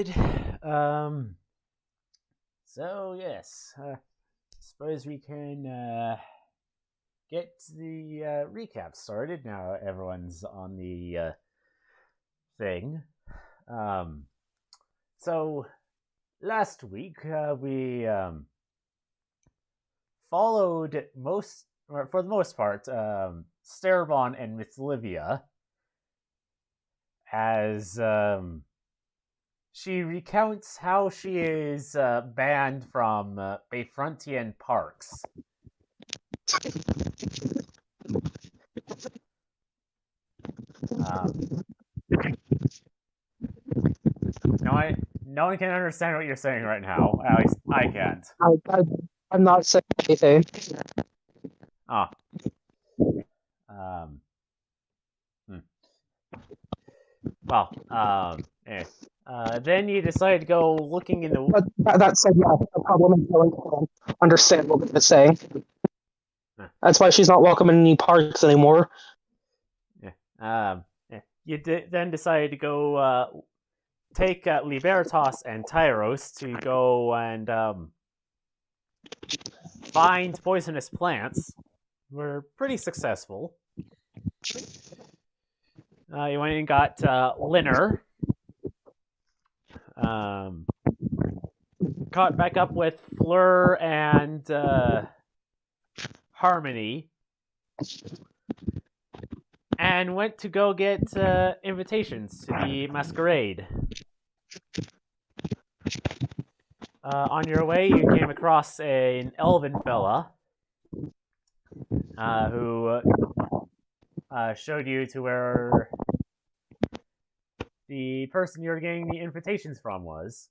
started. So yes, suppose we can get the recap started now. Everyone's on the thing. Um, so last week we followed most, or for the most part, Starabon and Miss Livia as she recounts how she is banned from Bayfrontian parks. Um, no one can understand what you're saying right now. At least I can't. I'm not saying anything. Ah. Um. Well. Then you decide to go looking in the. But that said, yeah, the problem is no one can understand what we're saying. That's why she's not welcome in any parks anymore. You then decided to go take Libertas and Tyros to go and find poisonous plants. Were pretty successful. You went and got Linner. Caught back up with Fleur and Harmony. And went to go get invitations to the masquerade. On your way, you came across an elven fella who showed you to where the person you were getting the invitations from was.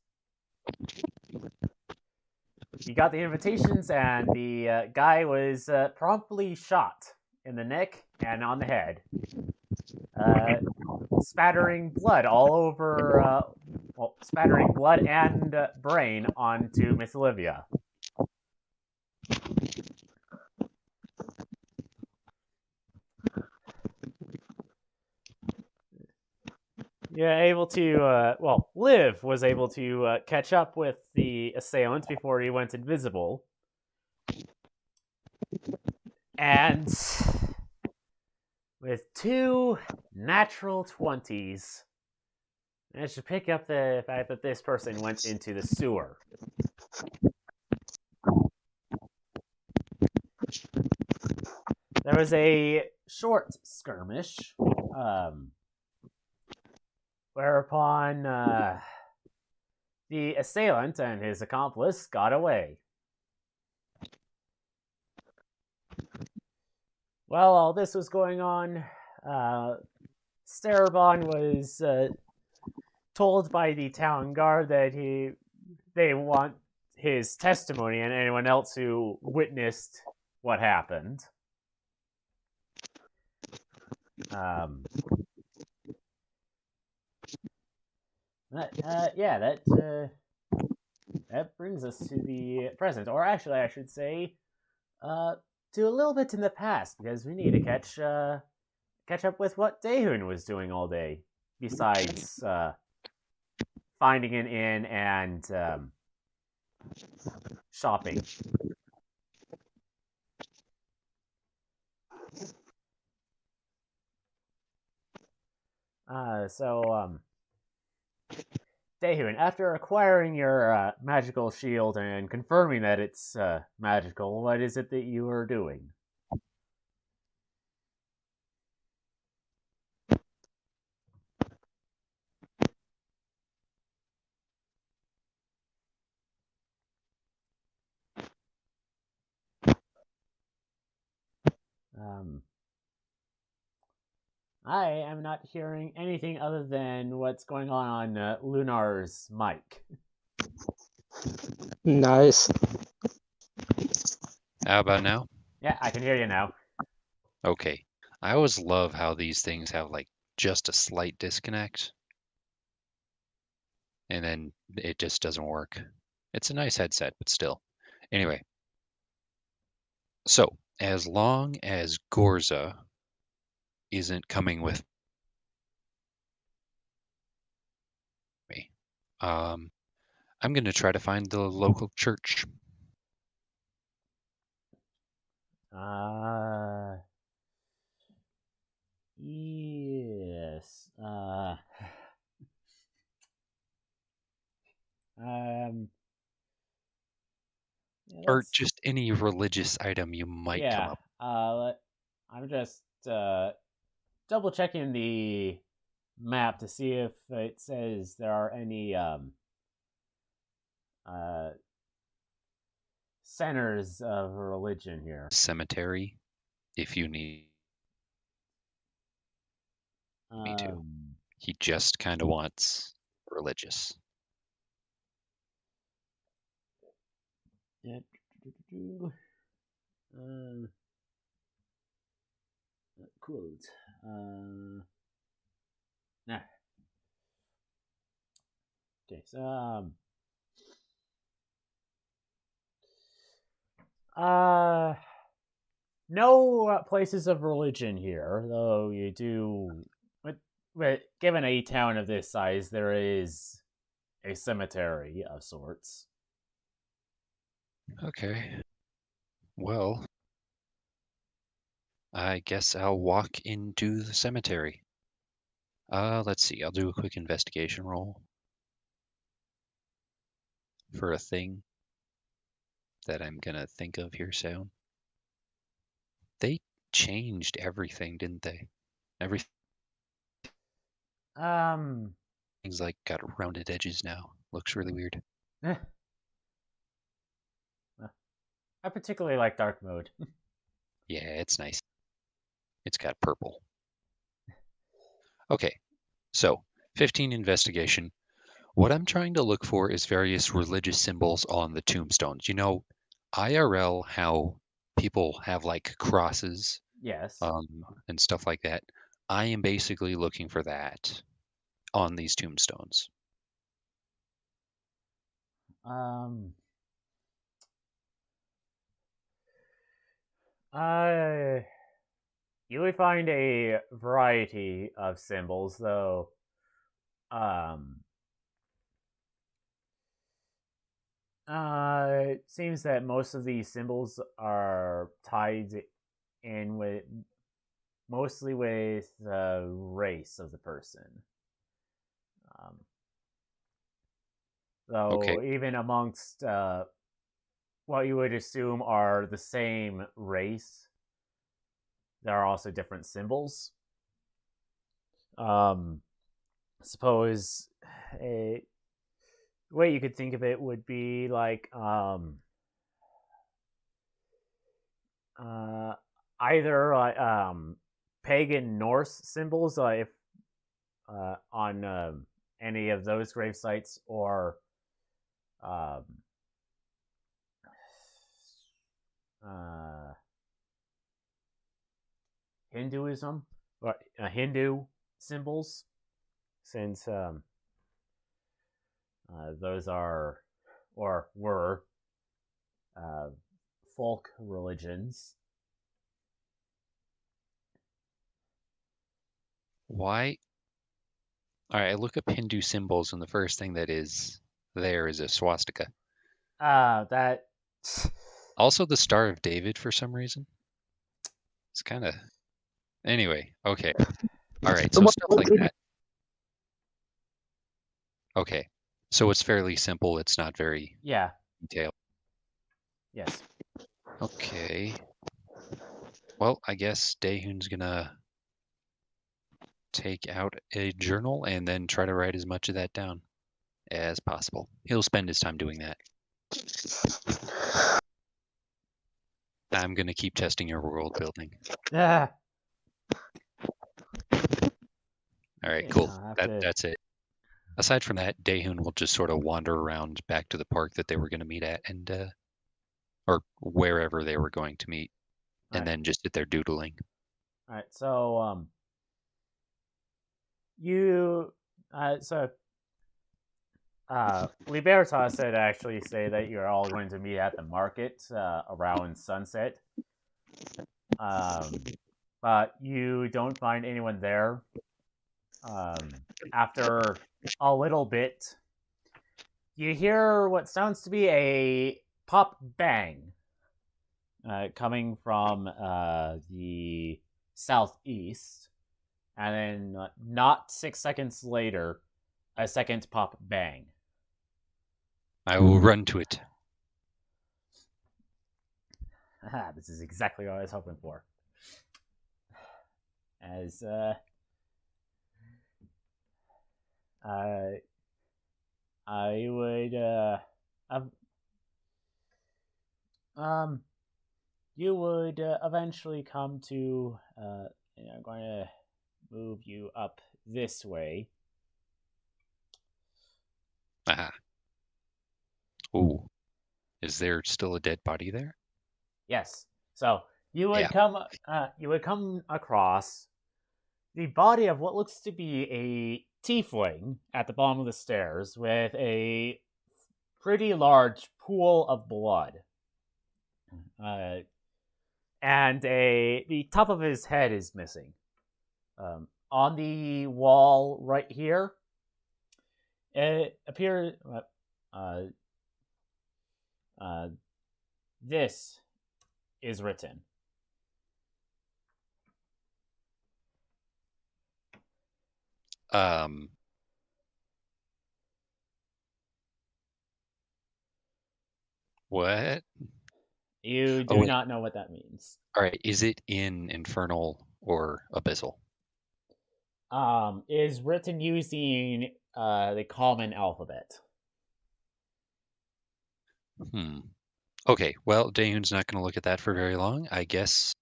You got the invitations, and the guy was promptly shot in the neck and on the head, spattering blood all over, spattering blood and brain onto Miss Olivia. Yeah, able to, Liv was able to catch up with the assailant before he went invisible. And with 2 natural 20s, managed to pick up the fact that this person went into the sewer. There was a short skirmish, whereupon the assailant and his accomplice got away. While all this was going on, Starabon was told by the town guard that they want his testimony and anyone else who witnessed what happened. That brings us to the present, or actually, I should say, to a little bit in the past, because we need to catch up with what Daehun was doing all day, besides finding an inn and shopping. Daehun, after acquiring your magical shield and confirming that it's magical, what is it that you are doing? I am not hearing anything other than what's going on Lunar's mic. Nice. How about now? Yeah, I can hear you now. Okay. I always love how these things have like just a slight disconnect. And then it just doesn't work. It's a nice headset, but still. Anyway. So, as long as Gorza isn't coming with me, I'm going to try to find the local church. Yes. Yeah, Or let's. just any religious item you might come Yeah. up. I'm just double checking the map to see if it says there are any uh centers of religion here. Cemetery, if you need me to. Um. He just kind of wants religious. Yeah. Uh, quote. Nah. Okay. So no places of religion here, though you do. But given a town of this size, there is a cemetery of sorts. Okay. Well, I guess I'll walk into the cemetery. Let's see. I'll do a quick investigation roll for a thing that I'm gonna think of here soon. They changed everything, didn't they? Everything's Um, like got rounded edges now. Looks really weird. eh, I particularly like dark mode. Yeah, it's nice. It's got purple. Okay, so 15 investigation. What I'm trying to look for is various religious symbols on the tombstones. You know, IRL, how people have like crosses Yes. and stuff like that. I am basically looking for that on these tombstones. Um, I you would find a variety of symbols, though. Um, it seems that most of these symbols are tied in with mostly with the race of the person. Um, Okay, though even amongst what you would assume are the same race, there are also different symbols. Suppose a way you could think of it would be like uh, either pagan Norse symbols, if on any of those grave sites, or um, uh, Hinduism or Hindu symbols, since those are or were uh, folk religions. why? All right, I look up Hindu symbols, and the first thing that is there is a swastika. That Also, the Star of David for some reason. It's kind of. Anyway, okay. All right, so stuff like that. Okay, so it's fairly simple. It's not very yeah, detailed. yes. Okay. Well, I guess Daehun's gonna take out a journal and then try to write as much of that down as possible. He'll spend his time doing that. I'm gonna keep testing your world building. Yeah. All right, Okay, cool. I'll have That to. that's it. Aside from that, Daehun will just sort of wander around back to the park that they were gonna meet at, and or wherever they were going to meet, All and right. then just sit there doodling. All right. So you so Libertas said actually say that you're all going to meet at the market around sunset. Um, but you don't find anyone there. After a little bit, you hear what sounds to be a pop bang coming from the southeast, and then not 6 seconds later, a second pop bang. I will run to it. This is exactly what I was hoping for. As I would you would eventually come to I'm going to move you up this way. Aha. Ooh. Is there still a dead body there? Yes. So you would come across the body of what looks to be a tiefling at the bottom of the stairs with a pretty large pool of blood. And the top of his head is missing. On the wall right here, it appears this is written. What? You do not know what that means. All right. Is it in Infernal or Abyssal? Is written using the common alphabet. Okay, well, Daehoon's not going to look at that for very long. I guess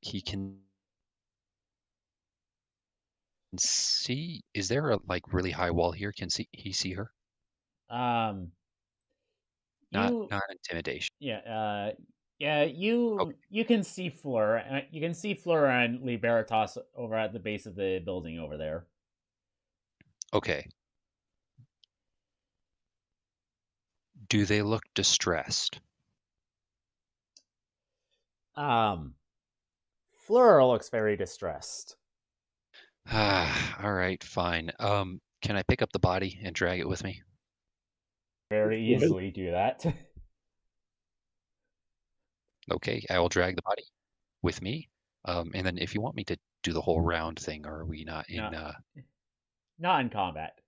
he can see. Is there a really high wall here? Can he see her? Not intimidation. Yeah. You can see Fleur. You can see Fleur and Liberatos over at the base of the building over there. Okay. Do they look distressed? Fleur looks very distressed. All right, fine. Can I pick up the body and drag it with me? Very easily do that. Okay, I will drag the body with me. And then if you want me to do the whole round thing, or are we not in not in combat.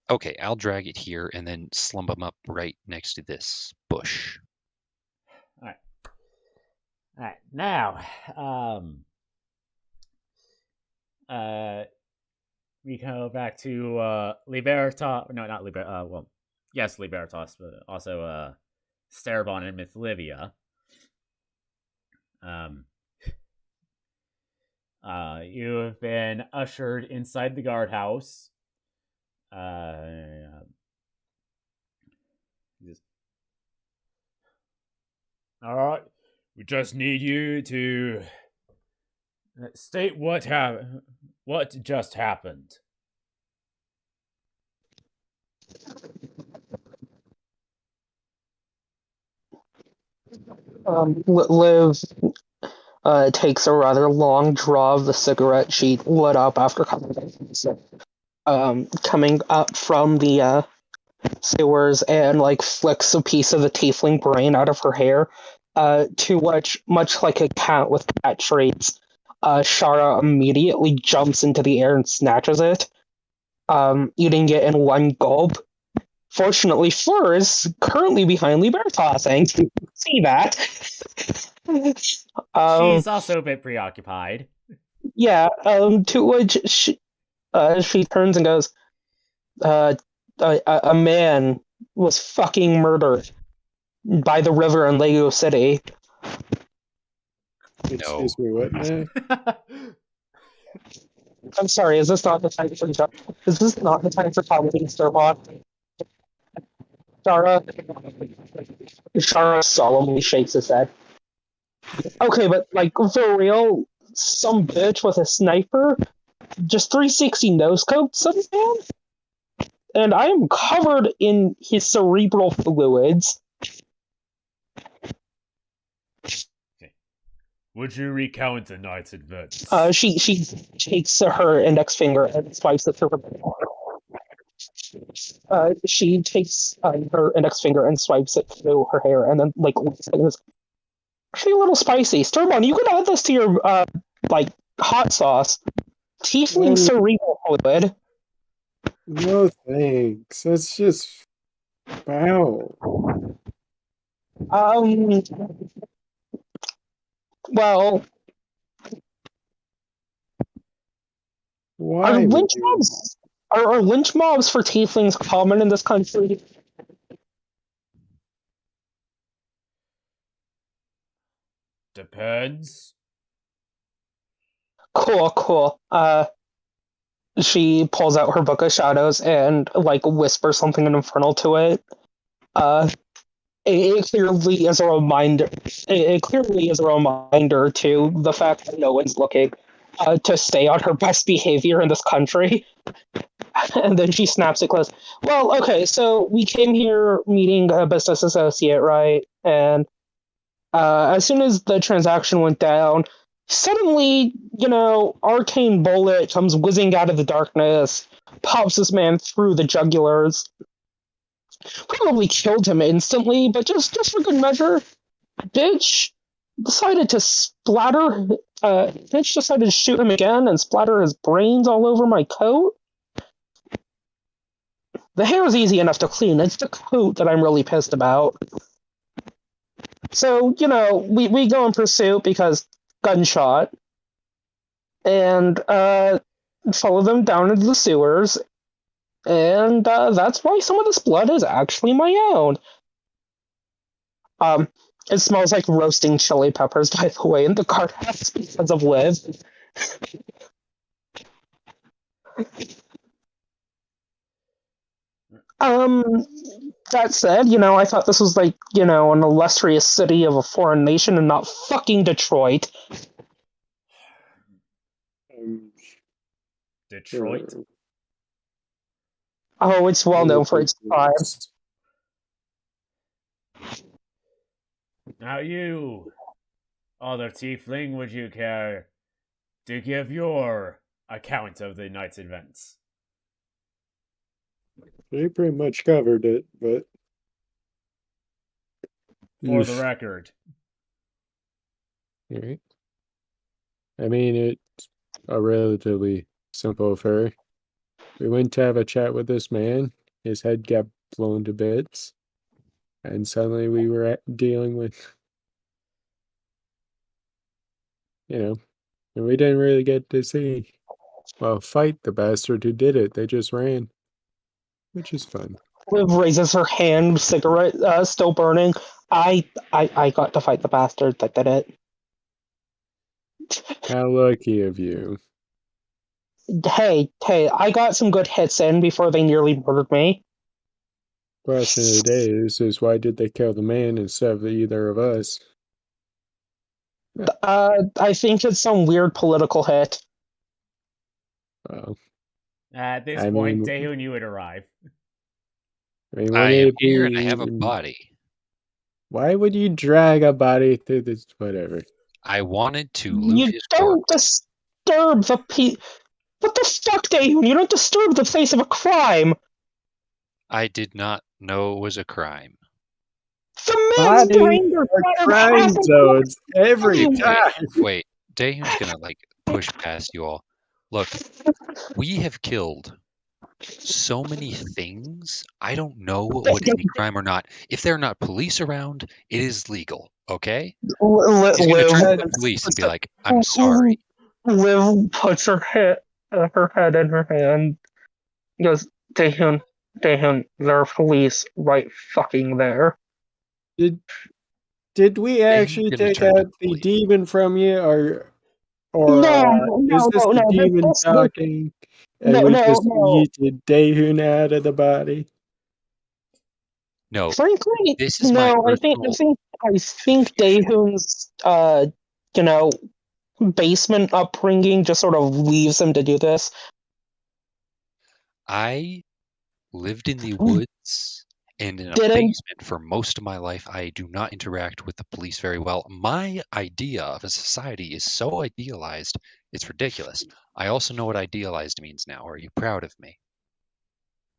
Okay, I'll drag it here and then slump him up right next to this bush. All right. Now, we go back to Libertas. No, not Libertas. Well, yes, Libertas, but also Starabon and Mythlivia. You have been ushered inside the guardhouse. All right, we just need you to state what just happened. Liv takes a rather long draw of the cigarette she lit up after coming up from the sewers and flicks a piece of the tiefling brain out of her hair. To which, much like a cat with cat traits, Shara immediately jumps into the air and snatches it, eating it in one gulp. Fortunately, Fleur is currently behind Libertas, and you can see that. She's also a bit preoccupied. Yeah, to which she turns and goes, a man was fucking murdered by the river in Lego City. Excuse me, what now? I'm sorry, is this not the time for comedy, Sturbot? Shara solemnly shakes his head. Okay, but for real, some bitch with a sniper just 360 no-scoped some man? And I am covered in his cerebral fluids. Would you recount the night's events? She takes her index finger and swipes it through her. She takes her index finger and swipes it through her hair, and then like looks at it and goes, "Actually, a little spicy. Sturmon, you can add this to your like hot sauce. Tiefling No, cerebral fluid." no thanks. That's just foul. Um. Well, are Why would lynch you? mobs are lynch mobs for tieflings common in this country? Depends. Cool. She pulls out her book of shadows and like whispers something in infernal to it. Uh, it clearly is a reminder. It clearly is a reminder to the fact that no one's looking to stay on her best behavior in this country. And then she snaps it close. Well, okay, so we came here meeting a business associate, right? And as soon as the transaction went down, suddenly, arcane bullet comes whizzing out of the darkness, pops this man through the jugulars. Probably killed him instantly, but just for good measure, bitch decided to splatter. Bitch decided to shoot him again and splatter his brains all over my coat. The hair is easy enough to clean. It's the coat that I'm really pissed about. So, we go in pursuit because gunshot, and follow them down into the sewers, and that's why some of this blood is actually my own. It smells like roasting chili peppers, by the way, in the guardhouse because of Liv. Um, that said, I thought this was like, an illustrious city of a foreign nation and not fucking Detroit. Um, Detroit? sure. Oh, it's well known for its crime. Now you, other tiefling, would you care to give your account of the night's events? They pretty much covered it, but For the record. Alright. I mean, it's a relatively simple affair. We went to have a chat with this man. His head got blown to bits, and suddenly we were dealing with, and we didn't really get to see, fight the bastard who did it. They just ran, which is fun. Liv raises her hand, cigarette still burning. I got to fight the bastard that did it. How lucky of you. Hey, I got some good hits in before they nearly murdered me. Question of the day is why did they kill the man instead of either of us? I think it's some weird political hit. Well, At this I point, mean- Dehun, you would arrive. I mean, I would am it here and I be have a even- body. Why would you drag a body through this? Whatever. I wanted to loot You his don't corpse. disturb the What the fuck, Dayun? You don't disturb the face of a crime. I did not know it was a crime. The man's Bodies brains are are shattered crime half zones every Wait, time. Wait, Dahun's gonna push past you all. Look, we have killed so many things. I don't know what is a crime or not. If there are not police around, it is legal. Okay? He's gonna turn to the police and be like, "I'm sorry." Liv puts her head in her hand. Goes, Dayun, there are police right fucking there. Did we actually gonna take turn to out the the police. demon from you, or No, is this the demon this- talking, and No, we no, just no. yeeted Dahun out of the body? No, Frankly, this is my no. I think Dayun's basement upbringing just sort of leaves him to do this. I lived in the woods and in a Didn't- basement for most of my life. I do not interact with the police very well. My idea of a society is so idealized, it's ridiculous. I also know what idealized means now. Are you proud of me?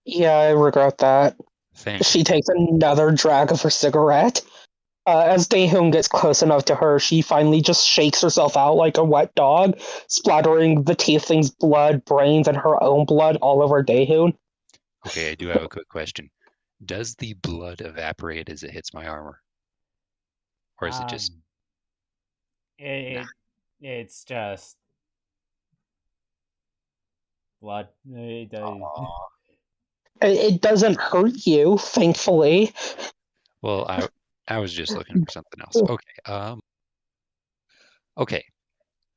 Yeah, I regret that. Thank She you. takes another drag of her cigarette. As Daehoon gets close enough to her, she finally just shakes herself out like a wet dog, splattering the tiefling's blood, brains, and her own blood all over Daehoon. Okay, I do have a quick question. Does the blood evaporate as it hits my armor? Or is it just Um, it it's just blood. It does. Aw. It doesn't hurt you, thankfully. Well, I was just looking for something else. Okay,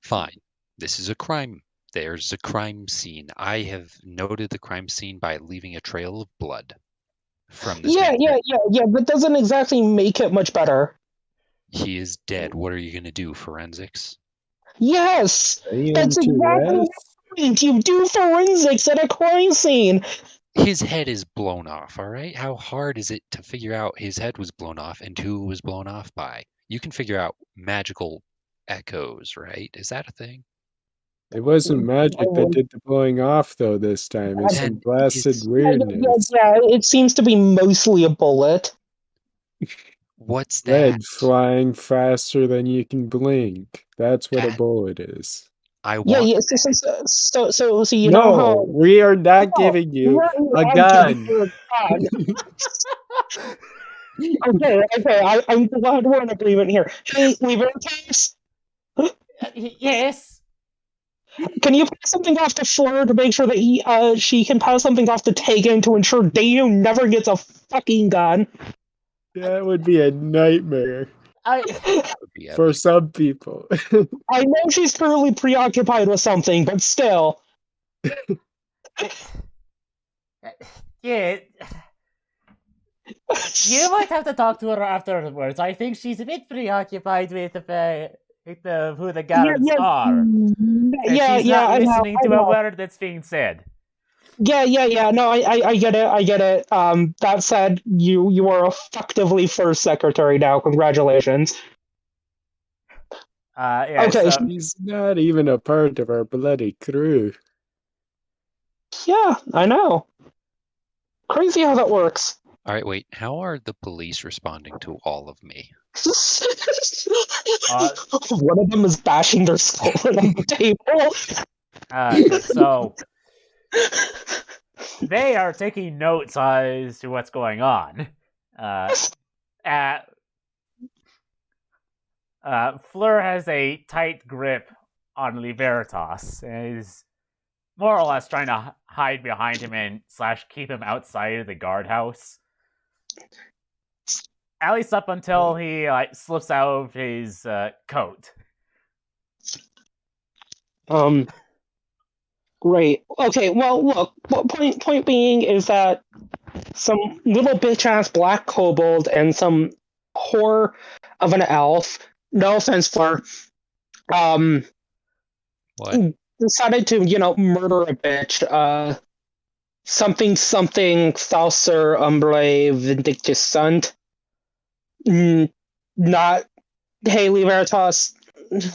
fine. This is a crime. There's a crime scene. I have noted the crime scene by leaving a trail of blood from this man's head. Yeah. That doesn't exactly make it much better. He is dead. What are you going to do, forensics? Yes, that's Laying to exactly rest? right. You do forensics at a crime scene. His head is blown off, all right? How hard is it to figure out his head was blown off and who it was blown off by? You can figure out magical echoes, right? Is that a thing? It wasn't magic that did the blowing off, though, this time. It's some Then blasted his weirdness. It seems to be mostly a bullet. what's that? Lead flying faster than you can blink. That's what a That- bullet is. I Yeah, want yeah. So you know how. No, we are not No, giving you right, a I'm giving gun. you a gun. Okay. I'm glad we're in agreement here. Hey, Libertas, Yes. can you pass something off to Fleur to make sure that she can pass something off to Tegan to ensure Dayu never gets a fucking gun? That would be a nightmare I. would be for epic. some people. I know she's currently preoccupied with something, but still. Yeah. You might have to talk to her afterwards. I think she's a bit preoccupied with who the guards are. And she's not I know. listening to a word that's being said. Yeah. No, I get it. I get it. That said, you are effectively first secretary now. Congratulations. Yeah, Okay. so, He's not even a part of our bloody crew. Yeah, I know. Crazy how that works. All right, wait. How are the police responding to all of me? One of them is bashing their skull on the table. so they are taking notes as to what's going on. Fleur has a tight grip on Libertas and is more or less trying to hide behind him and / keep him outside of the guardhouse. At least up until he slips out of his coat. Great. Okay, well, look, point being is that some little bitch-ass black kobold and some whore of an elf, no offense, Fleur, What? decided to, murder a bitch. Something, falser umbre vindictus sunt. Not, hey, Libertas,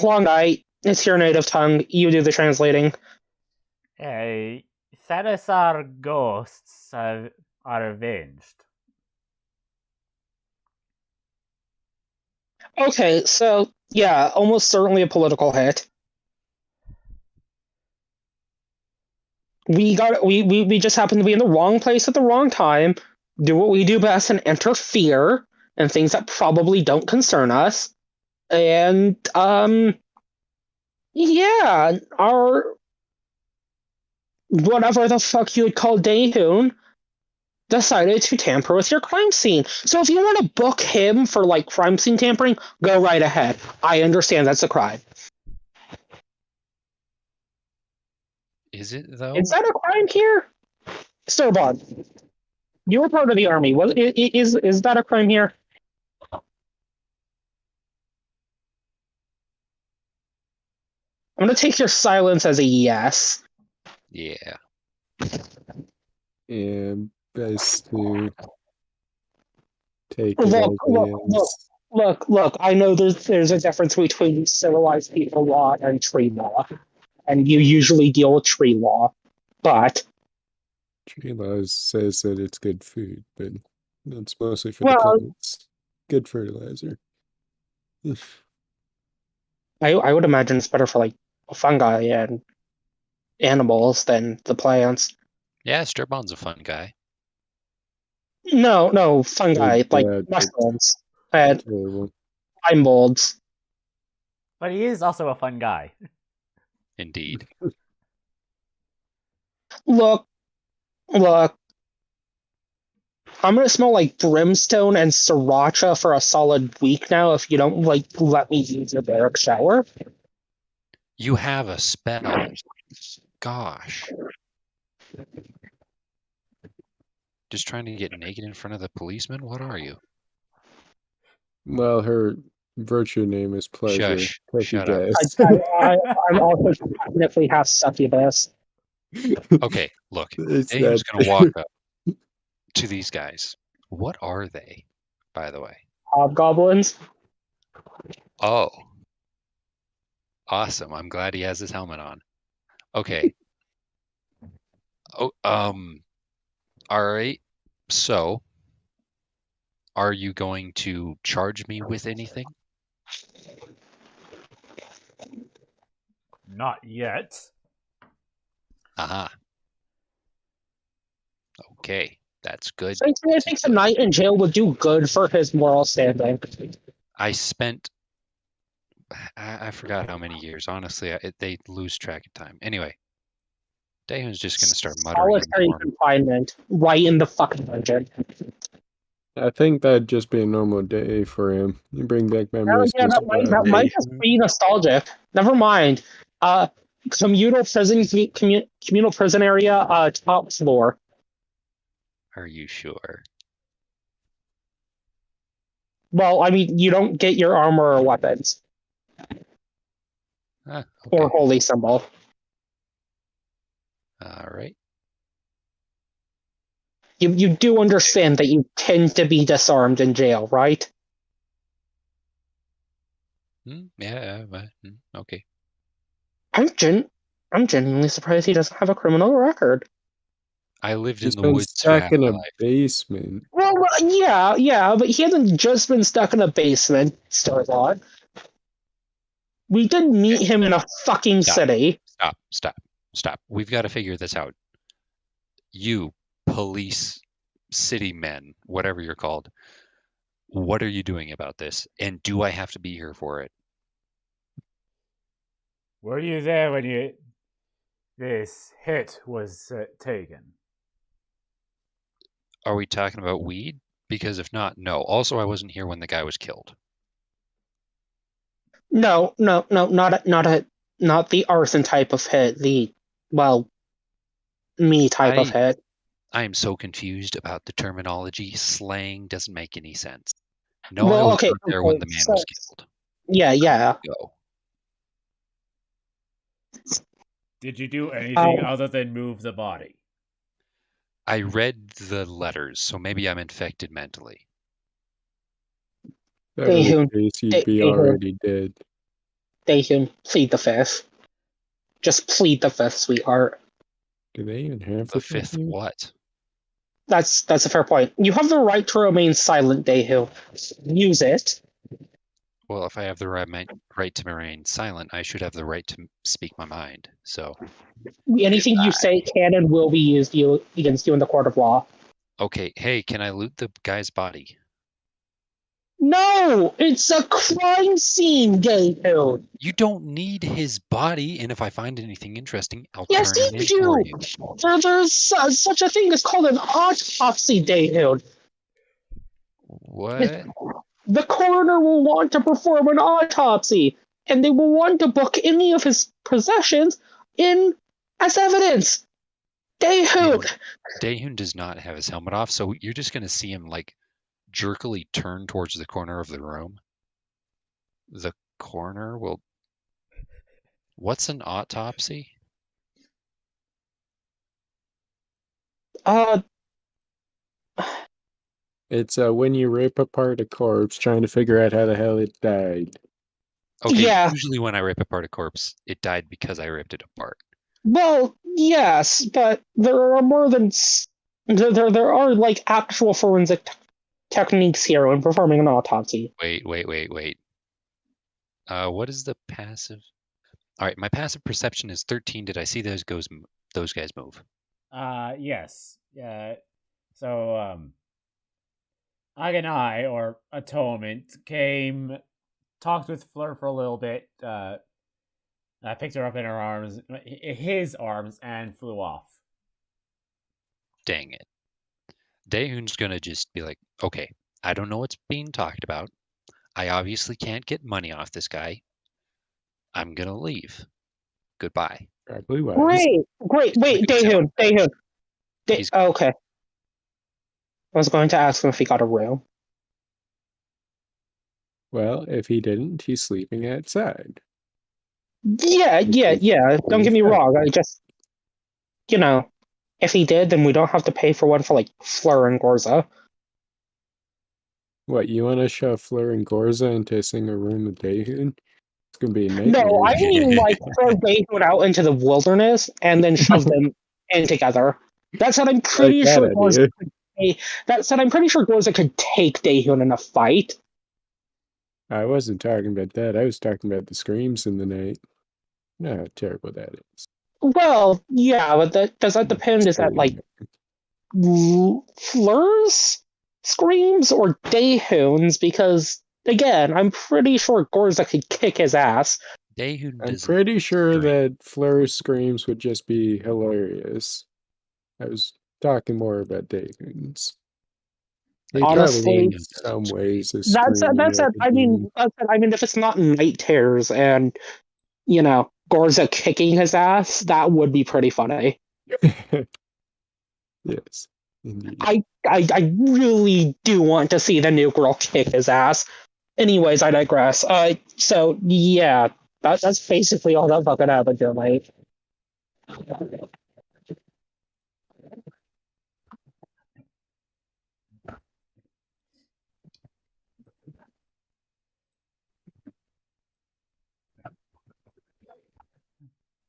long night, it's your native tongue, you do the translating. Salazar ghosts are avenged. Okay, so, yeah, almost certainly a political hit. We just happen to be in the wrong place at the wrong time, do what we do best and interfere in things that probably don't concern us. And, yeah, our whatever the fuck you would call Daehoon decided to tamper with your crime scene. So if you want to book him for, crime scene tampering, go right ahead. I understand that's a crime. Is it, though? Is that a crime here? Sturbog, you were part of the army. Is that a crime here? I'm going to take your silence as a yes. Yeah. And best to take it as Look, I know there's a difference between civilized people law and tree law, and you usually deal with tree law, but Tree laws says that it's good food, but that's mostly for the Well, plants. Good fertilizer. I would imagine it's better for like fungi and animals than the plants. Yeah, Strip-on's a fun guy. No, fungi like Yeah, mushrooms and terrible. lime molds. But he is also a fun guy. Indeed. Look, I'm gonna smell like brimstone and sriracha for a solid week now if you don't like let me use your barrack shower. You have a spell. Gosh. Just trying to get naked in front of the policeman? What are you? Well, her virtue name is pleasure. Shush. Take a Shut up. guess. I'm also technically half succubus. Okay, look. It's Dave's that. going to walk up to these guys. What are they, by the way? Hobgoblins. Oh. Awesome. I'm glad he has his helmet on. Okay. Oh, all right. So, are you going to charge me with anything? Not yet. Aha. Okay, that's good. Frankly, I think a night in jail would do good for his moral standing. I spent, I forgot how many years. Honestly, they lose track of time. Anyway, Daehoon's just going to start muttering. Solitary confinement, right in the fucking dungeon. I think that'd just be a normal day for him. You bring back memories. Yeah, that might just be nostalgic. Never mind. Communal prison area, top floor. Are you sure? Well, I mean, you don't get your armor or weapons Okay. or holy symbol. All right. You do understand that you tend to be disarmed in jail, right? Yeah. Okay. I'm genuinely surprised he doesn't have a criminal record. I lived He's in the been woods for half stuck in my a life. basement. Well, yeah, but he hasn't just been stuck in a basement, Starlord. We did meet him in a fucking city. Stop. We've got to figure this out. You, police, city men, whatever you're called, what are you doing about this? And do I have to be here for it? Were you there when this hit was taken? Are we talking about weed? Because if not, no. Also, I wasn't here when the guy was killed. No, not the arson type of hit. Me type of hit. I am so confused about the terminology. Slang doesn't make any sense. No, Well, I was okay, not there when the man was killed. Yeah. Go. Did you do anything other than move the body? I read the letters, so maybe I'm infected mentally. That was the case, you'd be already dead. Daehoon, plead the fifth. Just plead the fifth, sweetheart. Do they even have The fifth what? That's a fair point. You have the right to remain silent, Daehoon. Use it. Well, if I have the right to remain silent, I should have the right to speak my mind. So anything you say can and will be used against you in the court of law. Okay, hey, can I loot the guy's body? No, it's a crime scene, Daehoon. You don't need his body, and if I find anything interesting, I'll Yes, turn it in you for do. you. There's such a thing as called an autopsy, Daehoon. What? The coroner will want to perform an autopsy, and they will want to book any of his possessions in as evidence. Daehoon. Daehoon does not have his helmet off, so you're just going to see him like jerkily turn towards the corner of the room. The coroner will. What's an autopsy? It's when you rip apart a corpse trying to figure out how the hell it died. Okay, yeah. Usually when I rip apart a corpse, it died because I ripped it apart. Well, Yes, but there are more than there are like actual forensic techniques here when performing an autopsy. Wait. What is the passive? All right, my passive perception is 13. Did I see those guys move? Yes. So, Aganai, or Atonement, came, talked with Fleur for a little bit, picked her up in his arms, and flew off. Dang it. Daehoon's gonna just be like, okay, I don't know what's being talked about. I obviously can't get money off this guy. I'm gonna leave. Goodbye. Probably was. Great. Wait, Daehoon. Okay. I was going to ask him if he got a room. Well, if he didn't, he's sleeping outside. Yeah. Don't get me wrong. I just, if he did, then we don't have to pay for one for like Fleur and Gorza. What, you want to shove Fleur and Gorza into a single room with Daehoon? It's gonna be a nightmare. No, I mean like throw Daehoon out into the wilderness and then shove them in together. That's what I'm pretty Like that sure Gorza idea. I'm pretty sure Gorza could take Daehoon in a fight. I wasn't talking about that. I was talking about the screams in the night. No, how terrible that is. Well, yeah, but does that depend? Is that like Fleur's screams or Daehoon's? Because again, I'm pretty sure Gorza could kick his ass. Daehoon I'm doesn't pretty sure scream. that Fleur's screams would just be hilarious. I was talking more about Daehoon's. He Honestly, probably in some ways is that's screaming it. like a demon. I mean, if it's not night terrors and Gorza kicking his ass, that would be pretty funny. Yes, indeed. I really do want to see the new girl kick his ass. Anyways, I digress. So yeah, that's basically all that fucking happened tonight.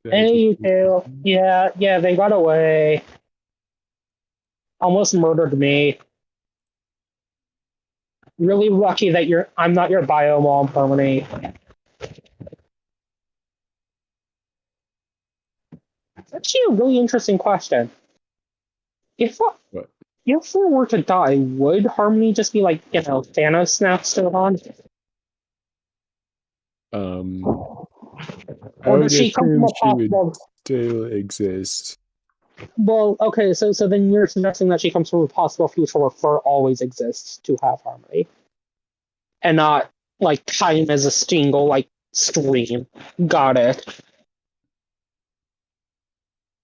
Hey, you two. Yeah, they got away. Almost murdered me. Really lucky that I'm not your bio mom permanent. That's actually a really interesting question. If What? if we were to die, would Harmony just be like, Thanos snaps still on? I Or would does she come from assume a she would possible? still exist. Well, okay, so then you're suggesting that she comes from a possible future where Fleur always exists to have Harmony, and not like time as a single like stream. Got it.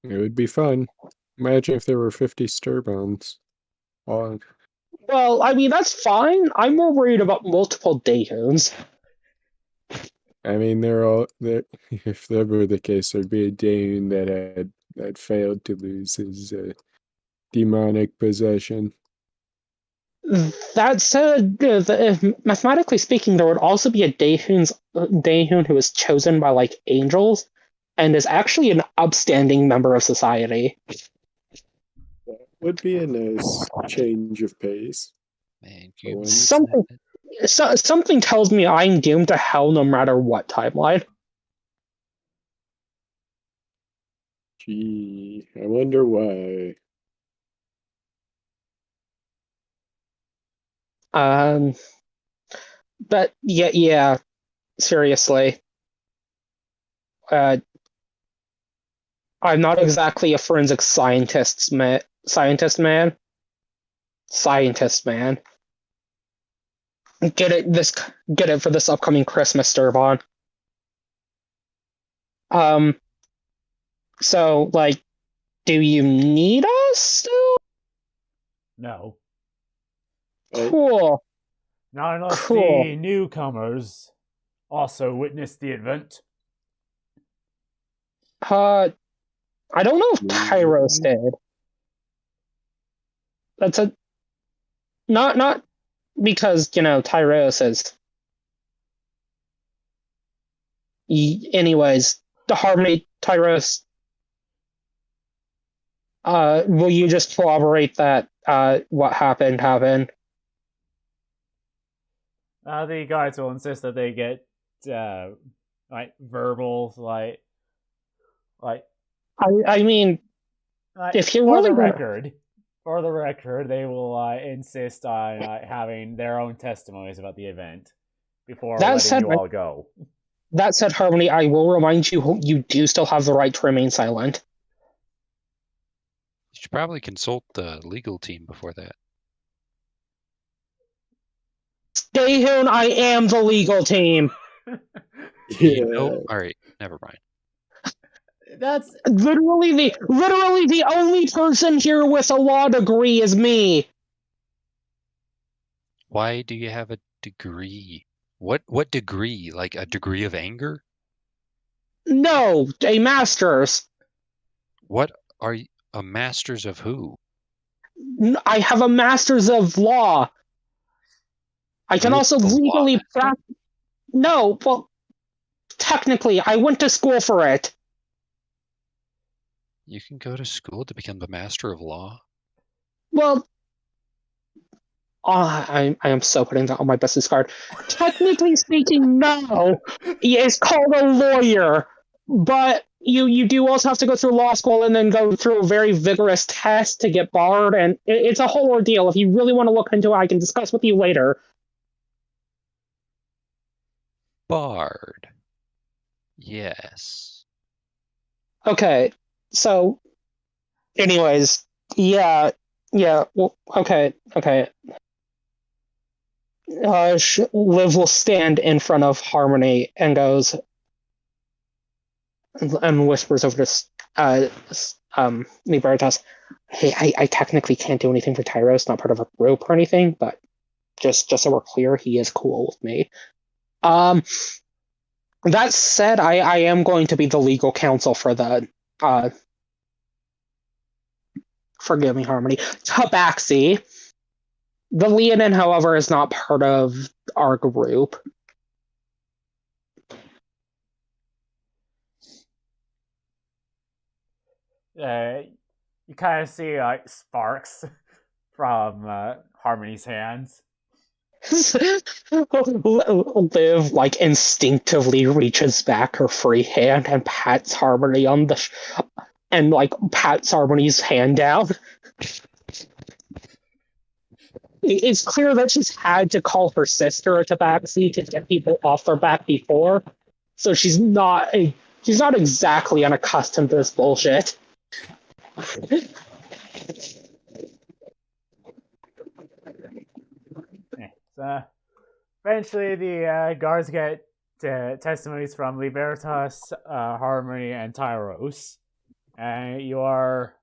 It would be fun. Imagine if there were 50 stir bombs. Oh, Well, I mean that's fine. I'm more worried about multiple Daehoons. I mean, if that were the case, there'd be a Daehoon that failed to lose his demonic possession. That said, mathematically speaking, there would also be a Daehoon who is chosen by like angels, and is actually an upstanding member of society. That would be a nice change of pace. Man, Something tells me I'm doomed to hell no matter what timeline. Gee, I wonder why. But yeah, seriously. I'm not exactly a forensic scientist, man. Scientist man. Get it for this upcoming Christmas, Durban. So like, do you need us still? No. Cool. Not unless Cool. the newcomers also witnessed the event. I don't know if Tyros did. That's not because Tyros is. Anyways, the Harmony Tyros. Will you just corroborate that what happened? The guards will insist that they get like verbal, like I mean, if you're for really the gonna... record, they will insist on having their own testimonies about the event before That letting said, you all go. That said, Harmony, I will remind you, you do still have the right to remain silent. You should probably consult the legal team before that. Daehoon, I am the legal team. You know, all right, never mind. That's literally the only person here with a law degree is me. Why do you have a degree? What degree? Like a degree of anger? No, a master's. What are you, a master's of who? I have a master's of law. I can You're also the law legally master? practice. No, well, technically, I went to school for it. You can go to school to become the master of law? Well, I am so putting that on my business card. Technically speaking, no. It's called a lawyer. But you do also have to go through law school and then go through a very vigorous test to get barred, and it's a whole ordeal. If you really want to look into it, I can discuss with you later. Bard. Yes. Okay, so, anyways, yeah, well, okay. Liv will stand in front of Harmony and goes, and whispers over to Libertas, hey, I technically can't do anything for Tyro. It's not part of a group or anything, but just so we're clear, he is cool with me. That said, I am going to be the legal counsel for the forgive me, Harmony, Tabaxi. The Leonin, however, is not part of our group. You kind of see like sparks from Harmony's hands. Liv like instinctively reaches back her free hand and pats Harmony on the and like pats Harmony's hand down. It's clear that she's had to call her sister a tabaxi to get people off their back before, so she's not exactly unaccustomed to this bullshit. So eventually, the guards get testimonies from Libertas, Harmony, and Tyros, and you are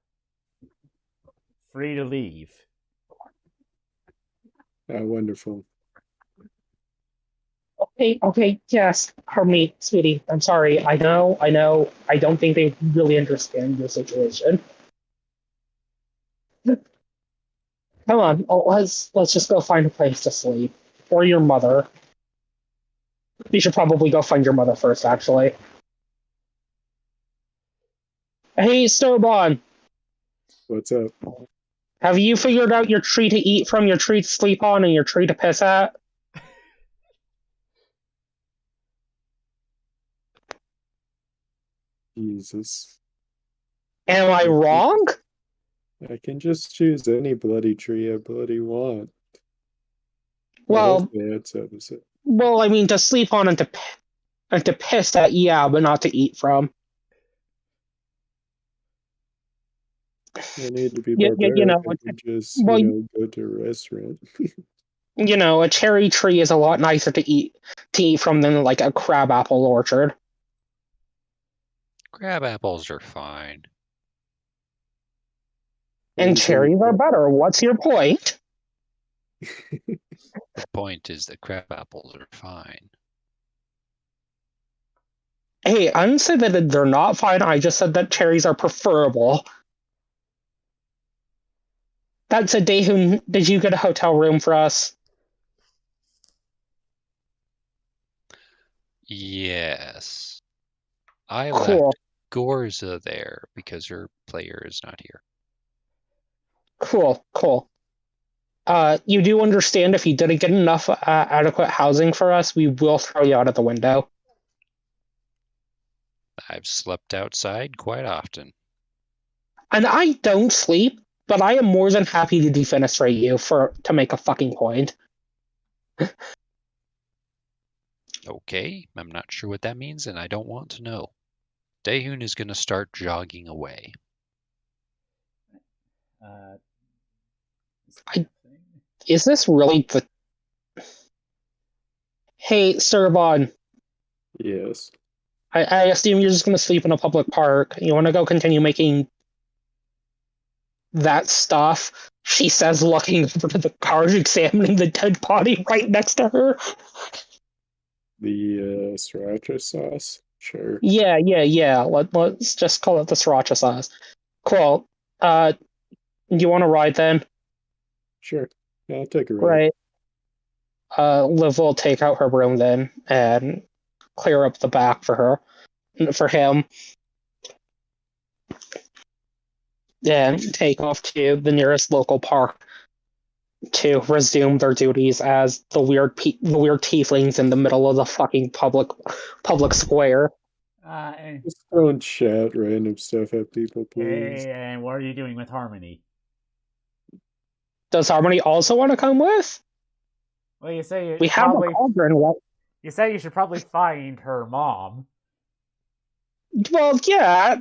free to leave. Wonderful. Okay, yes, Harmony, sweetie, I'm sorry. I know. I don't think they really understand your situation. Come on, let's just go find a place to sleep. Or your mother. You should probably go find your mother first, actually. Hey, Stobon, What's up? have you figured out your tree to eat from, your tree to sleep on, and your tree to piss at? Jesus. Am I wrong? I can just choose any bloody tree I bloody want. Well, I mean, to sleep on and to piss at, yeah, but not to eat from. I need to be Yeah, barbaric. you know, I could just, well, go to a restaurant. you know, a cherry tree is a lot nicer to eat from than like a crabapple orchard. Crab apples are fine. And cherries are better. What's your point? The point is that crab apples are fine. Hey, I didn't say that they're not fine. I just said that cherries are preferable. That said, Daehoon, did you get a hotel room for us? Yes. I Cool. left Gorza there because her player is not here. Cool. You do understand if you didn't get enough adequate housing for us, we will throw you out of the window. I've slept outside quite often. And I don't sleep, but I am more than happy to defenestrate you to make a fucking point. Okay, I'm not sure what that means, and I don't want to know. Daehoon is going to start jogging away. Is this really the... Hey, Sturbon, Yes. I assume you're just going to sleep in a public park. You want to go continue making that stuff? She says, looking over to the car, examining the dead body right next to her. The sriracha sauce? Sure. Yeah. Let's just call it the sriracha sauce. Cool. You want to ride then? Sure. Yeah, I'll take a ride. Right. Liv will take out her broom then and clear up the back for him, and take off to the nearest local park to resume their duties as the weird tieflings in the middle of the fucking public square. Just don't shout random stuff at people, please. And what are you doing with Harmony? Does Harmony also want to come with? Well, you say we have a cauldron. What? You say you should probably find her mom. Well, yeah.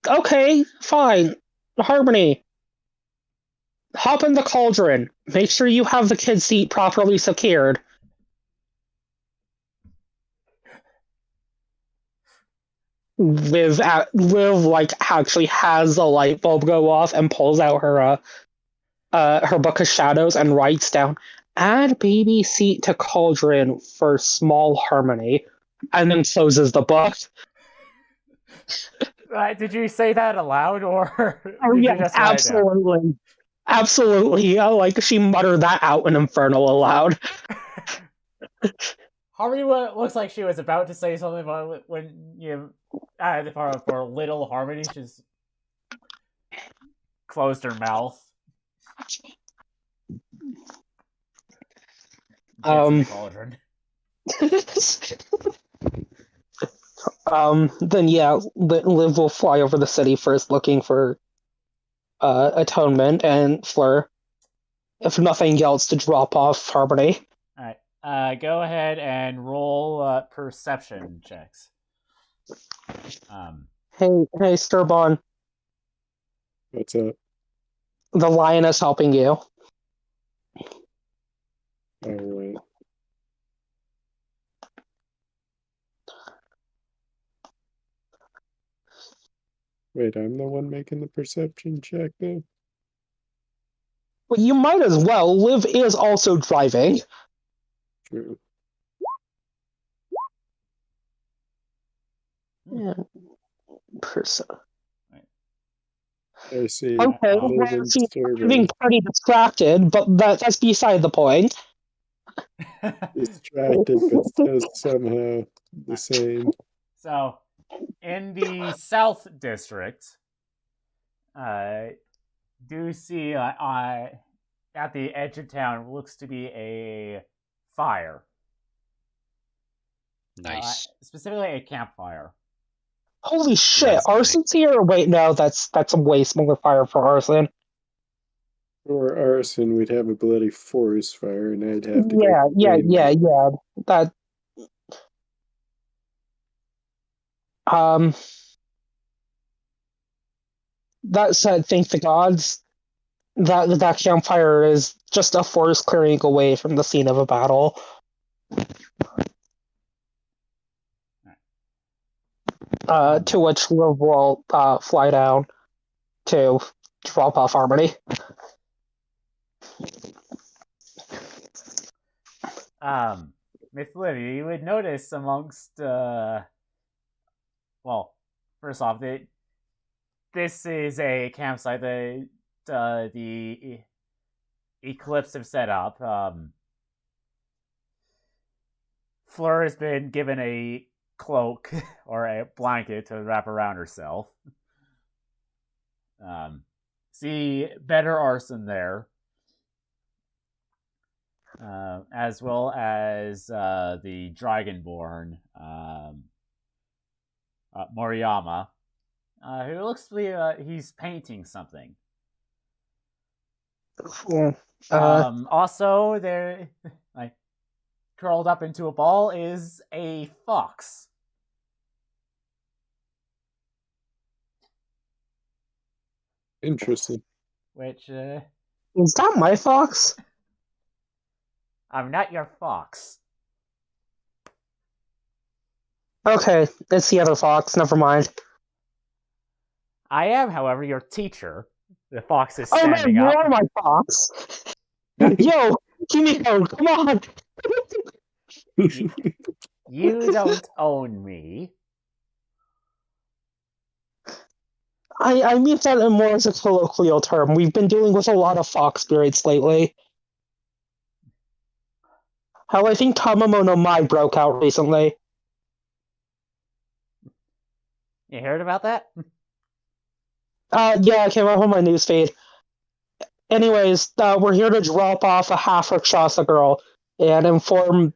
Okay, fine. Harmony, hop in the cauldron. Make sure you have the kid's seat properly secured. Liv like actually has the light bulb go off and pulls out her book of shadows and writes down, "Add baby seat to cauldron for small Harmony," and then closes the book. Did you say that aloud, or oh did yeah, you just absolutely. Like she muttered that out in Infernal aloud. Harmony looks like she was about to say something, but when you for little Harmony, she's closed her mouth. Cauldron. Then yeah, Liv will fly over the city first, looking for Atonement and Fleur. If nothing else, to drop off Harmony. All right. Go ahead and roll perception checks. Hey, Sturbon. What's up? The lion is helping you. Alright. Wait, I'm the one making the perception check, though? Well, you might as well. Liv is also driving. True. Yeah. I see. Okay, she's being pretty distracted, but that's beside the point. Distracted, but still somehow the same. So, in the South District, do see at the edge of town looks to be a fire. Nice. Specifically a campfire. Holy shit, arson's here? Wait, no, that's a way smaller fire for arson. For arson, we'd have a bloody forest fire, and I'd have to Yeah. That that said, thank the gods that campfire is just a forest clearing away from the scene of a battle. To which Liv will fly down to drop off Harmony. Miss Livia, you would notice amongst well, first off, this is a campsite that the Eclipse have set up. Fleur has been given a cloak or a blanket to wrap around herself. see better arson there, as well as the Dragonborn Moriyama, who looks to be he's painting something. Cool. Also, there, like, curled up into a ball is a fox. Interesting. Which, Is that my fox? I'm not your fox. Okay, it's the other fox. Never mind. I am, however, your teacher. The fox is Oh man, standing you up. are my fox. Yo, Kimiko, come on. You don't own me. I mean that more as a colloquial term. We've been dealing with a lot of fox spirits lately. How I think Tamamo no Mai broke out recently. You heard about that? Yeah, I came up on my newsfeed. Anyways, we're here to drop off a half Rakshasa girl and inform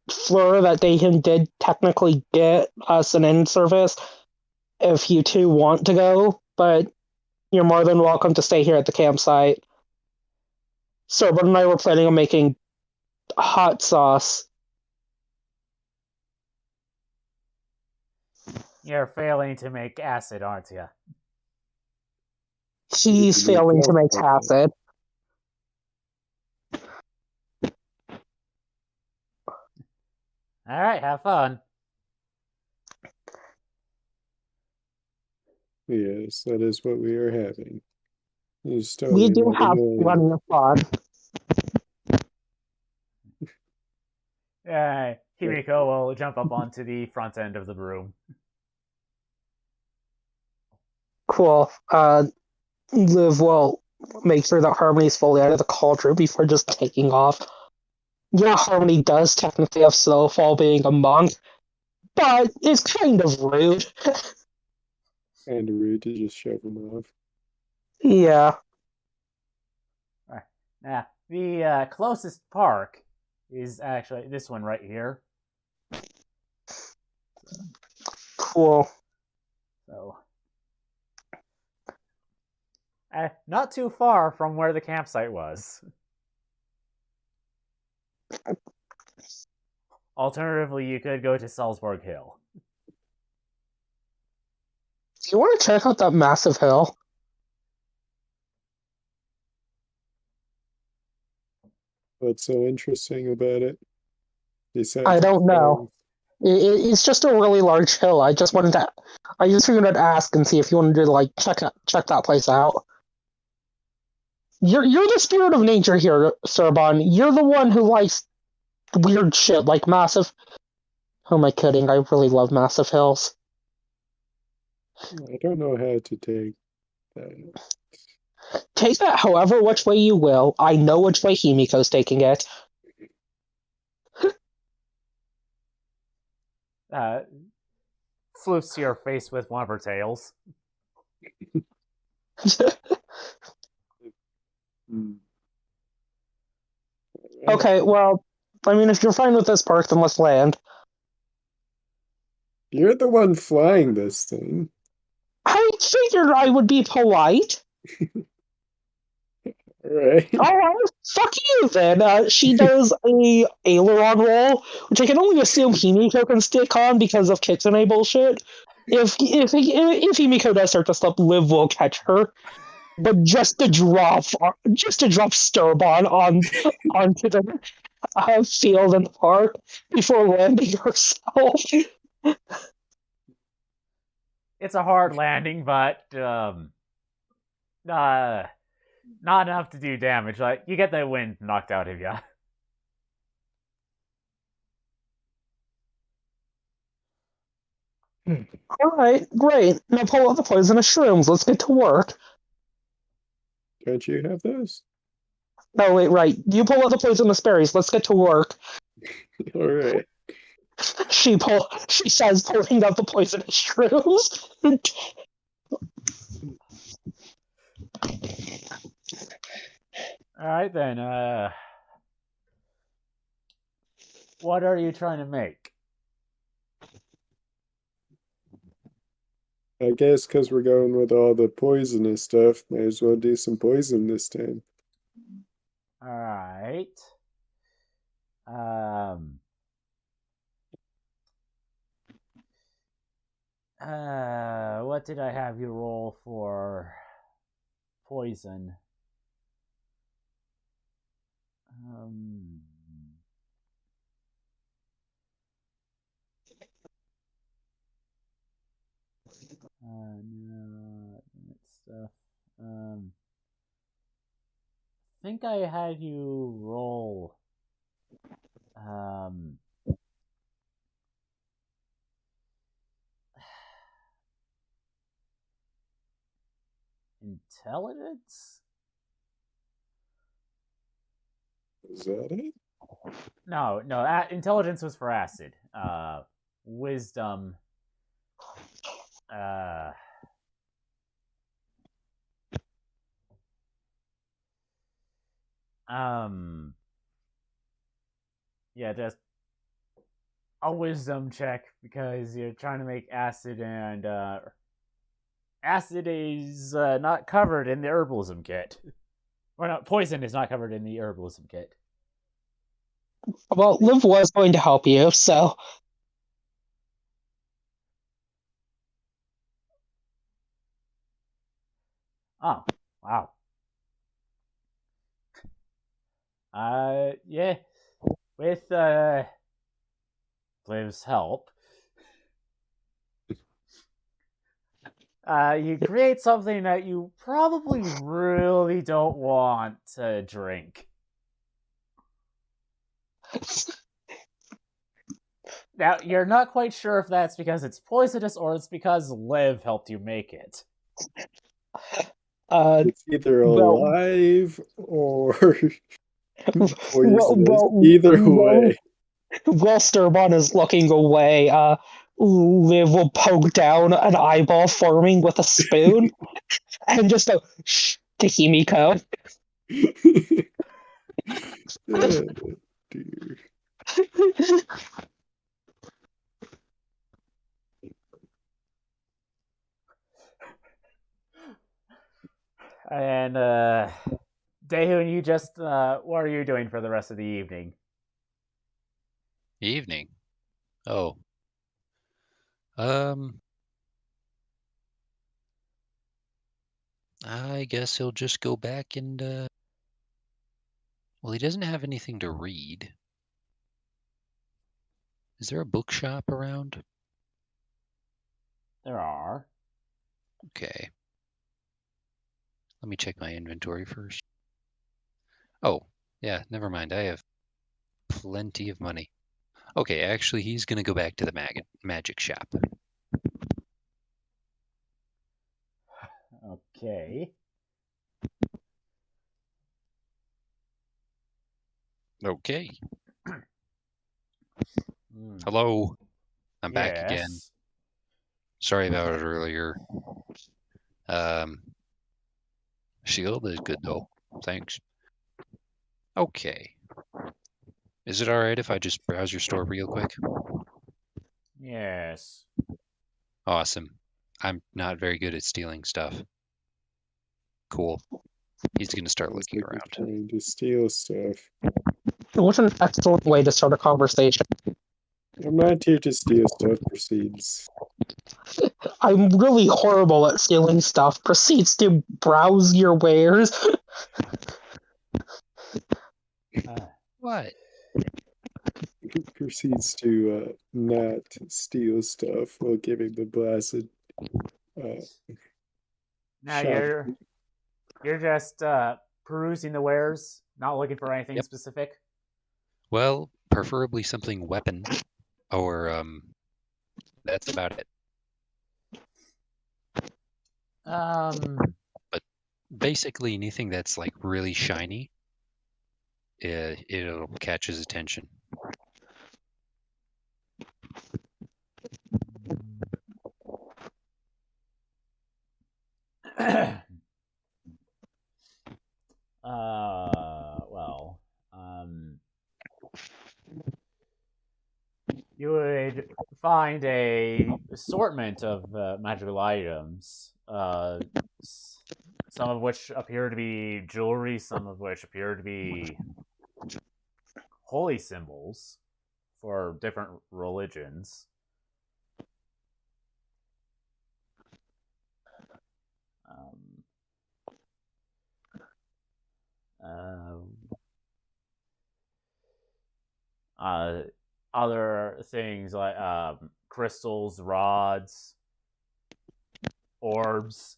Fleur that they did technically get us an in service if you two want to go, but you're more than welcome to stay here at the campsite. Serban and I were planning on making hot sauce. You're failing to make acid, aren't you? He's failing to make acid. Alright, have fun. Yes, that is what we are having. It's We totally do not have annoying. plenty of fun. Himiko will jump up onto the front end of the broom. Cool. Liv will make sure that Harmony's fully out of the cauldron before just taking off. Yeah, Harmony does technically have Snowfall being a monk, but it's kind of rude. Kind of rude to just shove him off. Yeah. Now, the closest park is actually this one right here. Cool. So, not too far from where the campsite was. Alternatively, you could go to Salzburg Hill. Do you want to check out that massive hill? What's so interesting about it? Besides I don't the know. It's just a really large hill. I just figured I'd ask and see if you wanted to like check that place out. You're the spirit of nature here, Serban. You're the one who likes weird shit like massive. Who am I kidding? I really love massive hills. I don't know how to take that. Take that however which way you will. I know which way Himiko's taking it. Floofs to your face with one of her tails. Okay, well, I mean, if you're fine with this park, then let's land. You're the one flying this thing. I figured I would be polite. Alright. Alright, fuck you then. She does a aileron roll, which I can only assume Himiko can stick on because of kitsune bullshit. If Himiko does start to slip, Liv will catch her. But just to drop Sturbon onto the field in the park before landing herself. It's a hard landing, but not enough to do damage. Like, you get the wind knocked out of you. Alright, great. Now pull out the poisonous shrooms. Let's get to work. Don't you have those? No, wait, right. You pull out the poisonous berries. Let's get to work. Alright. She says, pulling out the poisonous shrooms. All right then. What are you trying to make? I guess because we're going with all the poisonous stuff, might as well do some poison this time. All right. Um. What did I have you roll for poison? Um. No, that stuff. I think I had you roll. Intelligence? Is that it? No, intelligence was for acid. Wisdom. Uh, yeah, just a wisdom check because you're trying to make acid, and acid is not covered in the herbalism kit. Or no, poison is not covered in the herbalism kit. Well, Liv was going to help you, so Oh, wow. Yeah. With Liv's help, you create something that you probably really don't want to drink. Now, you're not quite sure if that's because it's poisonous or it's because Liv helped you make it. It's either well, alive or well, poisonous. Either way. while Sturban is looking away, Liv will poke down an eyeball forming with a spoon and just go, shh, to Himiko. Oh, dear. And, Daehun, you just, what are you doing for the rest of the evening? Evening. Oh. I guess he'll just go back and well, he doesn't have anything to read. Is there a bookshop around? There are. Okay. Let me check my inventory first. Oh, yeah, never mind. I have plenty of money. Okay, actually, he's going to go back to the magic shop. Okay. Okay. Mm. Hello. I'm back again. Yes. Sorry about it earlier. Shield is good though. Thanks. Okay. Is it alright if I just browse your store real quick? Yes. Awesome. I'm not very good at stealing stuff. Cool. He's gonna start Sounds looking like we're around. trying to steal stuff. What an excellent way to start a conversation. I'm not here to steal stuff, proceeds. I'm really horrible at stealing stuff. Proceeds to browse your wares. What? Proceeds to not steal stuff while giving the blasted Now shop. you're just perusing the wares, not looking for anything Yep. specific. Well, preferably something weapon, or that's about it. But basically anything that's like really shiny, it'll catch his attention. you would find a assortment of magical items. Some of which appear to be jewelry, some of which appear to be holy symbols for different religions. Um, uh, uh, Other things like crystals, rods, orbs.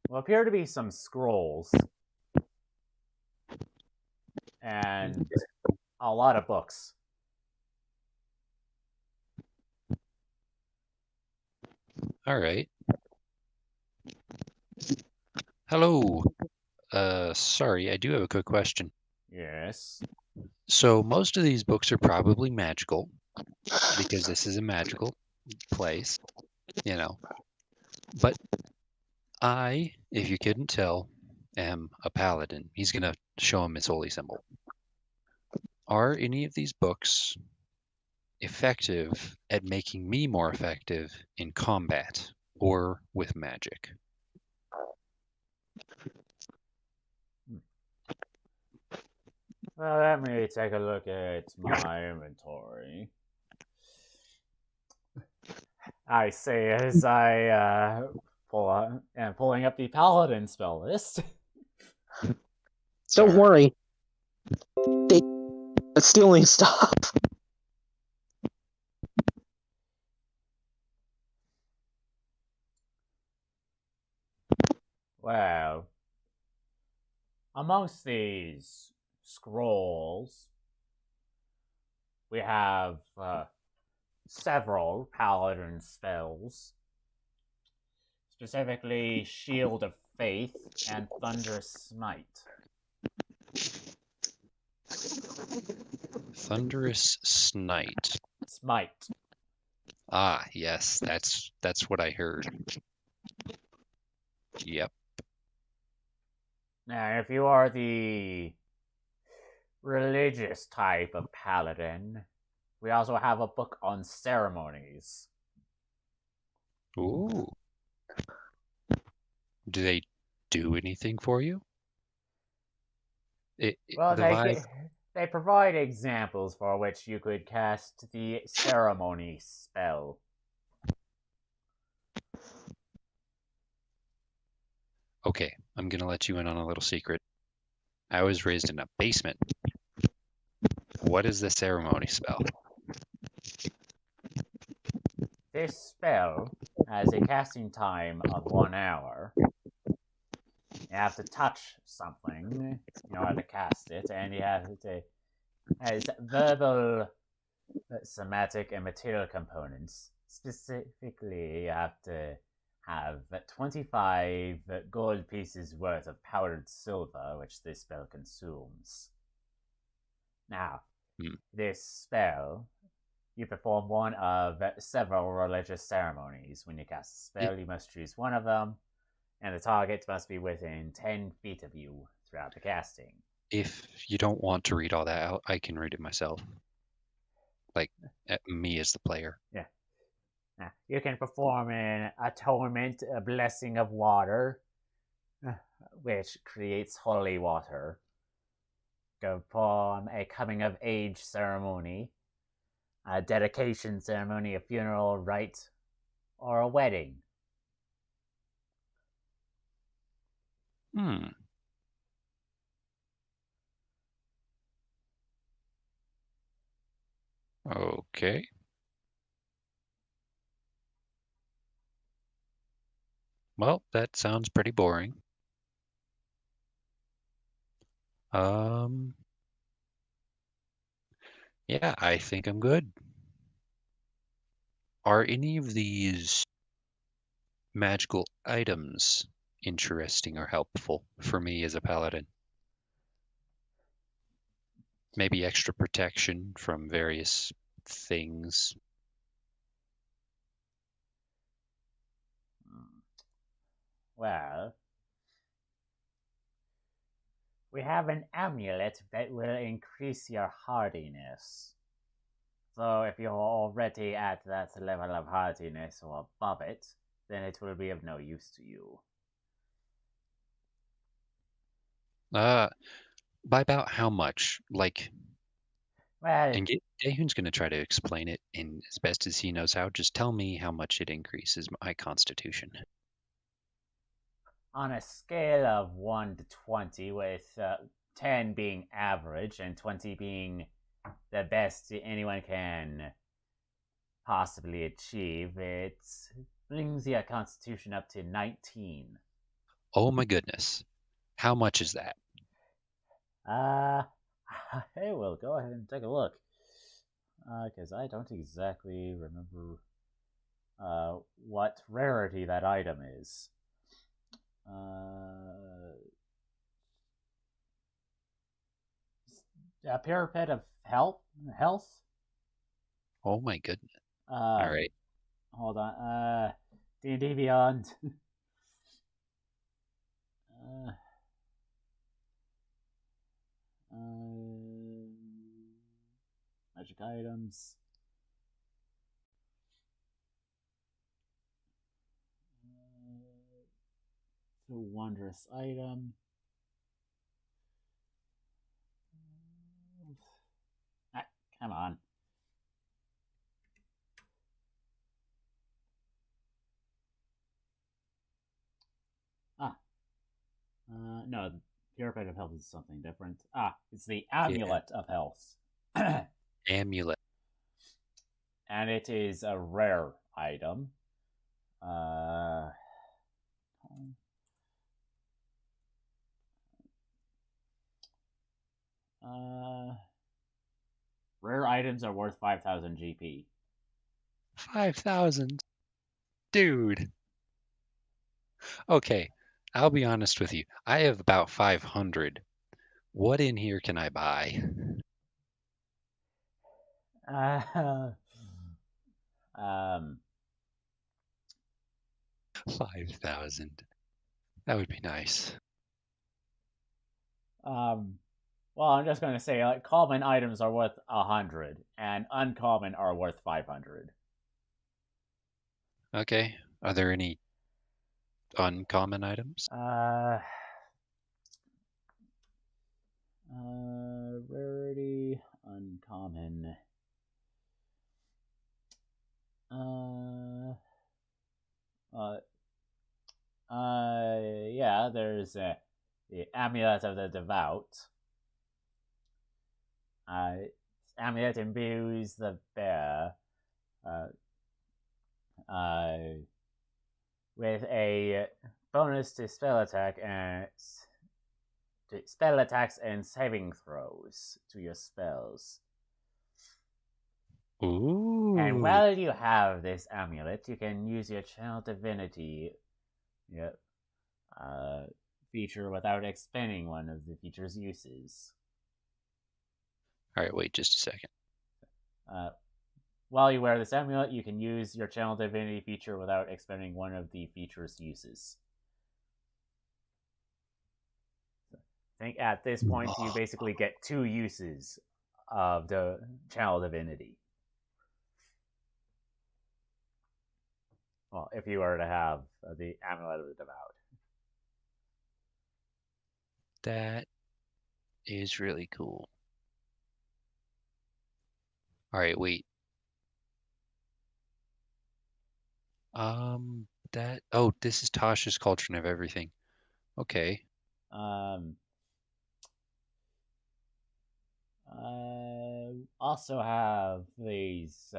Well, appear to be some scrolls and a lot of books. All right. Hello. Sorry, I do have a quick question. Yes. So most of these books are probably magical because this is a magical place, you know. But I, if you couldn't tell, am a paladin. He's gonna show him his holy symbol. Are any of these books effective at making me more effective in combat or with magic? Well, let me take a look at my inventory. I say as I am pulling up the paladin spell list. Don't worry. They stealing stuff. Well, amongst these scrolls, we have several paladin spells, specifically Shield of Faith and Thunderous Smite. Thunderous Smite. Smite. Ah, yes, that's what I heard. Yep. Now, if you are the religious type of paladin, we also have a book on ceremonies. Ooh. Do they do anything for you? Well, The vibe. they provide examples for which you could cast the ceremony spell. Okay, I'm gonna let you in on a little secret. I was raised in a basement. What is the ceremony spell? This spell has a casting time of 1 hour. You have to touch something in order to cast it, and you have to has verbal, somatic, and material components. Specifically, you have to have 25 gold pieces worth of powdered silver, which this spell consumes. Now, this spell, you perform one of several religious ceremonies. When you cast a spell, you must choose one of them, and the target must be within 10 feet of you throughout the casting. If you don't want to read all that out, I can read it myself. Like, me as the player. Yeah. Now, you can perform an atonement, a blessing of water, which creates holy water. Perform a coming of age ceremony, a dedication ceremony, a funeral rite, or a wedding. Okay. Well, that sounds pretty boring. Yeah, I think I'm good. Are any of these magical items interesting or helpful for me as a paladin? Maybe extra protection from various things. Well, We have an amulet that will increase your hardiness. So if you're already at that level of hardiness or above it, then it will be of no use to you. By about how much? Like, Well, and Daehun's going to try to explain it in as best as he knows how. Just tell me how much it increases my constitution. on a scale of 1 to 20, with 10 being average and 20 being the best anyone can possibly achieve, it brings your constitution up to 19. Oh my goodness. How much is that? Uh, I will go ahead and take a look. Because I don't exactly remember what rarity that item is. A pyramid of health? Oh my goodness. All right. Hold on. D&D Beyond. Magic items. It's a wondrous item. Ah, come on. No, Pyramid of Health is something different. It's the Amulet of Health. Amulet. And it is a rare item. Rare items are worth 5,000 GP. 5,000? Dude. Okay, I'll be honest with you. I have about 500. What in here can I buy? Um, 5,000. That would be nice. well, I'm just going to say, like, common items are worth 100, and uncommon are worth 500. Okay. Are there any uncommon items? Rarity, uncommon. Yeah, there's the Amulet of the Devout. Amulet imbues the bear with a bonus to spell attack and to spell attacks and saving throws to your spells. Ooh. And while you have this amulet, you can use your channel divinity feature without expending one of the feature's uses. All right, wait just a second. While you wear this amulet, you can use your channel divinity feature without expending one of the feature's uses. I think at this point you basically get 2 uses of the channel divinity. Well, if you were to have the Amulet of the Devout. That is really cool. All right, wait. This is Tasha's Cauldron of Everything. Okay. Also have these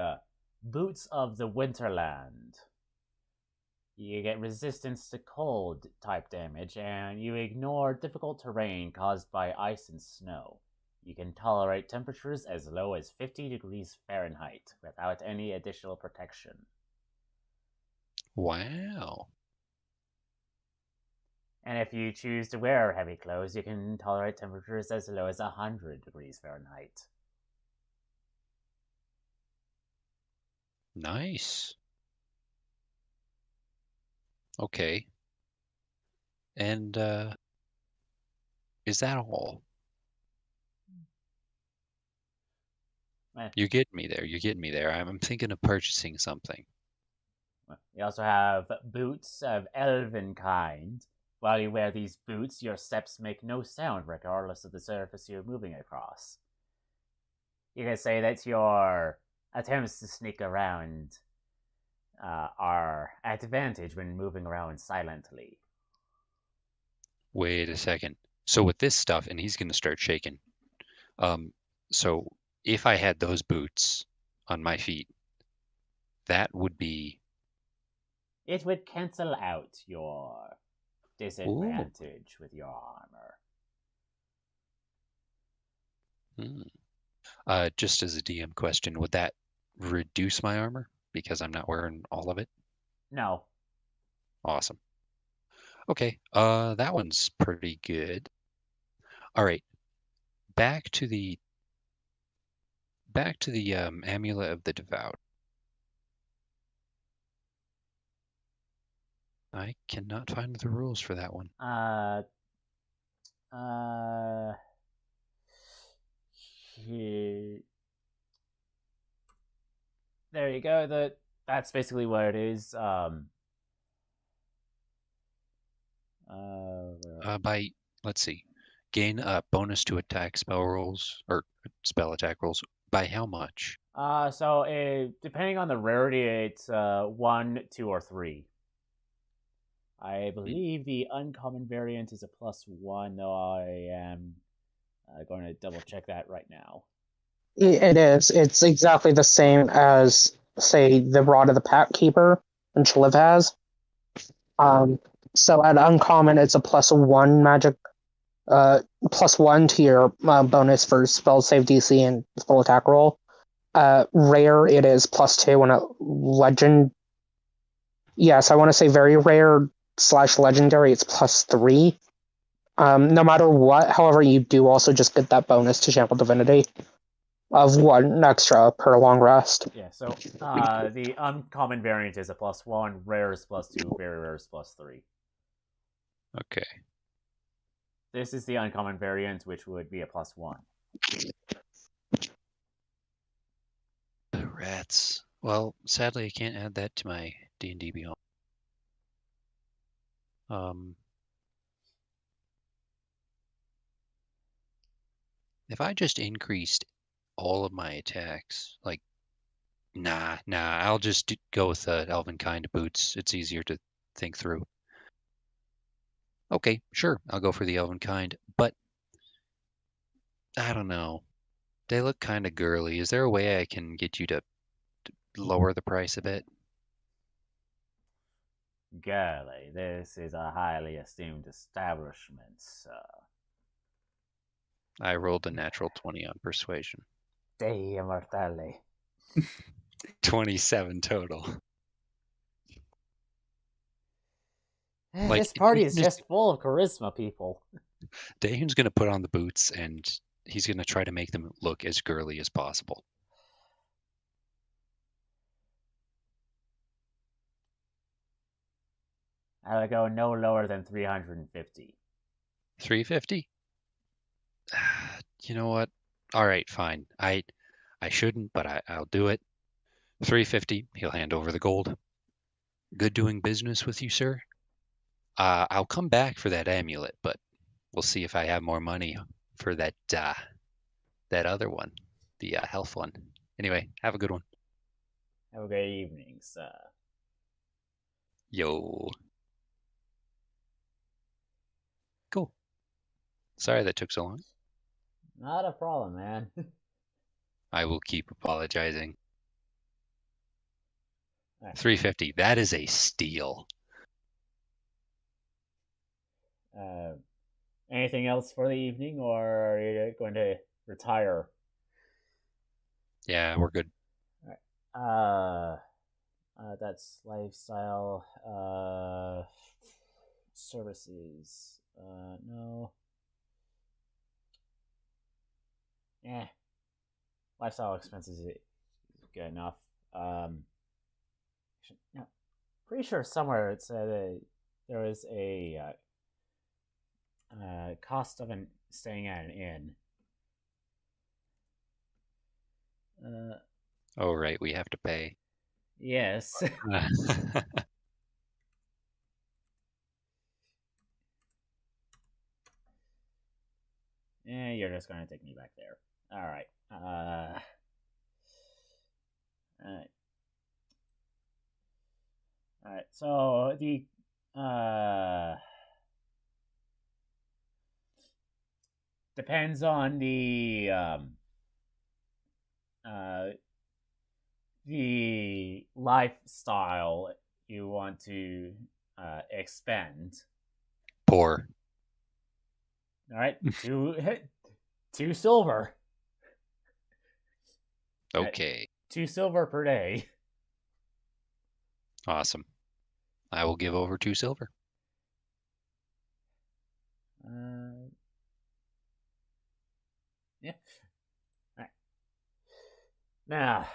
Boots of the Winterland. You get resistance to cold type damage, and you ignore difficult terrain caused by ice and snow. You can tolerate temperatures as low as 50 degrees Fahrenheit without any additional protection. Wow. And if you choose to wear heavy clothes, you can tolerate temperatures as low as 100 degrees Fahrenheit. Nice. Okay. And Is that all? Eh, You're getting me there. You're getting me there. I'm thinking of purchasing something. You also have boots of elven kind. While you wear these boots, your steps make no sound regardless of the surface you're moving across. You can say that your attempts to sneak around are at advantage when moving around silently. Wait a second. So with this stuff, and he's gonna start shaking. So if I had those boots on my feet, that would be It would cancel out your ooh. disadvantage with your armor. Just as a DM question, would that reduce my armor because I'm not wearing all of it? No. Awesome. Okay, that one's pretty good. All right, back to the amulet of the devout. I cannot find the rules for that one. There you go. That's basically what it is. By let's see, gain a bonus to attack spell rolls or spell attack rolls by how much? Depending on the rarity, it's 1, 2, or 3. I believe the uncommon variant is a +1, though I am going to double check that right now. It is. It's exactly the same as, say, the Rod of the Pack Keeper, which Liv has. So at uncommon, it's a +1 magic, +1 to your bonus for spell save DC and full attack roll. Rare, it is +2, and a legend. Yes, I want to say very rare / legendary, it's +3. No matter what, however, you do also just get that bonus to Channel Divinity of 1 extra per long rest. Yeah, so the uncommon variant is a +1, rare is +2, very rare is +3. Okay. This is the uncommon variant, which would be a +1. Rats. Well, sadly, I can't add that to my D&D Beyond. If I just increased all of my attacks, like, nah, I'll just go with Elven Kind boots. It's easier to think through. Okay, sure, I'll go for the Elven Kind, but I don't know. They look kind of girly. Is there a way I can get you to lower the price a bit? Girly, this is a highly esteemed establishment, sir. I rolled a natural 20 on persuasion. Dei immortali. 27 total. This party is just full of charisma, people. Daehyun's going to put on the boots and he's going to try to make them look as girly as possible. I would go no lower than 350. 350? You know what? All right, fine. I shouldn't, but I'll do it. 350. He'll hand over the gold. Good doing business with you, sir. I'll come back for that amulet, but we'll see if I have more money for that other one, the health one. Anyway, have a good one. Have a good evening, sir. Yo. Cool. Sorry that took so long. Not a problem, man. I will keep apologizing. 350. That is a steal. Anything else for the evening, or are you going to retire? Yeah, we're good. All right. That's lifestyle. Services. No. Lifestyle expenses is good enough. No, pretty sure somewhere it said there was a cost of staying at an inn. Oh, right, we have to pay. Yes. You're just going to take me back there. All right. All right. So the depends on the lifestyle you want to expend. Poor. All right, two silver. Okay. 2 silver per day. Awesome. I will give over 2 silver. Yeah. All right. Now,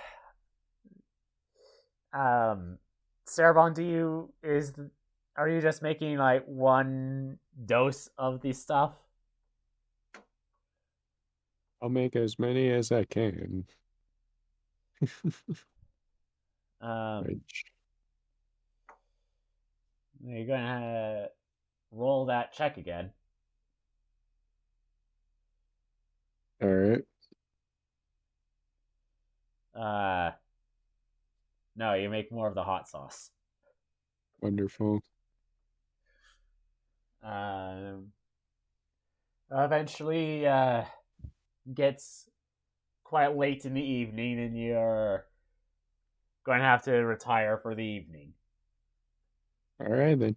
Cerebon, are you just making like 1 dose of the stuff? I'll make as many as I can. You're gonna roll that check again. All right. No, you make more of the hot sauce. Wonderful. Eventually, gets quite late in the evening, and you're going to have to retire for the evening. All right, then.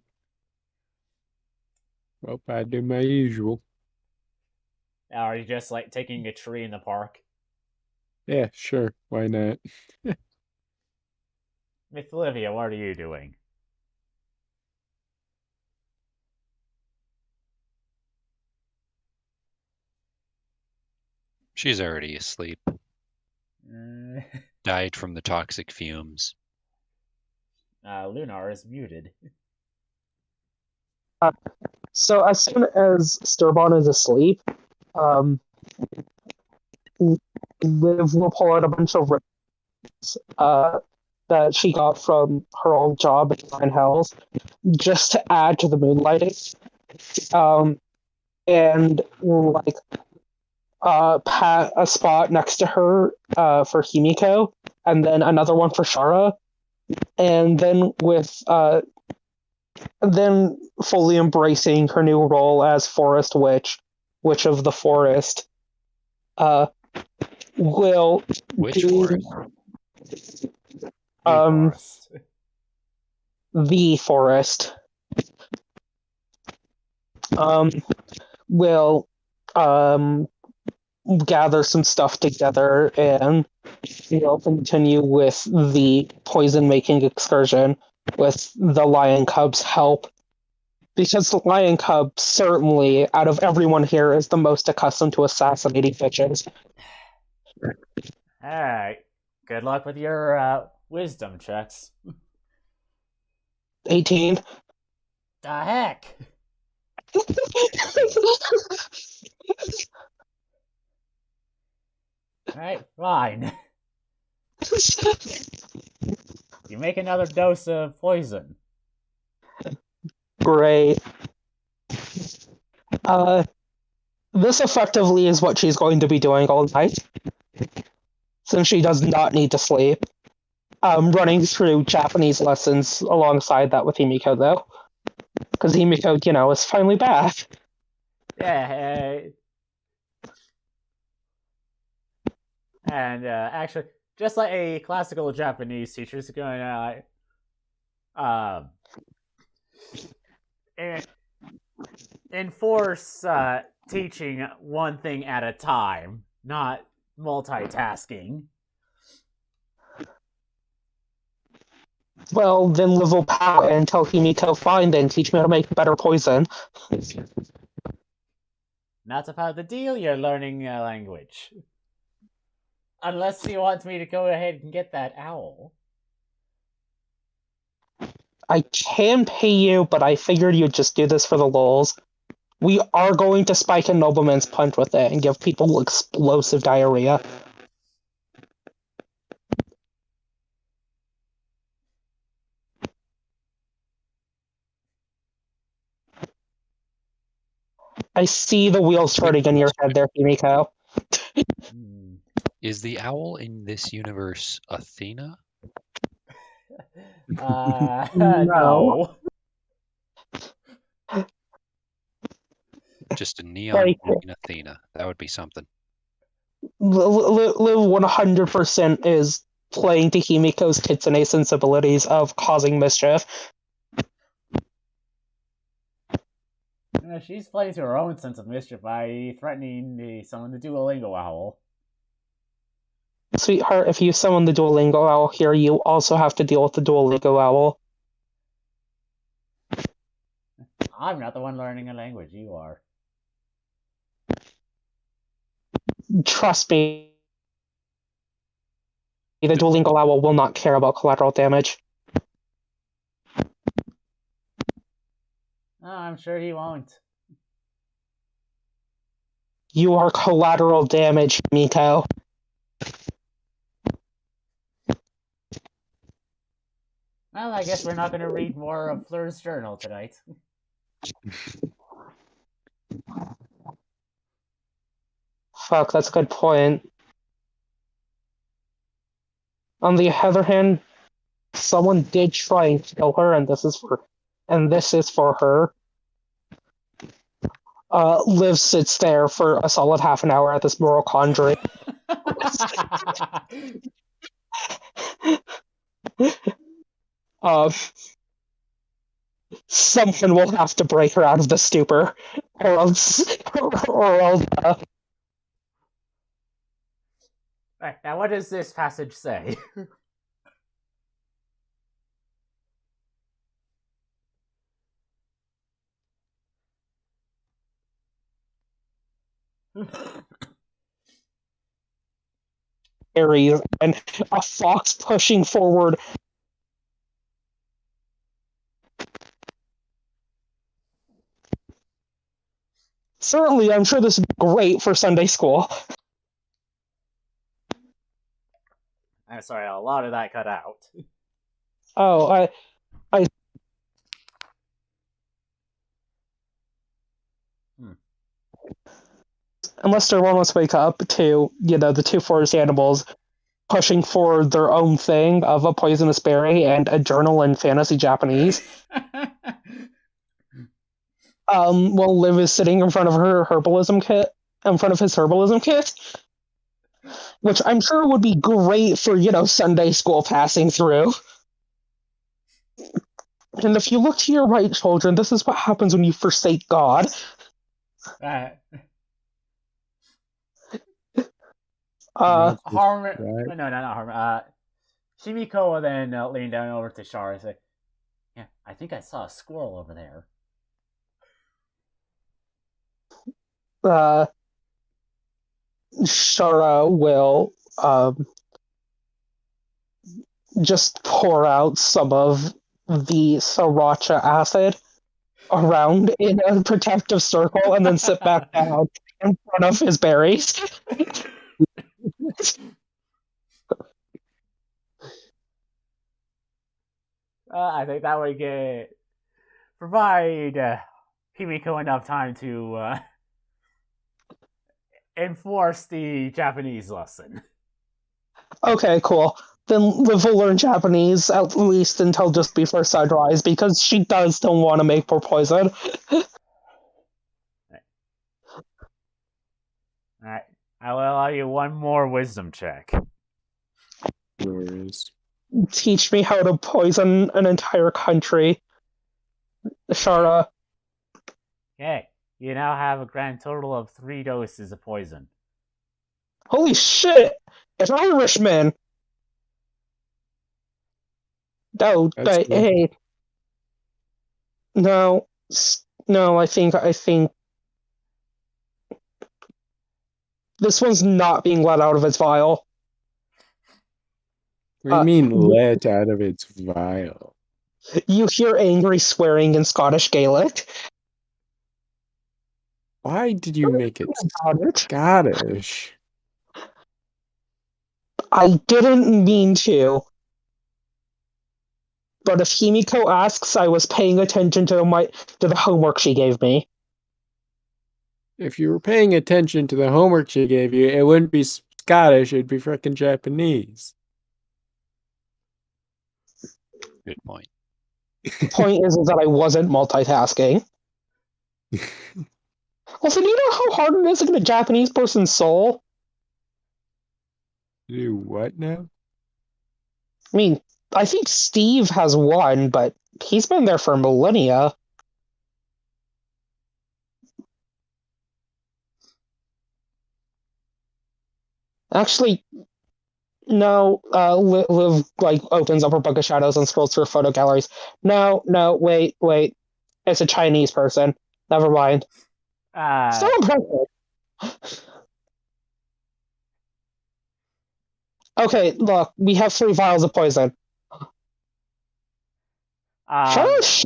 Well, I do my usual. Are you just like taking a tree in the park? Yeah, sure. Why not? Miss Olivia, what are you doing? She's already asleep. Died from the toxic fumes. Lunar is muted. So as soon as Sturbon is asleep, Liv will pull out a bunch of ribbons that she got from her old job at Nine Hells, just to add to the moonlighting. And like pat a spot next to her for Himiko, and then another one for Shara, and then then fully embracing her new role as Forest Witch of the Forest, will Which forest? Forest. The forest will gather some stuff together and will continue with the poison making excursion with the lion cub's help, because the lion cub certainly out of everyone here is the most accustomed to assassinating bitches. Alright, good luck with your wisdom checks. 18. The heck? Alright, fine. You make another dose of poison. Great. This effectively is what she's going to be doing all night, since she does not need to sleep. Running through Japanese lessons alongside that with Himiko, though. Because Himiko, is finally back. Yeah, and actually, just like a classical Japanese teacher is going to enforce teaching one thing at a time, not multitasking. Well, then Liv will pout and tell Himiko, fine, then teach me how to make better poison. Not about the deal, you're learning a language. Unless you want me to go ahead and get that owl. I can pay you, but I figured you'd just do this for the lulz. We are going to spike a nobleman's punch with it and give people explosive diarrhea. I see the wheels turning in your head there, Himiko. Hmm. Is the owl in this universe Athena? No. Just a neon Like, green Athena. That would be something. Liv 100% is playing to Himiko's kitsune sensibilities of causing mischief. She's playing to her own sense of mischief by threatening to summon the Duolingo owl. Sweetheart, if you summon the Duolingo owl here, you also have to deal with the Duolingo owl. I'm not the one learning a language, you are. Trust me, the Duolingo owl will not care about collateral damage. Oh, I'm sure he won't. You are collateral damage, Himiko. Well, I guess we're not going to read more of Fleur's journal tonight. Fuck, that's a good point. On the other hand, someone did try and kill her, and this is for her. Liv sits there for a solid half an hour at this moral conjuring. Someone will have to break her out of the stupor, or else, or else. Right, now, what does this passage say? Aries and a fox pushing forward. Certainly, I'm sure this is great for Sunday school. I'm sorry, a lot of that cut out. Oh, unless one wants to wake up to, the two forest animals pushing for their own thing of a poisonous berry and a journal in fantasy Japanese. While Liv is sitting in front of her herbalism kit, in front of his herbalism kit, which I'm sure would be great for, Sunday school passing through. And if you look to your right, children, this is what happens when you forsake God. Harm. Right. No, not Harm. Shimiko will then lean down over to Shara and say, "Yeah, I think I saw a squirrel over there." Shara will just pour out some of the sriracha acid around in a protective circle and then sit back down in front of his berries. I think that would provide Himiko enough time to enforce the Japanese lesson. Okay, cool. Then Liv will learn Japanese at least until just before sunrise because she does still want to make more poison. Alright, I will allow you one more wisdom check. Teach me how to poison an entire country. Shara. Okay, you now have a grand total of 3 doses of poison. Holy shit! It's Irishman! No, but hey. No, I think this one's not being let out of its vial. What do you mean let out of its vial? You hear angry swearing in Scottish Gaelic. Why did you make it About it. Scottish? I didn't mean to. But if Himiko asks, I was paying attention to the homework she gave me. If you were paying attention to the homework she gave you, it wouldn't be Scottish, it'd be frickin' Japanese. Good point. The point is that I wasn't multitasking. Also, do you know how hard it is to get a Japanese person's soul? Do what now? I mean, I think Steve has one, but he's been there for millennia. Actually, no. Liv like opens up her book of shadows and scrolls through photo galleries. No, wait. It's a Chinese person. Never mind. Still impressive. Okay, look, we have 3 vials of poison. Shush!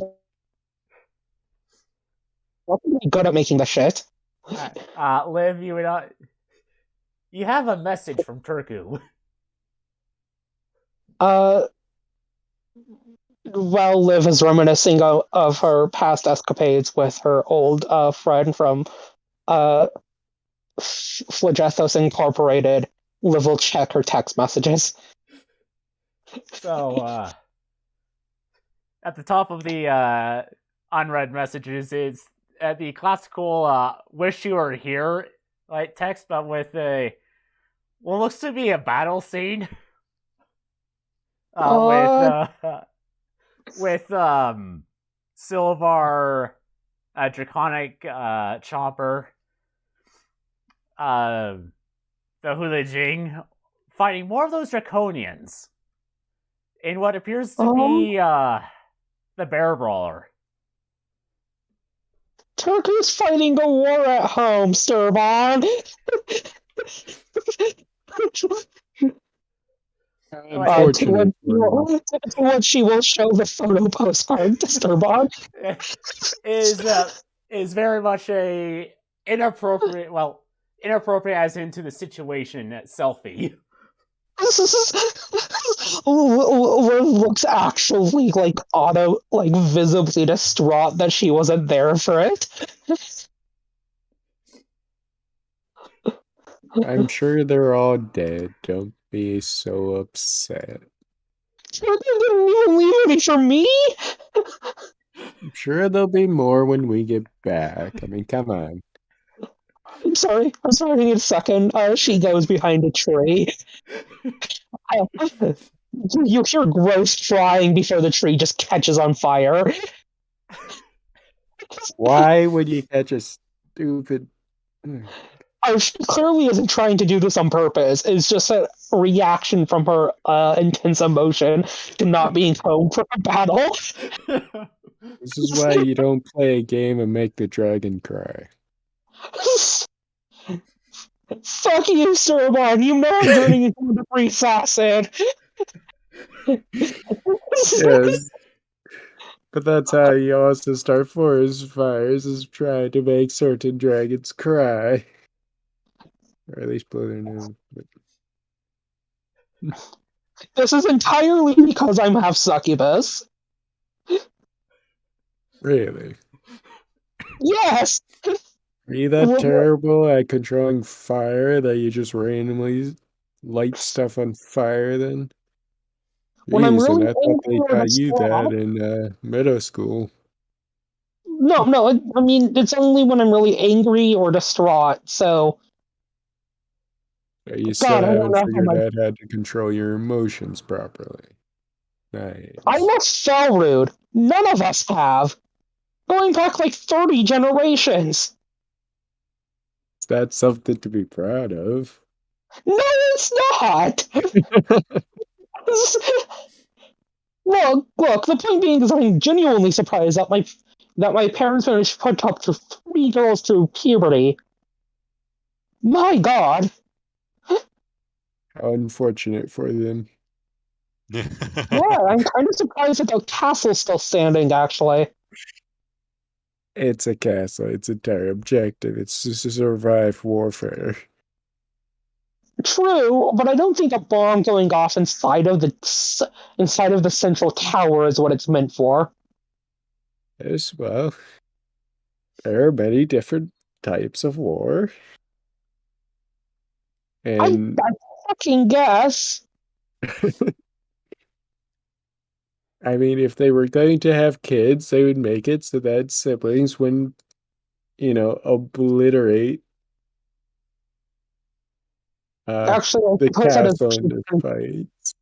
I'm pretty good at making the shit. Liv, you have a message from Turku. Well, Liv is reminiscing of her past escapades with her old friend from Flagethos Incorporated. Liv will check her text messages. So, at the top of the unread messages is the classical "wish you were here" like text, but with what looks to be a battle scene. With Silvar, Draconic Chopper, the Hula Jing fighting more of those Draconians in what appears to be the Bear Brawler. Turku's fighting a war at home, Sturban. Unfortunate. To what she will show the photo postcard to Sturban. Is very much a inappropriate as into the situation selfie. Looks actually visibly distraught that she wasn't there for it. I'm sure they're all dead. Don't be so upset. They didn't even leave any for me. I'm sure there'll be more when we get back. I mean, come on. I'm sorry. I need a second. She goes behind a tree. You hear Gross crying before the tree just catches on fire. Why would you catch a stupid... She clearly isn't trying to do this on purpose. It's just a reaction from her intense emotion to not being home for a battle. This is why you don't play a game and make the dragon cry. Fuck you, Sturban. You know I'm turning into the free assassin. Yes. But that's how you also start forest fires, is trying to make certain dragons cry. Or at least blow their nose. This is entirely because I'm half succubus. Really? Yes! Are you that terrible at controlling fire that you just randomly light stuff on fire then? When I'm Jeez, really and I thought they angry or taught you distraught- that in middle school. No, I mean, it's only when I'm really angry or distraught, so... You still God, I don't haven't know how figured my- out how to control your emotions properly. Nice. I'm not so rude. None of us have. Going back like 30 generations. That's something to be proud of. No, it's not! Look, the point being is I'm genuinely surprised that my parents managed to put up to 3 girls through puberty. My God. How unfortunate for them. Yeah, I'm kind of surprised that the castle's still standing, actually. It's a castle. Its entire objective. It's to survive warfare. True, but I don't think a bomb going off inside of the central tower is what it's meant for. Yes, well, there are many different types of war. And I fucking guess. I mean, if they were going to have kids, they would make it so that siblings wouldn't, obliterate Actually, I the suppose that is castle into fights.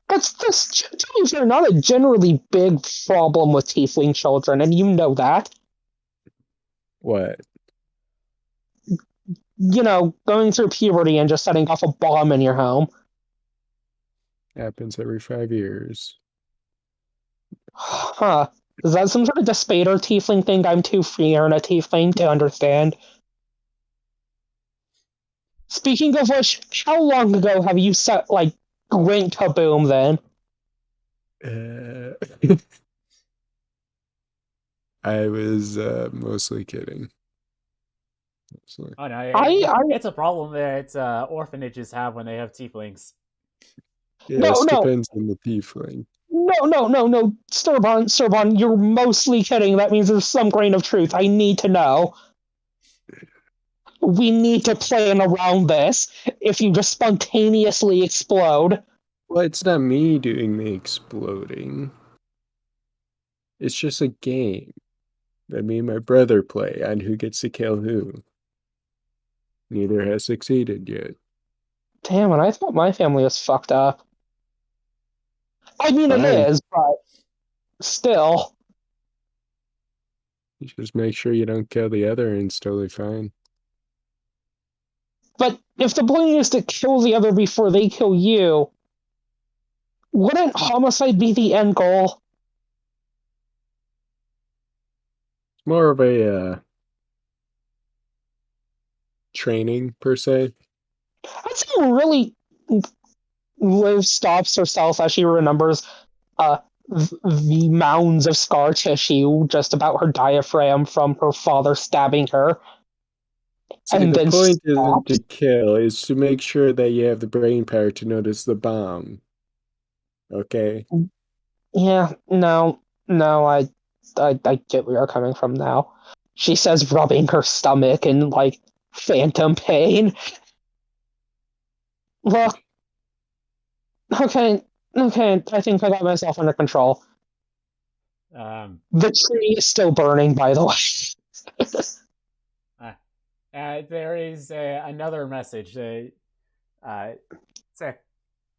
Tieflings are not a generally big problem with tiefling children, and you know that. What? Going through puberty and just setting off a bomb in your home. Happens every 5 years. Huh. Is that some sort of Despater tiefling thing I'm too free and a tiefling to understand? Speaking of which, how long ago have you went kaboom then? I was mostly kidding. Mostly. Oh no, I it's a problem that orphanages have when they have tieflings. Yes, no, depends on the tiefling. no, Sturbon, you're mostly kidding. That means there's some grain of truth. I need to know. We need to plan around this. If you just spontaneously explode. Well, it's not me doing the exploding. It's just a game that me and my brother play on who gets to kill who. Neither has succeeded yet. Damn it, I thought my family was fucked up. I mean, it Fine. is, but still. You just make sure you don't kill the other and it's totally fine. But if the point is to kill the other before they kill you, wouldn't homicide be the end goal? It's more of a training, per se. That's how really Liv stops herself as she remembers the mounds of scar tissue just about her diaphragm from her father stabbing her. See, And the then point isn't to stops. kill, it's to make sure that you have the brain power to notice the bomb. Okay? Yeah, no, I get where you're coming from now. She says, rubbing her stomach in phantom pain. Look, okay, I think I got myself under control. The tree is still burning, by the way. There is another message. Say,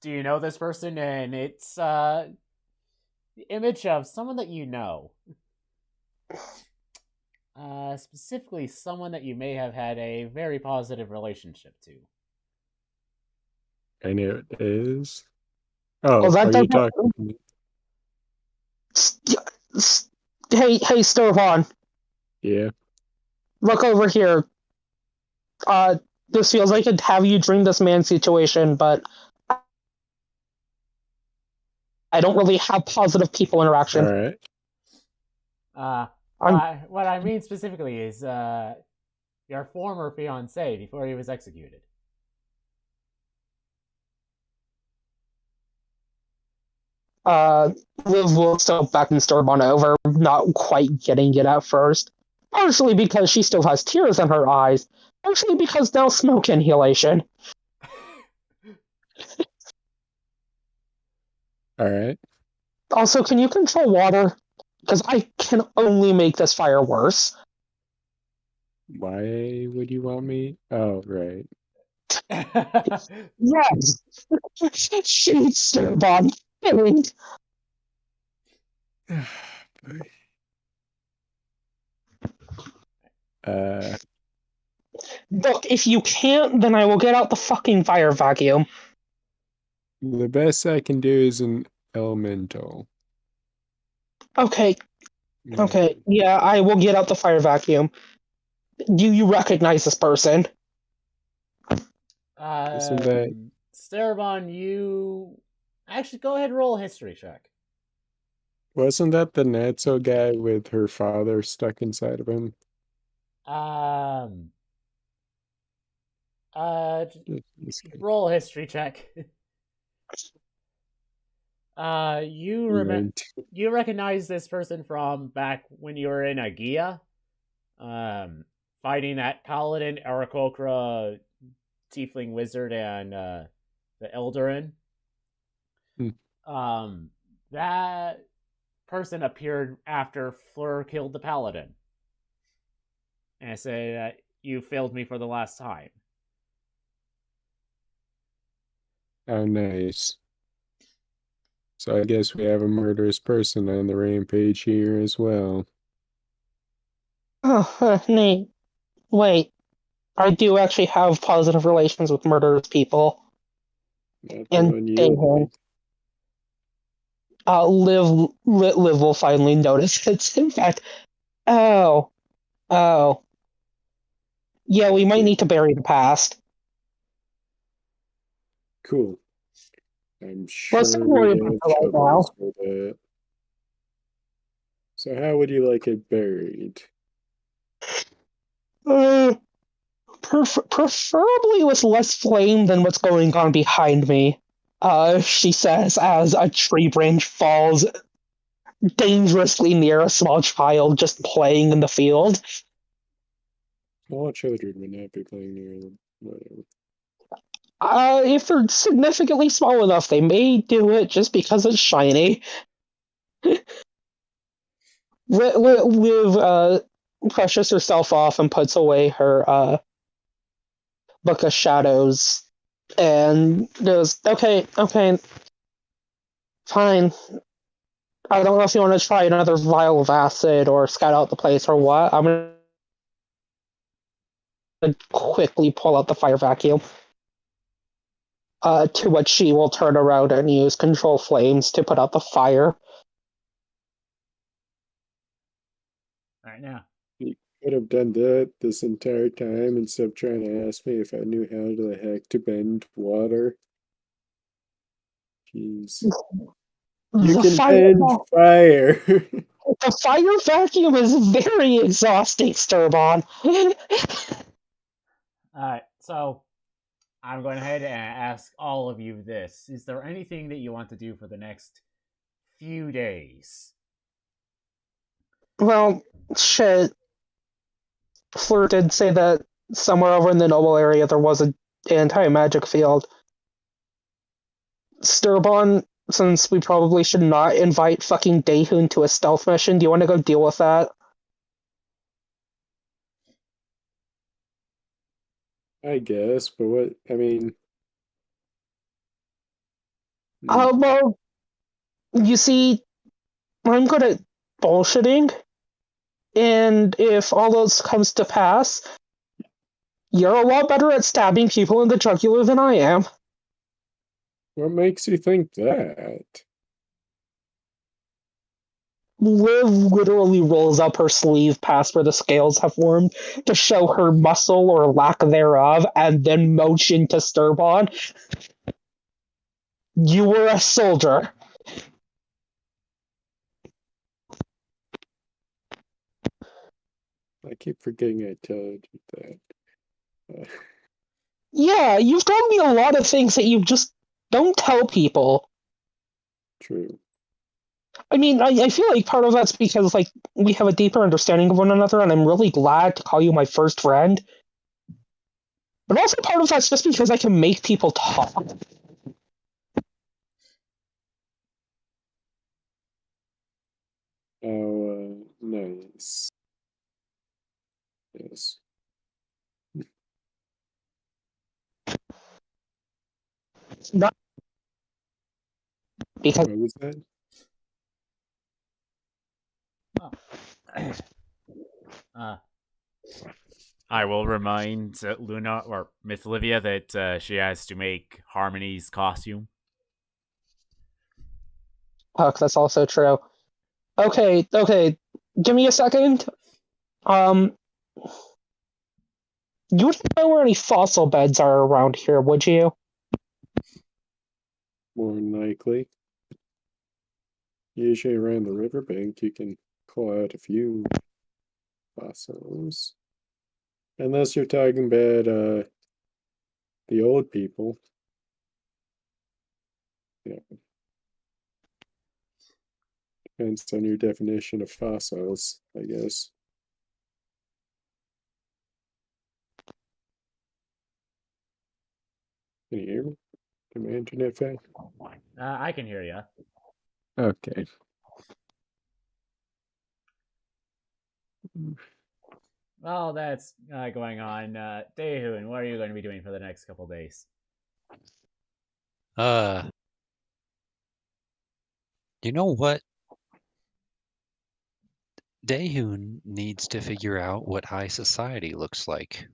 do you know this person? And it's the image of someone that you know. Specifically, someone that you may have had a very positive relationship to. I know it is. Oh, Well, that are you doesn't. talking to me? Hey, Sturvan, Yeah. look over here. This feels like a have you dreamed this man situation, but I don't really have positive people interaction. Alright. What I mean specifically is your former fiance before he was executed. Liv will still beckon Sturban over, not quite getting it at first. Partially because she still has tears in her eyes. Partially because now smoke inhalation. Alright. Also, can you control water? Because I can only make this fire worse. Why would you want me? Oh, right. Yes! Shoot, Sturban. Look, if you can't, then I will get out the fucking fire vacuum. The best I can do is an elemental. Okay, yeah, I will get out the fire vacuum. Do you recognize this person? Isn't that... Starabon, you actually go ahead and roll a history check. Wasn't that the Natso guy with her father stuck inside of him? Um. Just kidding. Roll a history check. Right. You recognize this person from back when you were in Agia, fighting that paladin, Aarakocra, tiefling wizard, and the Eldarin. Hmm. That person appeared after Fleur killed the paladin, and said that you failed me for the last time. How nice. So I guess we have a murderous person on the rampage here as well. Oh, Nate, wait. I do actually have positive relations with murderous people. Not the And one you Daehun. like. Liv will finally notice it. In fact, oh, oh. Yeah, we might Okay, need to bury the past. cool. I'm Let's not sure worry we about have it right now. shovels for that. So how would you like it buried? Uh, preferably with less flame than what's going on behind me. She says as a tree branch falls dangerously near a small child just playing in the field. Small children would not be playing near them. Whatever. If they're significantly small enough, they may do it just because it's shiny. Liv brushes herself off and puts away her Book of Shadows and goes, okay, fine. I don't know if you want to try another vial of acid or scout out the place or what. I'm gonna quickly pull out the fire vacuum. To which she will turn around and use control flames to put out the fire. All right now. You could have done that this entire time instead of trying to ask me if I knew how the heck to bend water. Jeez. You The can fire, bend fire. the fire vacuum is very exhausting, Sturbon. All right, so I'm going ahead and ask all of you this: is there anything that you want to do for the next few days? Well, shit. Fleur did say that somewhere over in the Noble area there was an anti-magic field. Sturbon, since we probably should not invite fucking Daehun to a stealth mission, do you want to go deal with that? I guess, but what, I mean, Well, you see, I'm good at bullshitting, and if all those comes to pass, you're a lot better at stabbing people in the jugular than I am. what makes you think that? Liv literally rolls up her sleeve past where the scales have formed to show her muscle or lack thereof, and then motion to Sturbon. You were a soldier. I keep forgetting I told you that. Yeah, you've told me a lot of things that you just don't tell people. True. I mean, I feel like part of that's because, like, we have a deeper understanding of one another, and I'm really glad to call you my first friend. But also part of that's just because I can make people talk. Oh, nice. Yes. Not because What was that? Oh. uh, I will remind Luna or Miss Olivia that she has to make Harmony's costume. Puck, that's also true. Okay, give me a second. You wouldn't know where any fossil beds are around here, would you? More than likely. Usually around the riverbank, you can pull out a few fossils. Unless you're talking about the old people. Yeah. Depends on your definition of fossils, I guess. Can you hear me? Can my internet fail? I can hear you. Okay. Well, that's going on. Daehun, what are you going to be doing for the next couple days? You know what? Daehun needs to figure out what high society looks like.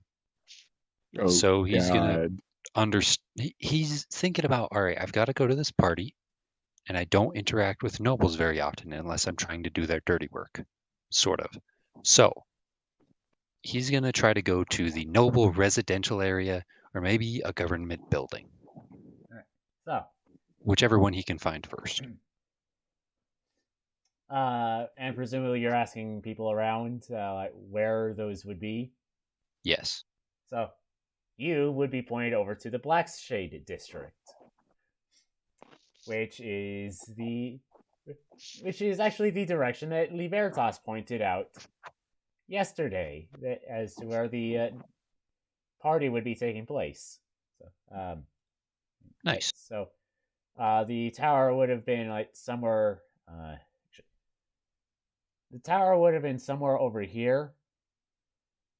Oh, So he's gonna God. he's thinking about, all right, I've got to go to this party, and I don't interact with nobles very often unless I'm trying to do their dirty work, sort of. So he's gonna try to go to the noble residential area or maybe a government building, All right. So, whichever one he can find first. and presumably you're asking people around like where those would be. Yes. So, you would be pointed over to the Black Shade District, which is actually the direction that Libertas pointed out yesterday, as to where the party would be taking place. So, Nice. So, the tower would have been like somewhere. The tower would have been somewhere over here,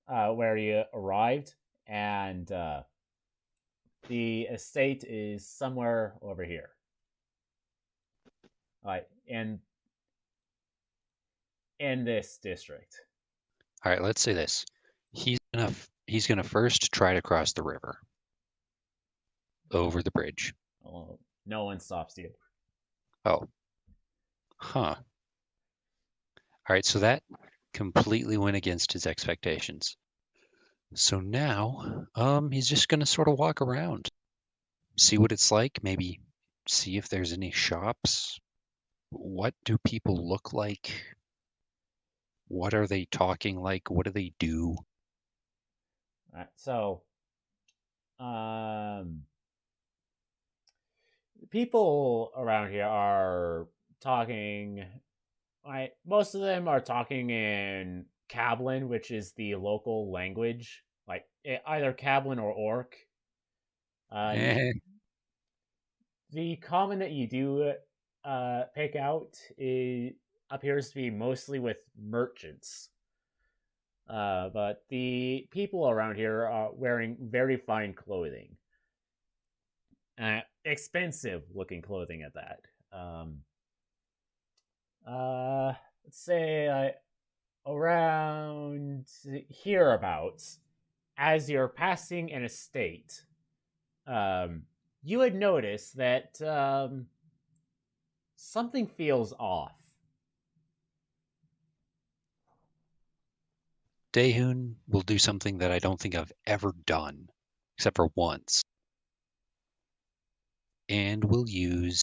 where you arrived, and the estate is somewhere over here. Like in this district. All right, let's say this. He's gonna first try to cross the river over the bridge. Oh, no one stops you. Oh. Huh. All right, so that completely went against his expectations. So now, he's just gonna sort of walk around, see what it's like, maybe see if there's any shops. What do people look like? What are they talking like? What do they do? All right, so, um, people around here are talking. Right, most of them are talking in Cablin, which is the local language, like either Cablin or Orc. Eh, The common that you do pick out appears to be mostly with merchants. But the people around here are wearing very fine clothing. Expensive looking clothing at that. Let's say around hereabouts, as you're passing an estate, you would notice that something feels off. Daehun will do something that I don't think I've ever done, except for once. And will use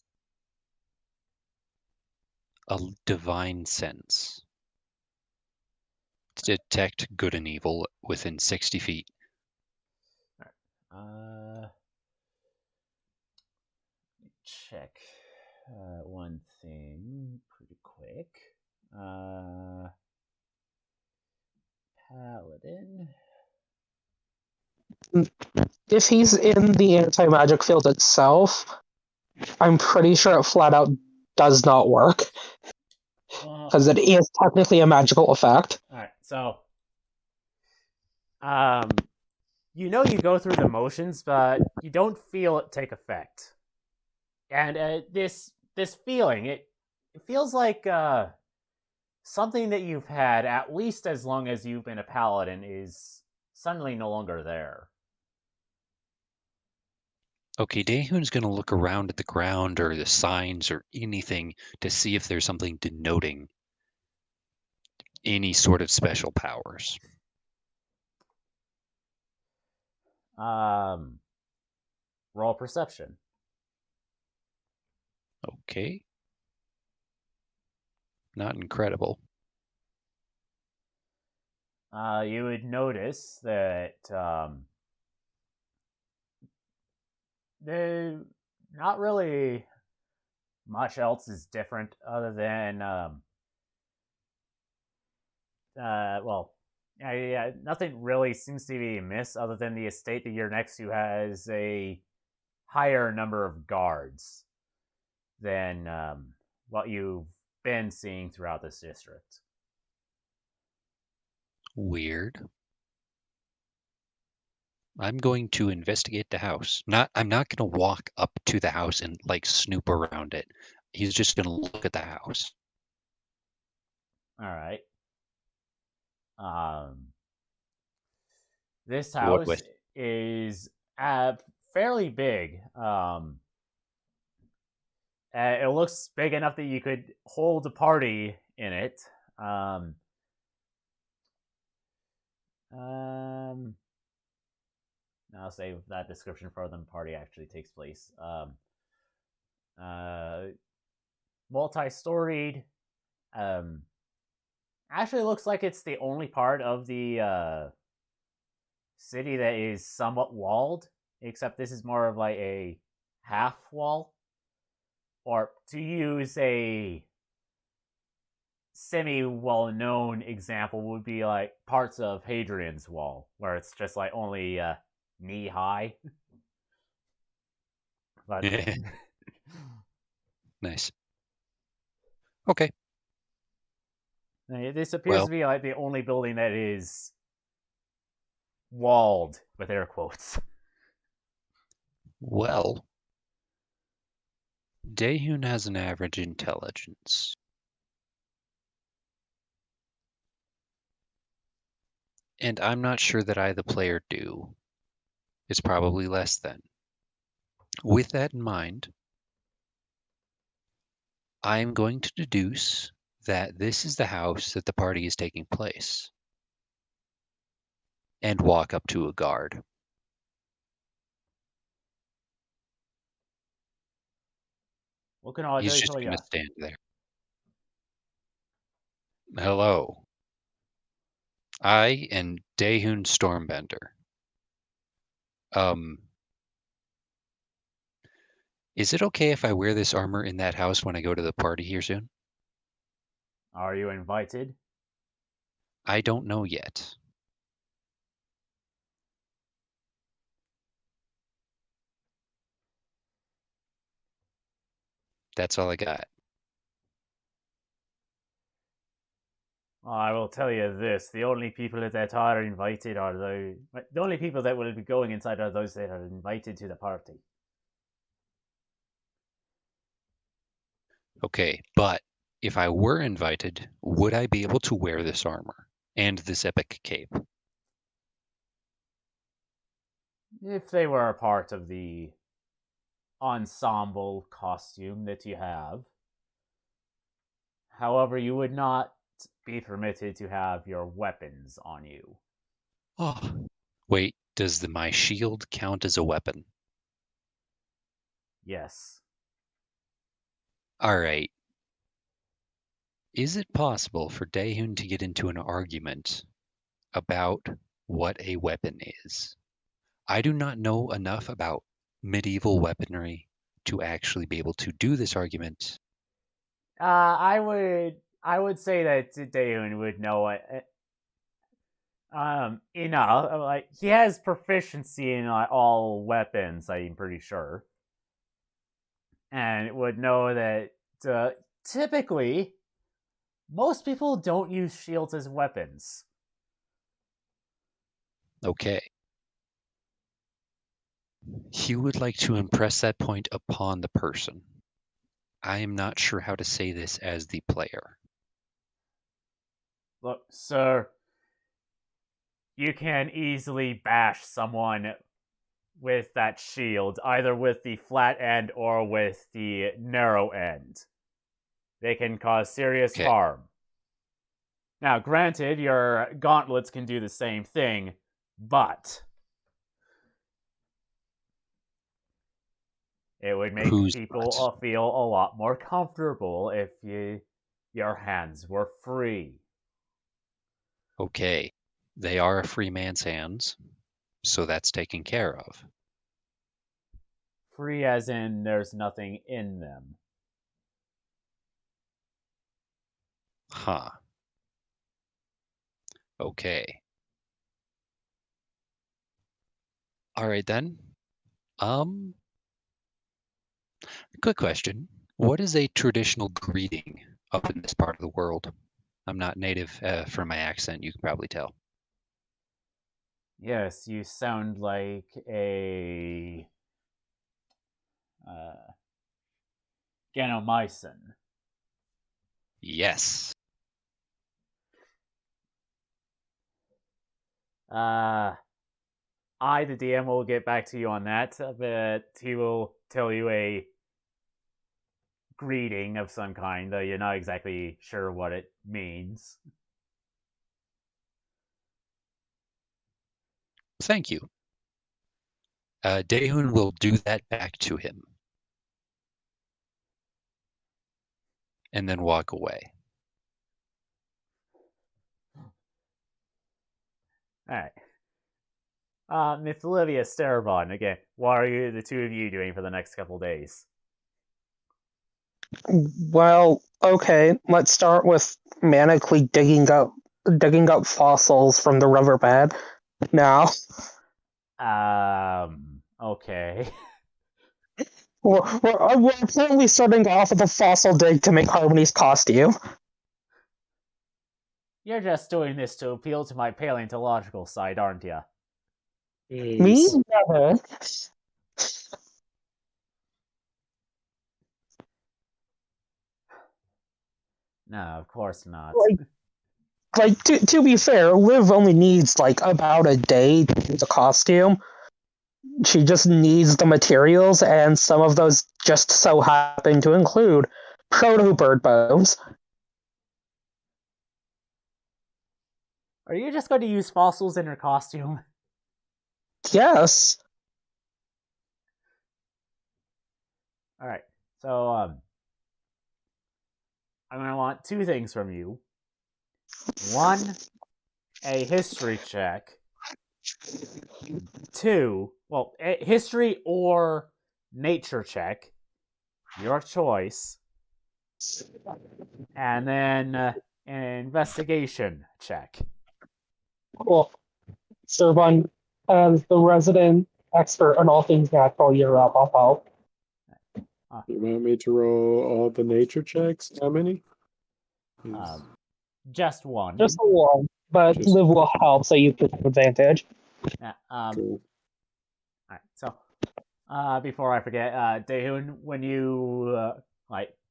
a divine sense to detect good and evil within 60 feet. Check one thing pretty quick. Paladin. If he's in the anti-magic field itself, I'm pretty sure it flat out does not work. Because it is technically a magical effect. Alright, so you know you go through the motions, but you don't feel it take effect. And this feeling, it feels like something that you've had at least as long as you've been a paladin is suddenly no longer there. Okay, Daehun's going to look around at the ground or the signs or anything to see if there's something denoting any sort of special powers. Roll perception. Okay. not incredible. You would notice that not really much else is different other than nothing really seems to be amiss other than the estate that you're next to has a higher number of guards than what you've been seeing throughout this district. Weird. I'm going to investigate the house. I'm not going to walk up to the house and like snoop around it. He's just going to look at the house. All right. This What house with? is fairly big. It looks big enough that you could hold a party in it. I'll save that description for when the party actually takes place. Multi-storied. Actually looks like it's the only part of the city that is somewhat walled, except this is more of like a half wall. Or to use a semi-well-known example would be like parts of Hadrian's Wall, where it's just like only knee-high. But Nice. Okay. this appears Well, to be like the only building that is walled, with air quotes. well, Daehun has an average intelligence. And I'm not sure that I, the player, do. It's probably less than. With that in mind, I'm going to deduce that this is the house that the party is taking place. And walk up to a guard. What can I He's do just for you? going to stand there. Hello. I am Daehun Stormbender. Is it okay if I wear this armor in that house when I go to the party here soon? Are you invited? I don't know yet. That's all I got. Well, I will tell you this: the only people that are invited are the only people that will be going inside are those that are invited to the party. Okay, but if I were invited, would I be able to wear this armor and this epic cape? If they were a part of the ensemble costume that you have. However, you would not be permitted to have your weapons on you. Oh, wait, does my shield count as a weapon? Yes. All right. Is it possible for Daehun to get into an argument about what a weapon is? I do not know enough about medieval weaponry to actually be able to do this argument. I would say that Daeun would know it. Enough. Like he has proficiency in all weapons. I'm pretty sure, and would know that typically most people don't use shields as weapons. Okay. He would like to impress that point upon the person. I am not sure how to say this as the player. Look, sir, you can easily bash someone with that shield, either with the flat end or with the narrow end. They can cause serious Okay. harm. Now, granted, your gauntlets can do the same thing, but it would make Who's people but? feel a lot more comfortable if you your hands were free. Okay, they are a free man's hands, so that's taken care of. Free as in there's nothing in them. Huh. Okay. All right then. Quick question. What is a traditional greeting up in this part of the world? I'm not native from my accent, you can probably tell. Yes, you sound like a Ganomycin. Yes. Uh, the DM, will get back to you on that, but he will tell you a greeting of some kind, though you're not exactly sure what it means. Thank you. Dehun will do that back to him and then walk away. Alright. Miss Olivia Starabon, again, what are the two of you doing for the next couple days? Well, okay, let's start with manically digging up fossils from the riverbed. Now, Okay. we're currently starting off with a fossil dig to make Harmony's costume. You're just doing this to appeal to my paleontological side, aren't you? Me? Yes. Never. No, of course not. To be fair, Liv only needs like about a day to do the costume. She just needs the materials, and some of those just so happen to include proto bird bones. Are you just going to use fossils in your costume? Yes. Alright, so, I'm going to want two things from you. One, a history check. Two, well, a history or nature check. Your choice. And then an investigation check. Cool. Servon, as the resident expert on all things natural, you're up. I'll help. You want me to roll all the nature checks? How many? Just one. Just the one, but Just- Liv will help, so you get advantage. Yeah, Cool. Alright, so before I forget, Dehun, when you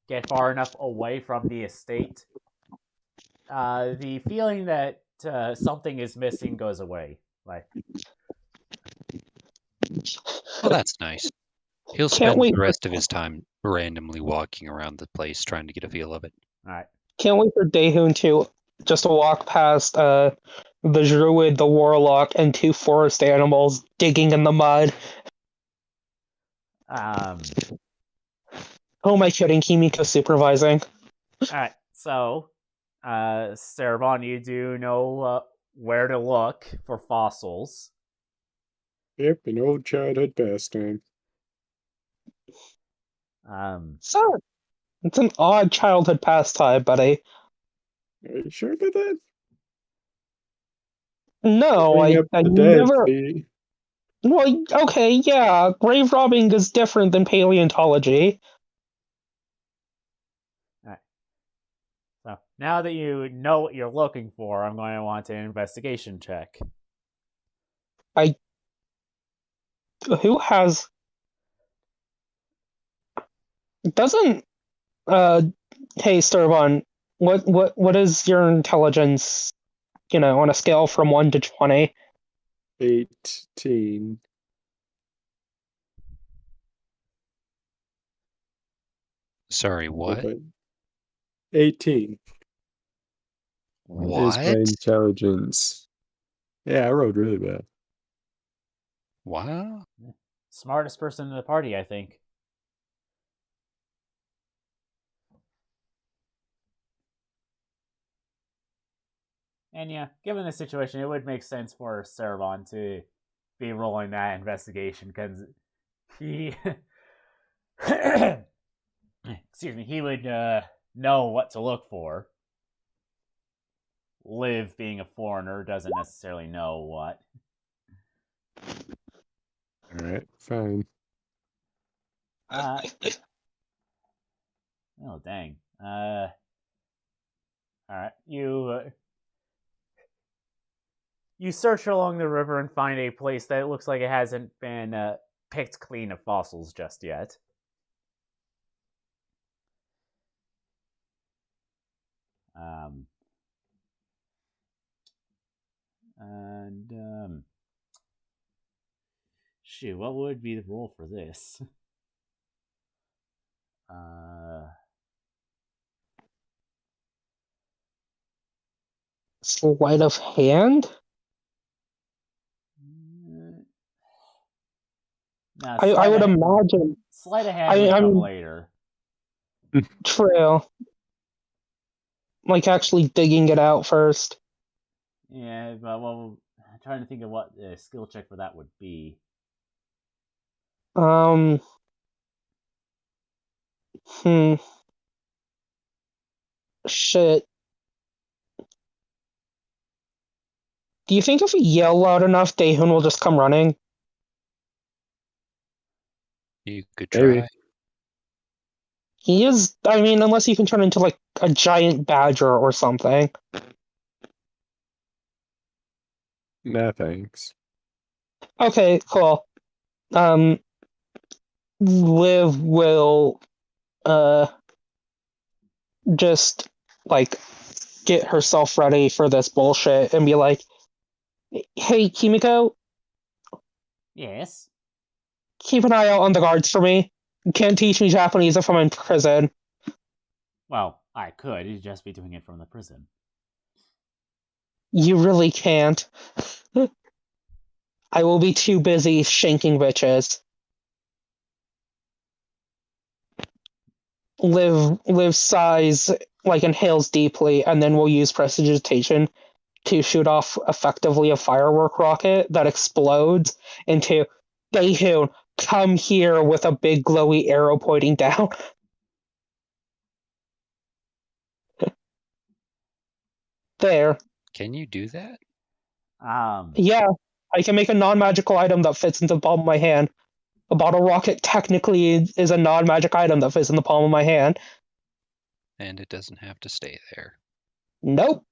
get far enough away from the estate, the feeling that something is missing goes away. Well, that's nice. He'll Can't spend wait. the rest of his time randomly walking around the place trying to get a feel of it. Alright. Can't wait for Dehun to just walk past the druid, the warlock, and two forest animals digging in the mud. Who am I kidding? Kimiko supervising. Alright, so Cerbon, you do know where to look for fossils. Yep, an old childhood pastime. So, it's an odd childhood pastime, buddy. Are you sure about that? No, Bring up I the dead. never. See? Well, okay, yeah, grave robbing is different than paleontology. So now that you know what you're looking for, I'm going to want an investigation check. Who has? Doesn't hey Sturban, what is your intelligence? On a scale from 1 to 20. 18. Sorry, what? 18 is What? my intelligence. Yeah, I rolled really bad. Wow. Smartest person in the party, I think. And yeah, given the situation, it would make sense for Cerebon to be rolling that investigation because he, excuse me, he would know what to look for. Liv, being a foreigner, doesn't necessarily know what. All right, fine. Oh dang. All right, you search along the river and find a place that looks like it hasn't been picked clean of fossils just yet. Shoot, what would be the rule for this? Sleight of hand? No, I would imagine. Sleight of hand would come later. True. Like actually digging it out first. Yeah, but well, I'm trying to think of what the skill check for that would be. Shit. Do you think if we yell loud enough, Daehun will just come running? You could try. Maybe. He is, I mean, unless he can turn into like a giant badger or something. Nah, thanks. Okay, cool. Liv will, just, like, get herself ready for this bullshit and be like, hey, Kimiko, Yes? keep an eye out on the guards for me. You can't teach me Japanese if I'm in prison. Well, I could. You'd just be doing it from the prison. You really can't. I will be too busy shanking bitches. Liv sighs, like inhales deeply, and then we'll use prestidigitation to shoot off effectively a firework rocket that explodes into Daehun, come here with a big glowy arrow pointing down. There. Can you do that? Yeah, I can make a non-magical item that fits into the palm of my hand. A bottle rocket technically is a non-magic item that fits in the palm of my hand. And it doesn't have to stay there. Nope.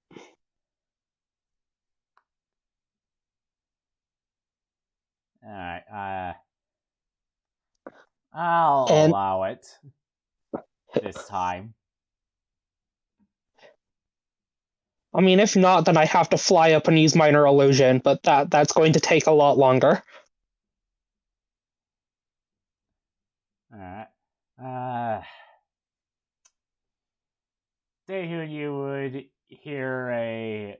Alright, I'll allow it. This time. I mean, if not, then I have to fly up and use minor illusion, but that's going to take a lot longer. Alright. Daehun, you would hear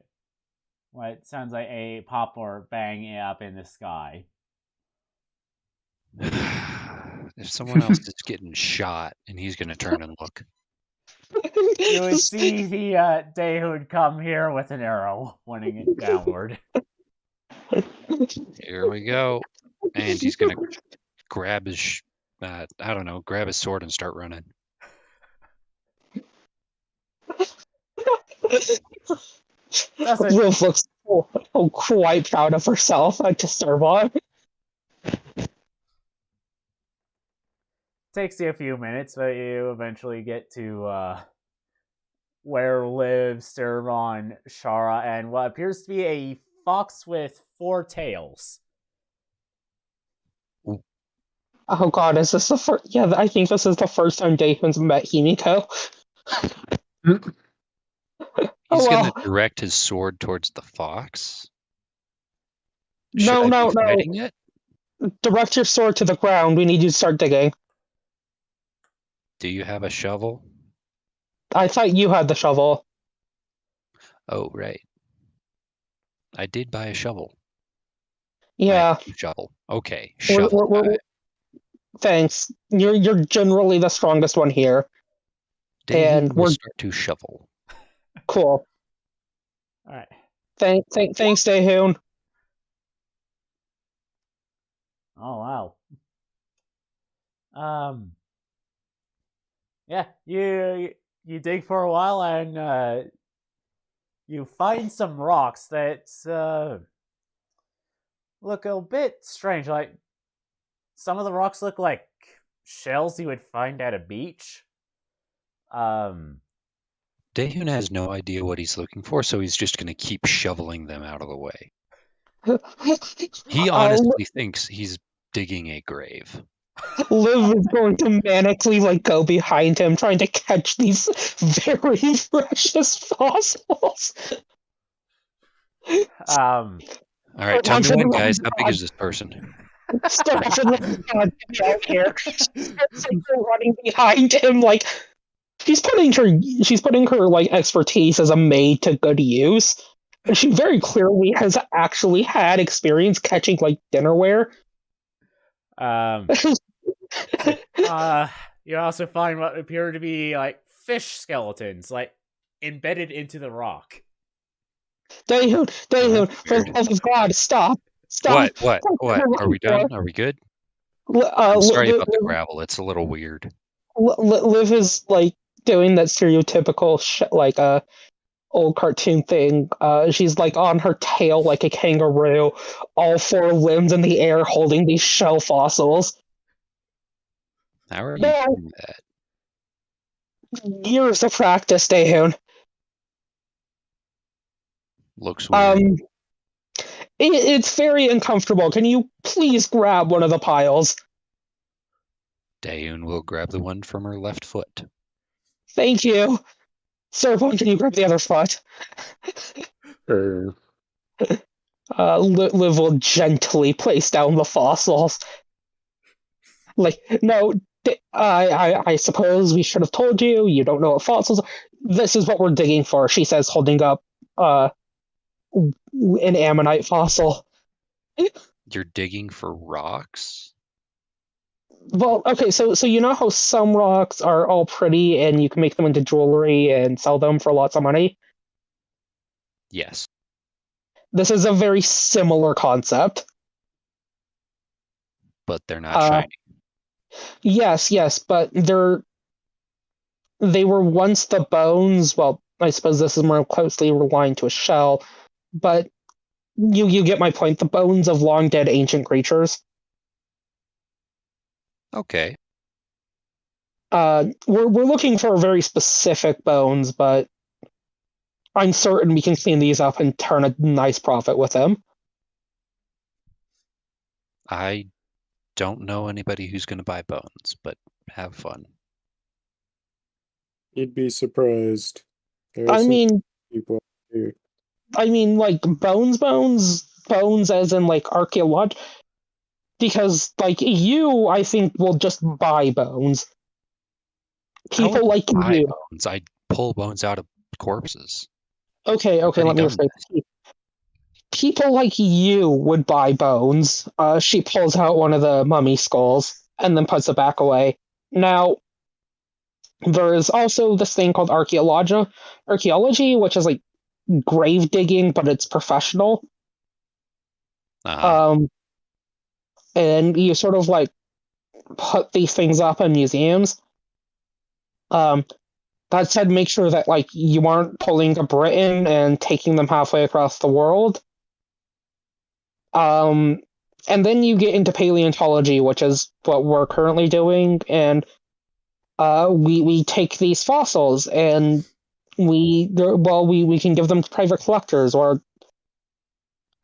what sounds like a pop or bang up in the sky. If someone else is getting shot and he's going to turn and look. You would see the Daehun come here with an arrow pointing it downward. Here we go. And he's going to grab his, grab his sword and start running. Liv looks quite proud of herself to Servon. Takes you a few minutes, but you eventually get to where Liv, Servon, Shara, and what appears to be a fox with 4 tails. Oh god, is this the first? Yeah, I think this is the first time Daehun's met Himiko. He's going to direct his sword towards the fox? No. Fighting it? Direct your sword to the ground. We need you to start digging. Do you have a shovel? I thought you had the shovel. Oh, right. I did buy a shovel. Yeah. Shovel. Okay. Shovel. Thanks. You're generally the strongest one here. And we'll start to shovel. Cool. Alright. Thanks, Daehoon. Oh wow. Yeah, you dig for a while and you find some rocks that look a bit strange. Like some of the rocks look like shells you would find at a beach. Um, Daehun has no idea what he's looking for, so he's just going to keep shoveling them out of the way. He honestly thinks he's digging a grave. Liv is going to manically like go behind him, trying to catch these very precious fossils. um, All right, tell me when, guys. How big is this person? Stop for the God, get out here. She's running behind him like she's putting her like expertise as a maid to good use. And she very clearly has actually had experience catching like dinnerware. um, you also find what appear to be like fish skeletons, like embedded into the rock. Daehoon, for the love of God, stop. What? Are we done? Are we good? I'm sorry about the gravel. It's a little weird. Liv is like doing that stereotypical like old cartoon thing. She's like on her tail like a kangaroo, all four limbs in the air holding these shell fossils. How are you doing that? Years of practice, Daehoon. Looks weird. It's very uncomfortable. Can you please grab one of the piles? Daehoon will grab the one from her left foot. Thank you. Serpon, can you grab the other foot? Liv will gently place down the fossils. Like, no, I suppose we should have told you. You don't know what fossils are. This is what we're digging for, she says, holding up an ammonite fossil. You're digging for rocks? Well, okay, so you know how some rocks are all pretty and you can make them into jewelry and sell them for lots of money? Yes. This is a very similar concept. But they're not shiny. Yes, but they were once the bones. Well, I suppose this is more closely aligned to a shell, but you get my point. The bones of long dead ancient creatures. Okay. We're looking for very specific bones, but I'm certain we can clean these up and turn a nice profit with them. I don't know anybody who's going to buy bones, but have fun. You'd be surprised. I mean, people here. like bones as in like archaeological. Because like you, I think will just buy bones. People like you. Bones. I pull bones out of corpses. Okay, let me rephrase. People like you would buy bones. She pulls out one of the mummy skulls and then puts it back away. Now, there is also this thing called archaeology, which is like grave digging, but it's professional. And you sort of like put these things up in museums. That said, make sure that like you aren't pulling to Britain and taking them halfway across the world. And then you get into paleontology, which is what we're currently doing, and we take these fossils and we can give them to private collectors, or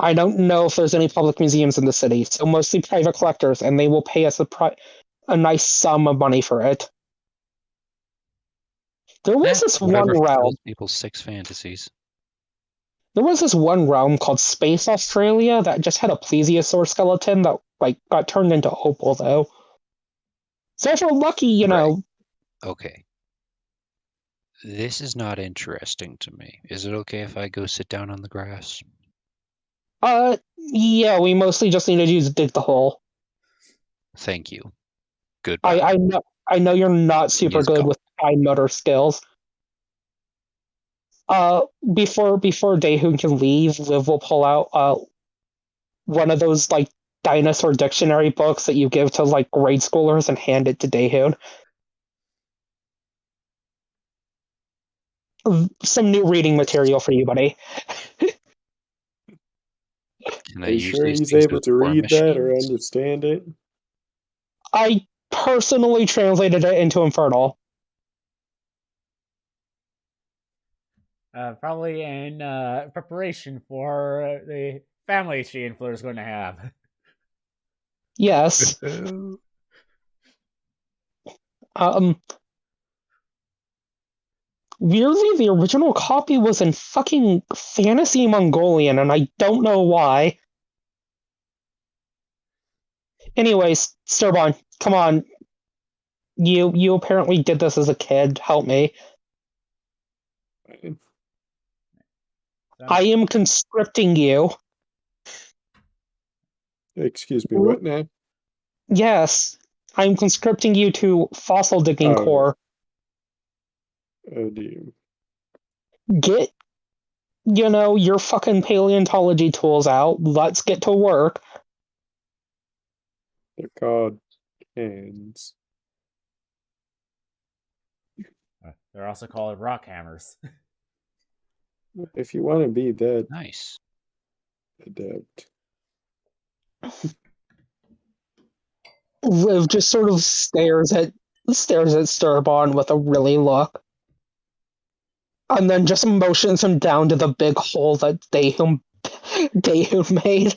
I don't know if there's any public museums in the city, so mostly private collectors, and they will pay us a nice sum of money for it. There was this one realm. People's six fantasies. There was this one realm called Space Australia that just had a plesiosaur skeleton that like got turned into opal, though. So if we're lucky, you know. Okay. This is not interesting to me. Is it okay if I go sit down on the grass? Yeah, we mostly just need to dig the hole. Thank you. Goodbye. I know you're not super good with fine motor skills. before Daehoon can leave, Liv will pull out one of those like dinosaur dictionary books that you give to like grade schoolers and hand it to Daehoon. Some new reading material for you, buddy. Can I Are you use sure these he's things able as to war read that or machines? understand it? I personally translated it into Infernal. Probably in preparation for the family she and Fleur is going to have. Yes. Weirdly, the original copy was in fucking Fantasy Mongolian, and I don't know why. Anyways, Sturbon, come on. You apparently did this as a kid. Help me. Fine. I am conscripting you. Excuse me, what now? Yes, I'm conscripting you to Fossil Digging Oh. Corps. Oh dear. Get, your fucking paleontology tools out. Let's get to work. They're called hands. They're also called rock hammers. If you want to be that Nice. adept. Liv just sort of stares at Sturbon with a really look. And then just motions him down to the big hole that Daehoon made.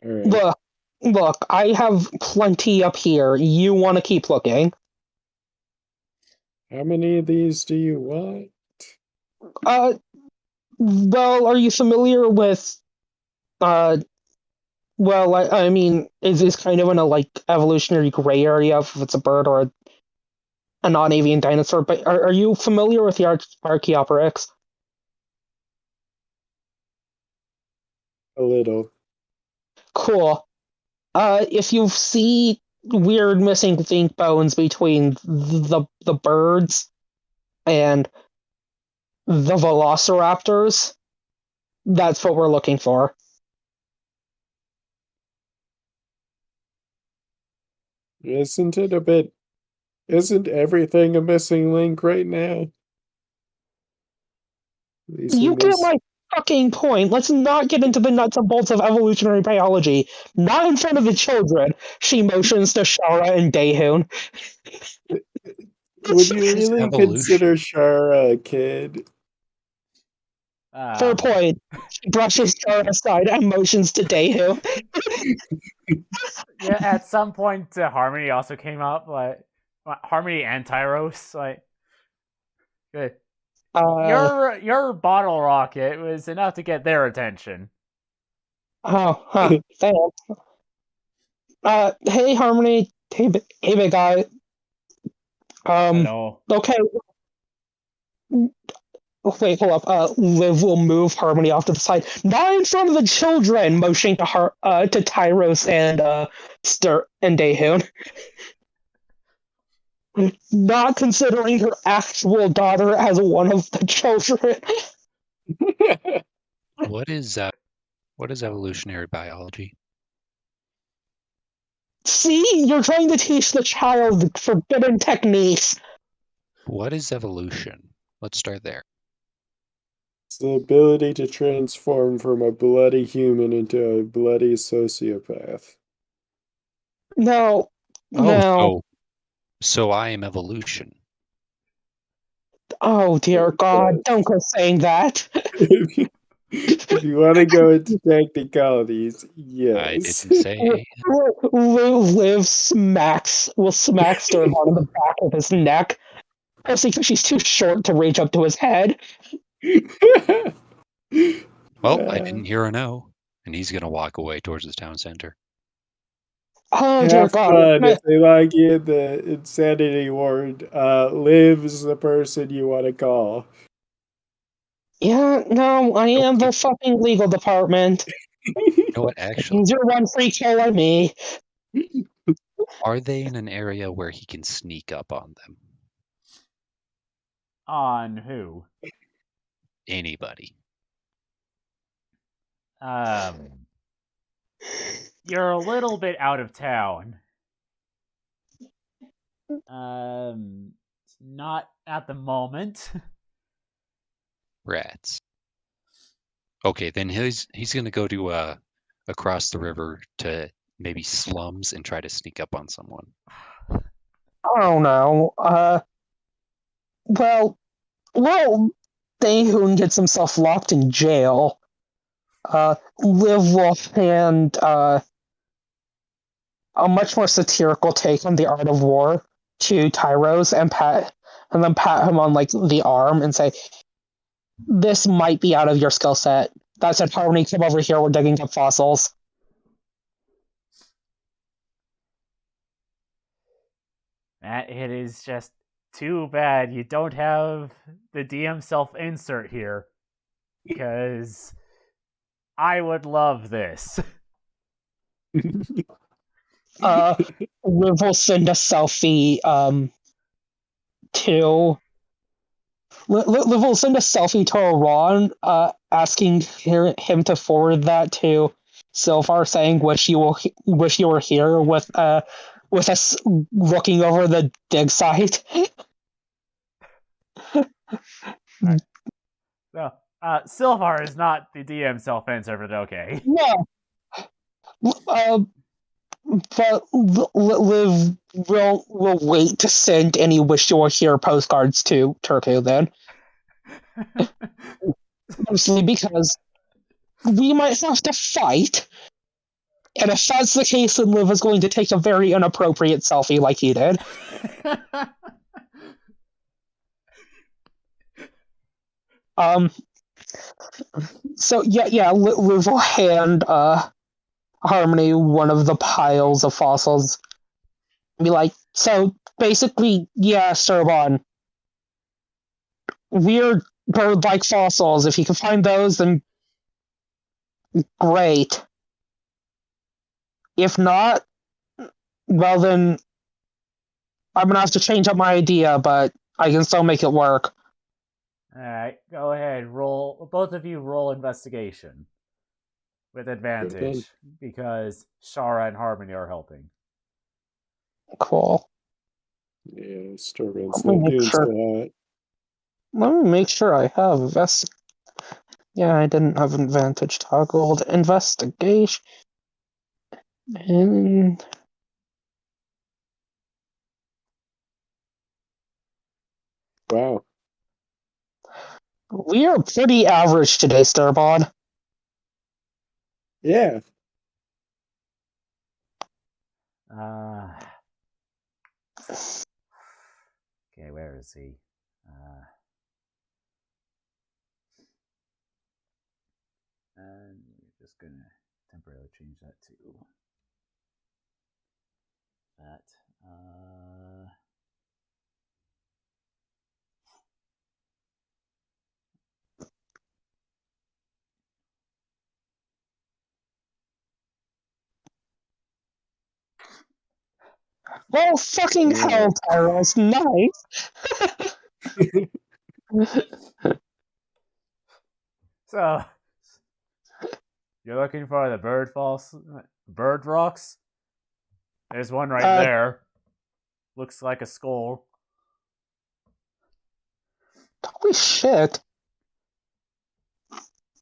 All right. Look, I have plenty up here. You want to keep looking? How many of these do you want? Well, are you familiar with, well, I mean, is this kind of in a, like, evolutionary gray area if it's a bird or a non-avian dinosaur, but are you familiar with the Archaeopteryx? A little. Cool. If you see weird missing link bones between the birds and the velociraptors, that's what we're looking for. Isn't it a bit... Isn't everything a missing link right now? At least You in get this... my fucking point. Let's not get into the nuts and bolts of evolutionary biology. Not in front of the children. She motions to Shara and Daehoon. Would you What is really evolution? consider Shara a kid? Fair point. She brushes Shara aside and motions to Daehoon. Yeah, at some point, Harmony also came up. Like Harmony and Tyros. Like, good. Your bottle rocket was enough to get their attention. Oh, huh. Thanks. Hey, Harmony. Hey, big guy. Hello. Okay. Wait, hold up. Liv will move Harmony off to the side. Not in front of the children, motioning to Tyros and and Daehoon. Not considering her actual daughter as one of the children. What is evolutionary biology? See, you're trying to teach the child forbidden techniques. What is evolution? Let's start there. It's the ability to transform from a bloody human into a bloody sociopath. No. Oh, No. so I am evolution. Oh, dear God. Yes. Don't go saying that. If you want to go into technicalities, yes. I didn't say. Liv will smack Sturbon in the back of his neck. Mostly because she's too short to reach up to his head. Well, I didn't hear a no, and he's gonna walk away towards the town center. Oh, dear Have God. fun. If they like you in the insanity ward, Liv's the person you want to call. Yeah, no, I am the fucking legal department. You know what? Actually, He's your one free kill on me. are they in an area where he can sneak up on them? On who? Anybody. You're a little bit out of town. Not at the moment. Rats. Okay, then he's gonna go to across the river to maybe slums and try to sneak up on someone. I don't know. Well, Daehoon gets himself locked in jail. Liv will hand a much more satirical take on the art of war to Tyros and then pat him on like the arm and say, "This might be out of your skill set." That said, Harmony, come over here. We're digging up fossils. Matt, it is just too bad you don't have the DM self-insert here, because I would love this. Liv will send a selfie to Liv will send a selfie to Ron, asking him to forward that to Sylvar, saying wish you were here with us looking over the dig site. So, Sylvar is not the DM self-insert, but okay. Yeah. But Liv will wait to send any wish you were here postcards to Turku then. Mostly because we might have to fight. And if that's the case, then Liv is going to take a very inappropriate selfie like he did. So yeah, Liv will hand Harmony one of the piles of fossils. Be like, so basically, yeah, Serban, weird bird-like fossils. If you can find those, then great. If not, well then I'm gonna have to change up my idea, but I can still make it work. Alright, go ahead. Roll. Both of you roll investigation. With advantage. Because Shara and Harmony are helping. Cool. Yeah, Starman's Let me not make used sure. to that. Let me make sure I have Yeah, I didn't have advantage toggled. Investigation. And Wow. we are pretty average today, Starbon. Yeah. Okay, where is he? And we're just gonna temporarily change that to that. Well, fucking hell, Tyros, nice. So, you're looking for the bird rocks? There's one right there. Looks like a skull. Holy shit.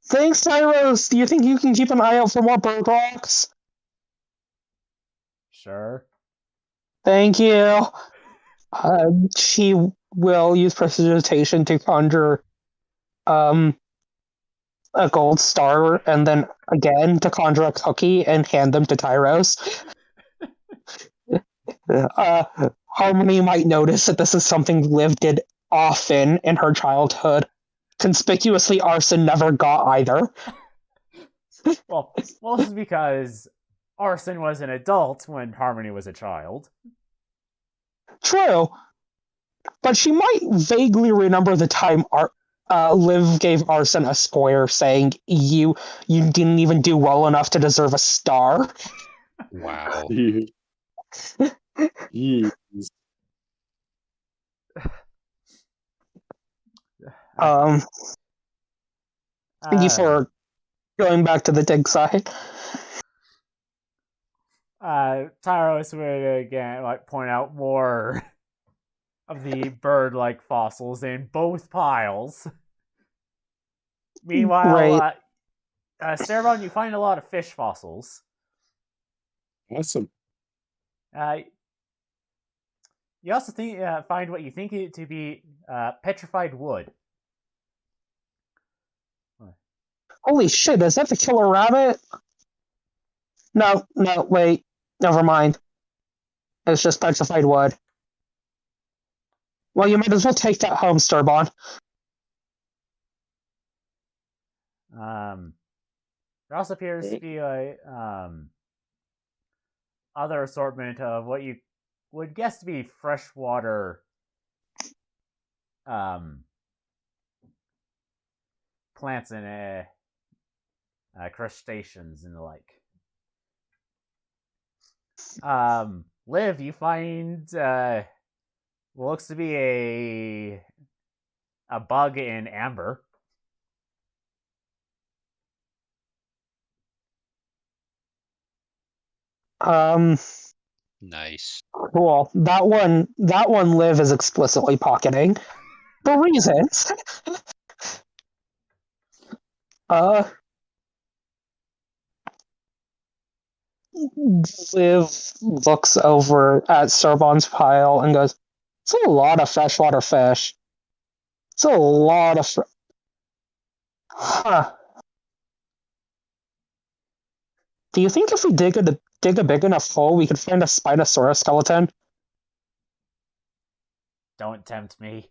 Thanks, Tyros. Do you think you can keep an eye out for more bird rocks? Sure. Thank you. She will use prestidigitation to conjure a gold star, and then again to conjure a cookie and hand them to Tyros. Harmony might notice that this is something Liv did often in her childhood. Conspicuously, Arson never got either. Well, mostly because Arson was an adult when Harmony was a child. True. But she might vaguely remember the time Liv gave Arson a square saying, you didn't even do well enough to deserve a star. Wow. Jeez. Before going back to the dig site. Tyros would again point out more of the bird-like fossils in both piles. Meanwhile, Cerebon, you find a lot of fish fossils. Awesome. You also find what you think it to be petrified wood. Holy shit, is that the killer rabbit? No, wait. Never mind. It's just petrified wood. Well, you might as well take that home, Sturbon. There also appears to be a other assortment of what you would guess to be freshwater plants and crustaceans and the like. Liv, you find what looks to be a bug in amber. Nice. Cool. That one Liv is explicitly pocketing. For reasons. Liv looks over at Sturbon's pile and goes, "It's a lot of freshwater fish. It's a lot of Huh. Do you think if we dig a big enough hole, we could find a Spinosaurus skeleton?" Don't tempt me.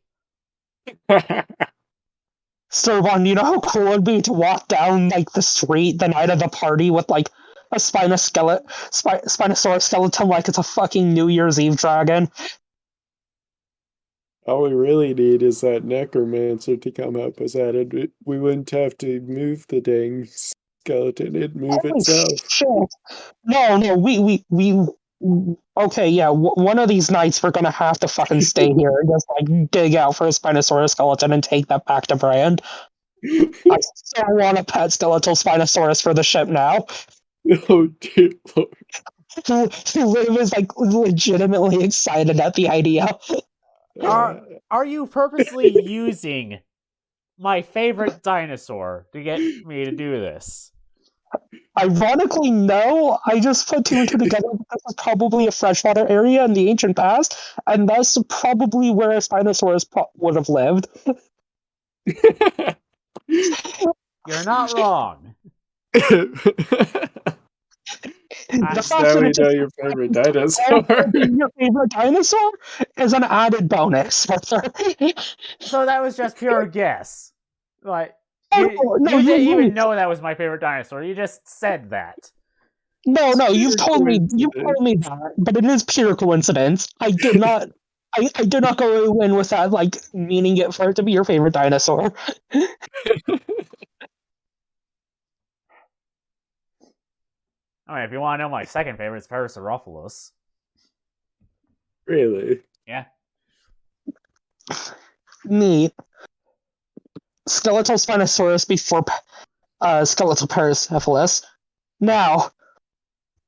Sturbon, you know how cool it'd be to walk down like the street the night of the party with like a Spinosaurus skeleton like it's a fucking New Year's Eve dragon? All we really need is that necromancer to come help us out, and we wouldn't have to move the dang skeleton; it'd move Holy itself. shit. No, we okay, yeah, one of these nights we're gonna have to fucking stay here and just like dig out for a Spinosaurus skeleton and take that back to Brand. I so want a pet skeletal Spinosaurus for the ship now. Oh dear Lord. Liv is like legitimately excited at the idea. Are you purposely using my favorite dinosaur to get me to do this? Ironically, no. I just put two and two together. This was probably a freshwater area in the ancient past, and thus probably where a Spinosaurus would have lived. You're not wrong. The fact Now that we it know just your favorite dinosaur. being your favorite dinosaur is an added bonus. So that was just pure guess. Like No, you didn't even right. know that was my favorite dinosaur. You just said that. No, you've pure told me that, but it is pure coincidence. I did not go in with that like meaning it for it to be your favorite dinosaur. I mean, if you want to know my second favorite, it's Parasaurolophus. Really? Yeah. Neat. Skeletal Spinosaurus before skeletal Paracephalus. Now,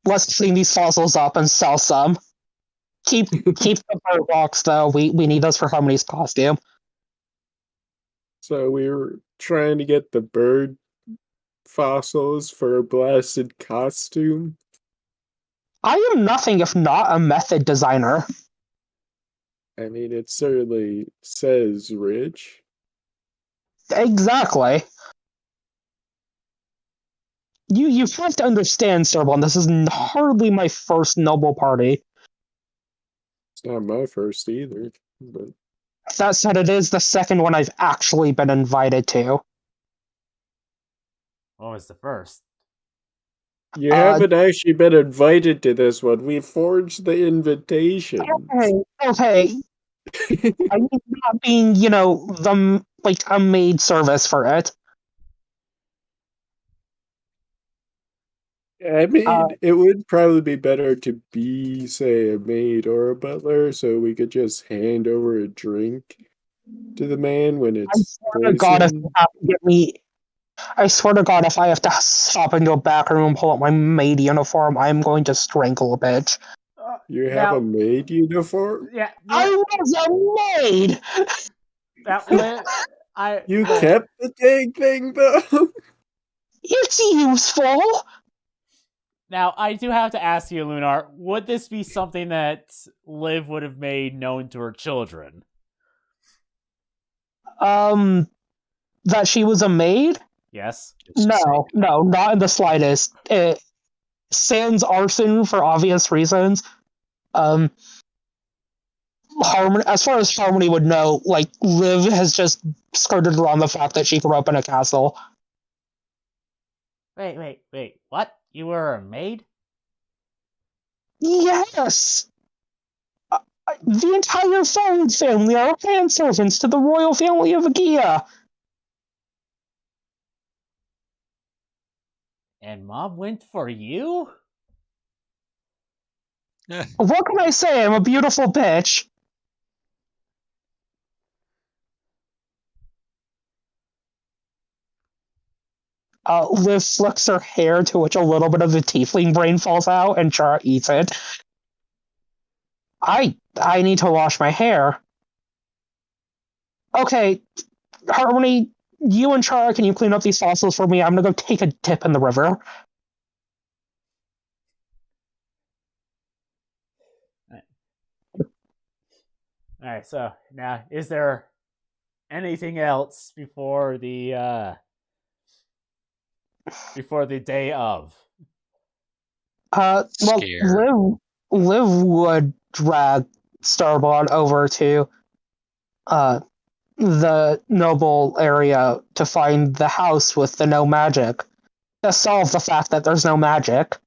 let's clean these fossils up and sell some. Keep the bird box though. We need those for Harmony's costume. So we were trying to get the bird fossils for a blasted costume. I am nothing if not a method designer. I mean, it certainly says rich. Exactly. You have to understand, Sturbon, this is hardly my first noble party. It's not my first either, but That said, it is the second one I've actually been invited to. What was the first? you haven't actually been invited to this one. We forged the invitation. Okay. I mean, not being, a maid service for it. I mean, it would probably be better to be, say, a maid or a butler, so we could just hand over a drink to the man when I it's swear to God, if you poison? have to get me, I swear to God, if I have to hop into a back room and pull out my maid uniform, I'm going to strangle a bitch. You have a Now, maid uniform? yeah, I was a maid. now, You Liv, kept the dang thing though? It's useful. now I do have to ask you, Lunar, would this be something that Liv would have made known to her children? That she was a maid? Yes. Just to say, No, not in the slightest. Sans arson for obvious reasons. Um, Harmony, as far as Harmony would know, like Liv has just skirted around the fact that she grew up in a castle. Wait. What? You were a maid? Yes, the entire Ford family are manservants to the royal family of Agia. And Mom went for you? What can I say? I'm a beautiful bitch. Liv flicks her hair, to which a little bit of the tiefling brain falls out, and Chara eats it. I need to wash my hair. Okay, Harmony, you and Chara, can you clean up these fossils for me? I'm gonna go take a dip in the river. Alright, so now is there anything else before the day of? Well, scare. Liv would drag Starbond over to the noble area to find the house with the no magic, to solve the fact that there's no magic.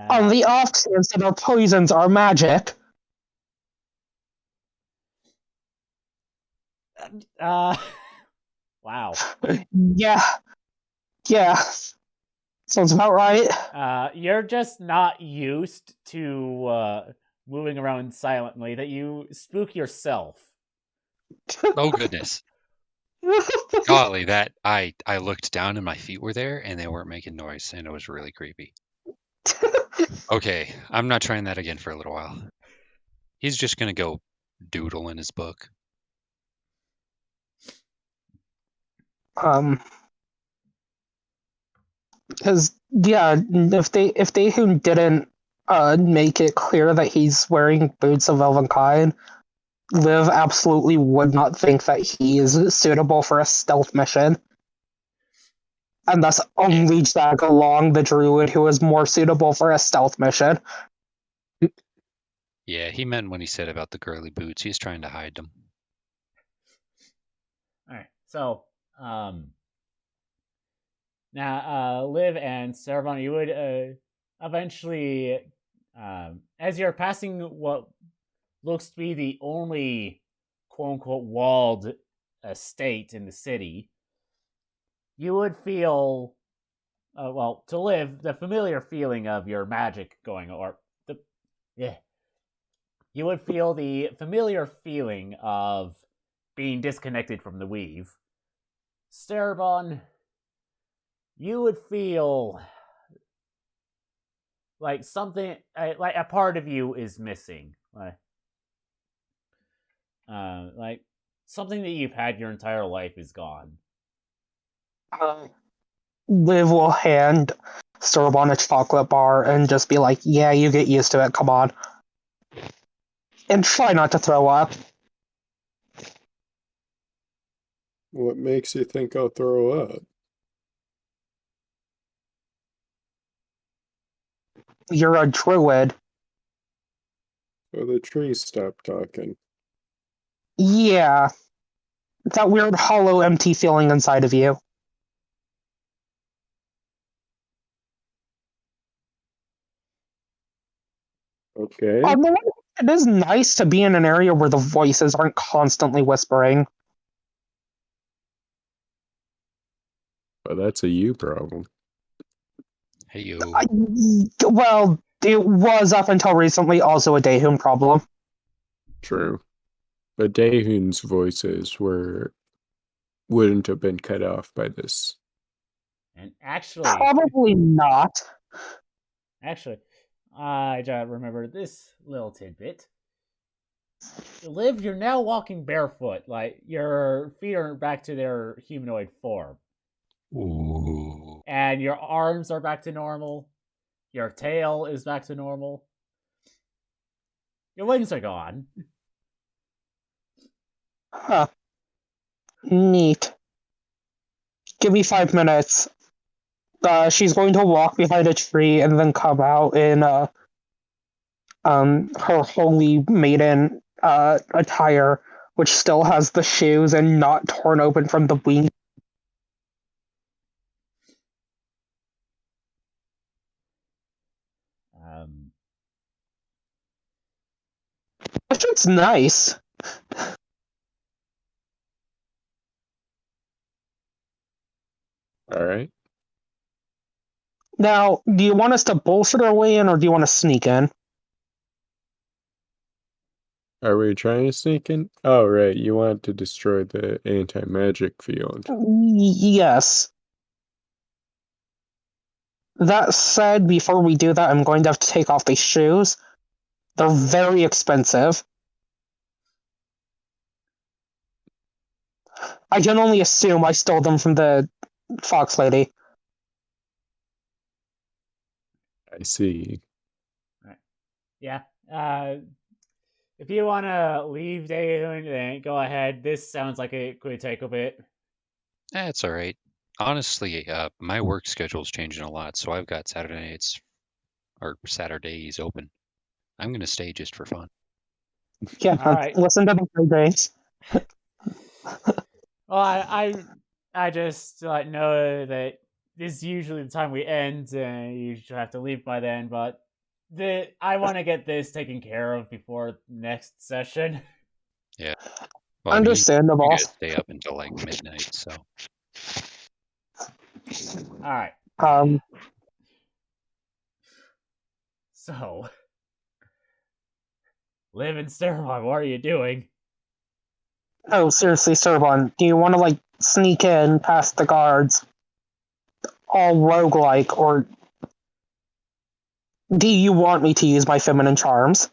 On the off chance that our poisons are magic. Wow. Yeah. Sounds about right. You're just not used to moving around silently, that you spook yourself. Oh goodness. Golly, that I looked down and my feet were there and they weren't making noise and it was really creepy. Okay, I'm not trying that again for a little while. He's just gonna go doodle in his book. Because if they who didn't make it clear that he's wearing boots of Elvenkind, Liv absolutely would not think that he is suitable for a stealth mission, and thus only drag along the druid who is more suitable for a stealth mission. Yeah, he meant when he said about the girly boots, he's trying to hide them. Alright, so now Liv and Cerebon, you would eventually, as you're passing what looks to be the only quote-unquote walled estate in the city, you would feel, to Liv, the familiar feeling of your magic going, you would feel the familiar feeling of being disconnected from the weave. Cerebon, you would feel like something, like a part of you is missing, like something that you've had your entire life is gone. Liv will hand Sturbon a chocolate bar and just be like, "Yeah, you get used to it. Come on," and try not to throw up. What makes you think I'll throw up? You're a druid. So the trees stopped talking. Yeah, that weird, hollow, empty feeling inside of you. Okay. On the one hand, it is nice to be in an area where the voices aren't constantly whispering. Well, that's a you problem. Hey you. Well, it was up until recently also a Dehum problem. True. But Daehun's voices wouldn't have been cut off by this. And actually, Probably not. I just remember this little tidbit. Liv, you're now walking barefoot. Like, your feet are back to their humanoid form. Ooh. And your arms are back to normal. Your tail is back to normal. Your wings are gone. Huh. Neat. Give me 5 minutes. She's going to walk behind a tree and then come out in her holy maiden attire, which still has the shoes and not torn open from the wing. Which is nice. All right. Now, do you want us to bullshit our way in, or do you want to sneak in? Are we trying to sneak in? Oh, right. You want to destroy the anti-magic field. Yes. That said, before we do that, I'm going to have to take off these shoes. They're very expensive. I can only assume I stole them from the Fox Lady. I see. Yeah. If you want to leave Daehoon, then go ahead. This sounds like it could take a bit. That's all right. Honestly, my work schedule's changing a lot, so I've got Saturdays open. I'm going to stay just for fun. Yeah, All right. listen to the programs. Well, I just know that this is usually the time we end, and you should have to leave by then. But I want to get this taken care of before next session. Yeah. Well, Understandable. I mean, you guys stay up until like midnight, so. All right. So, Liv and Sterimon, what are you doing? Oh, seriously, Servon, do you want to, sneak in past the guards, all roguelike, or do you want me to use my feminine charms?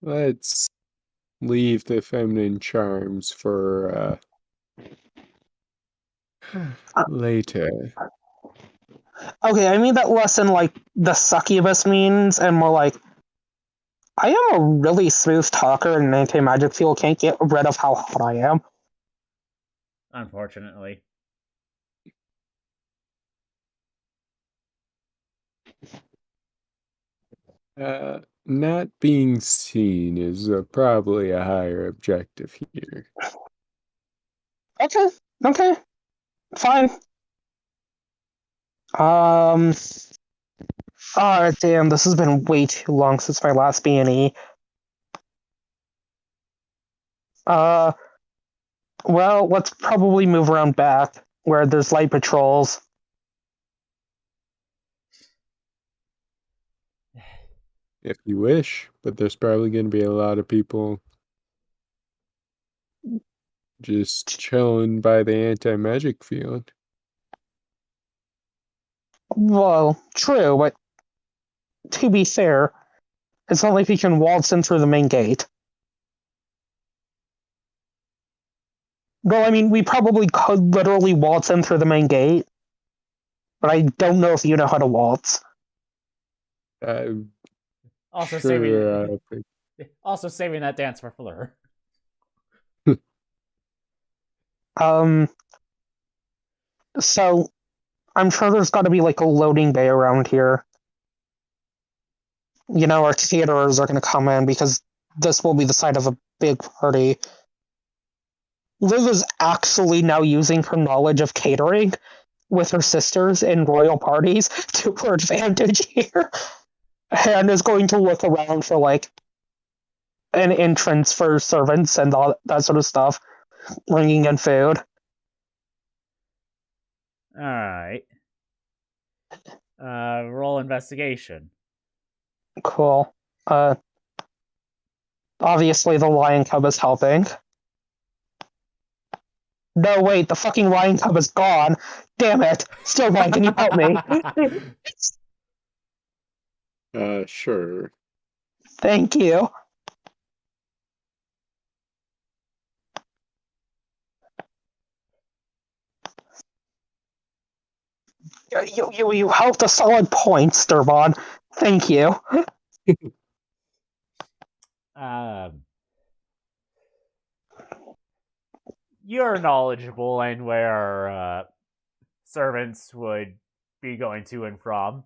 Let's leave the feminine charms for later. Okay, I mean that less in, the succubus means, and more like, I am a really smooth talker, and anti-magic field can't get rid of how hot I am. Unfortunately. Not being seen is probably a higher objective here. Okay, fine. Damn, this has been way too long since my last B&E. Well, let's probably move around back, where there's light patrols. If you wish, but there's probably going to be a lot of people just chilling by the anti-magic field. Well, true, but to be fair, it's not like we can waltz in through the main gate. Well, I mean, we probably could literally waltz in through the main gate, but I don't know if you know how to waltz. Also Sure, saving that dance for Fleur. So I'm sure there's got to be a loading bay around here. You know, our caterers are going to come in because this will be the site of a big party. Liv is actually now using her knowledge of catering with her sisters in royal parties to her advantage here. And is going to look around for an entrance for servants and all that sort of stuff, bringing in food. All right. Roll investigation. Cool. Obviously, the lion cub is helping. No, wait, the fucking lion cub is gone. Damn it. Stillborn, can you help me? Sure. Thank you. You helped a solid point, Sturbon. Thank you. You're knowledgeable and where servants would be going to and from,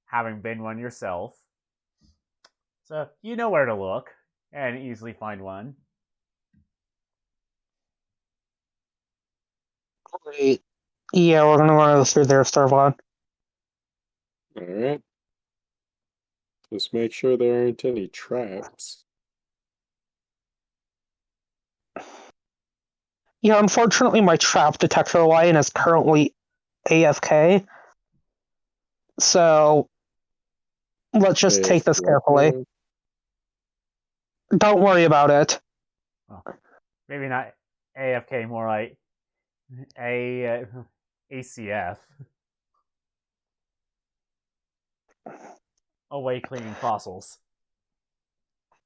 having been one yourself. So you know where to look and easily find one. Great. Yeah, we're gonna run through there, Sturbon. Alright. Just make sure there aren't any traps. Yeah, unfortunately, my trap detector line is currently AFK. So let's just take this carefully. Don't worry about it. Well, maybe not AFK, more like ACF. Away cleaning fossils.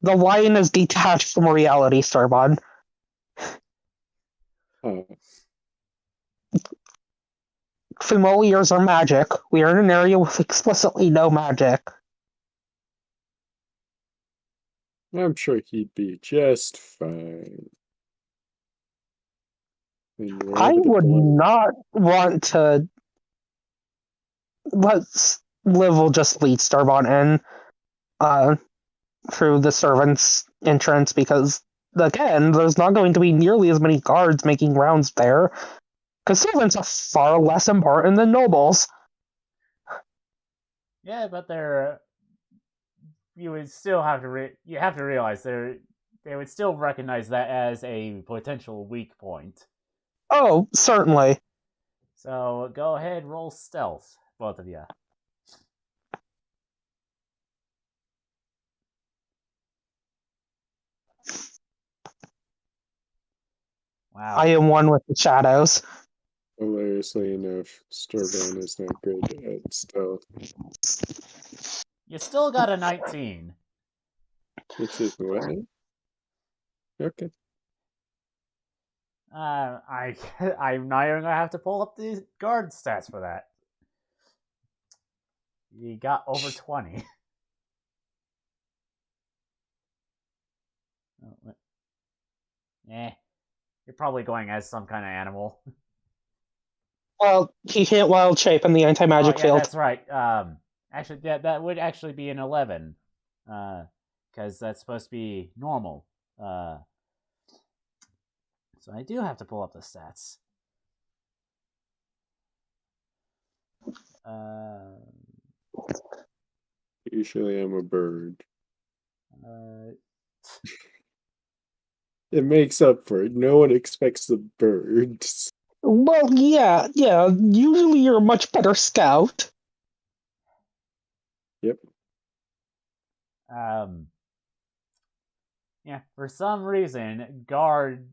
The lion is detached from reality, Sturbon. Huh. Familiars are magic. We are in an area with explicitly no magic. I'm sure he'd be just fine. I would not want to. Let's Liv will just lead Sturbon in through the servants' entrance because, again, there's not going to be nearly as many guards making rounds there. Because servants are far less important than nobles. Yeah, but they're. You would still have to. You have to realize they would still recognize that as a potential weak point. Oh, certainly. So go ahead, roll stealth, both of you. Wow. I am one with the shadows. Hilariously enough, Sturbon is not good at stealth. You still got a 19. Which is what? Okay. I'm not even gonna have to pull up the guard stats for that. You got over 20. You're probably going as some kind of animal. Well, he can't wild shape in the anti-magic yeah, field. that's right. Actually, that would actually be an 11, because that's supposed to be normal. So I do have to pull up the stats. Usually I'm a bird. Uh, It makes up for it. No one expects the birds. Well, yeah. Usually you're a much better scout. Yep. Yeah, for some reason, guard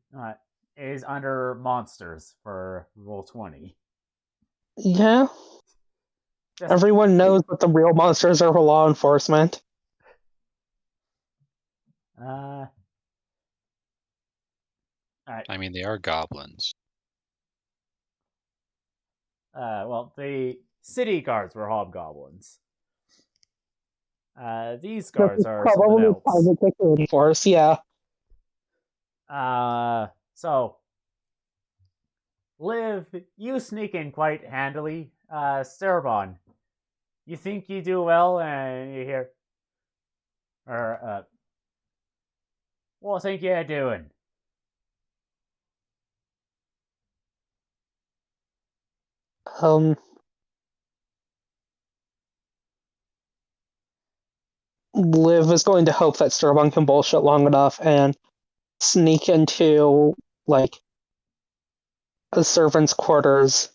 is under monsters for roll 20. Yeah. Everyone knows that the real monsters are for law enforcement. Alright. I mean, they are goblins. Well, the city guards were hobgoblins. These guards are something else. Private security force, yeah. So, Liv, you sneak in quite handily. Cerebon, you think you do well, and you hear, what think you're doing? Liv is going to hope that Sturbon can bullshit long enough and sneak into, like, a servant's quarters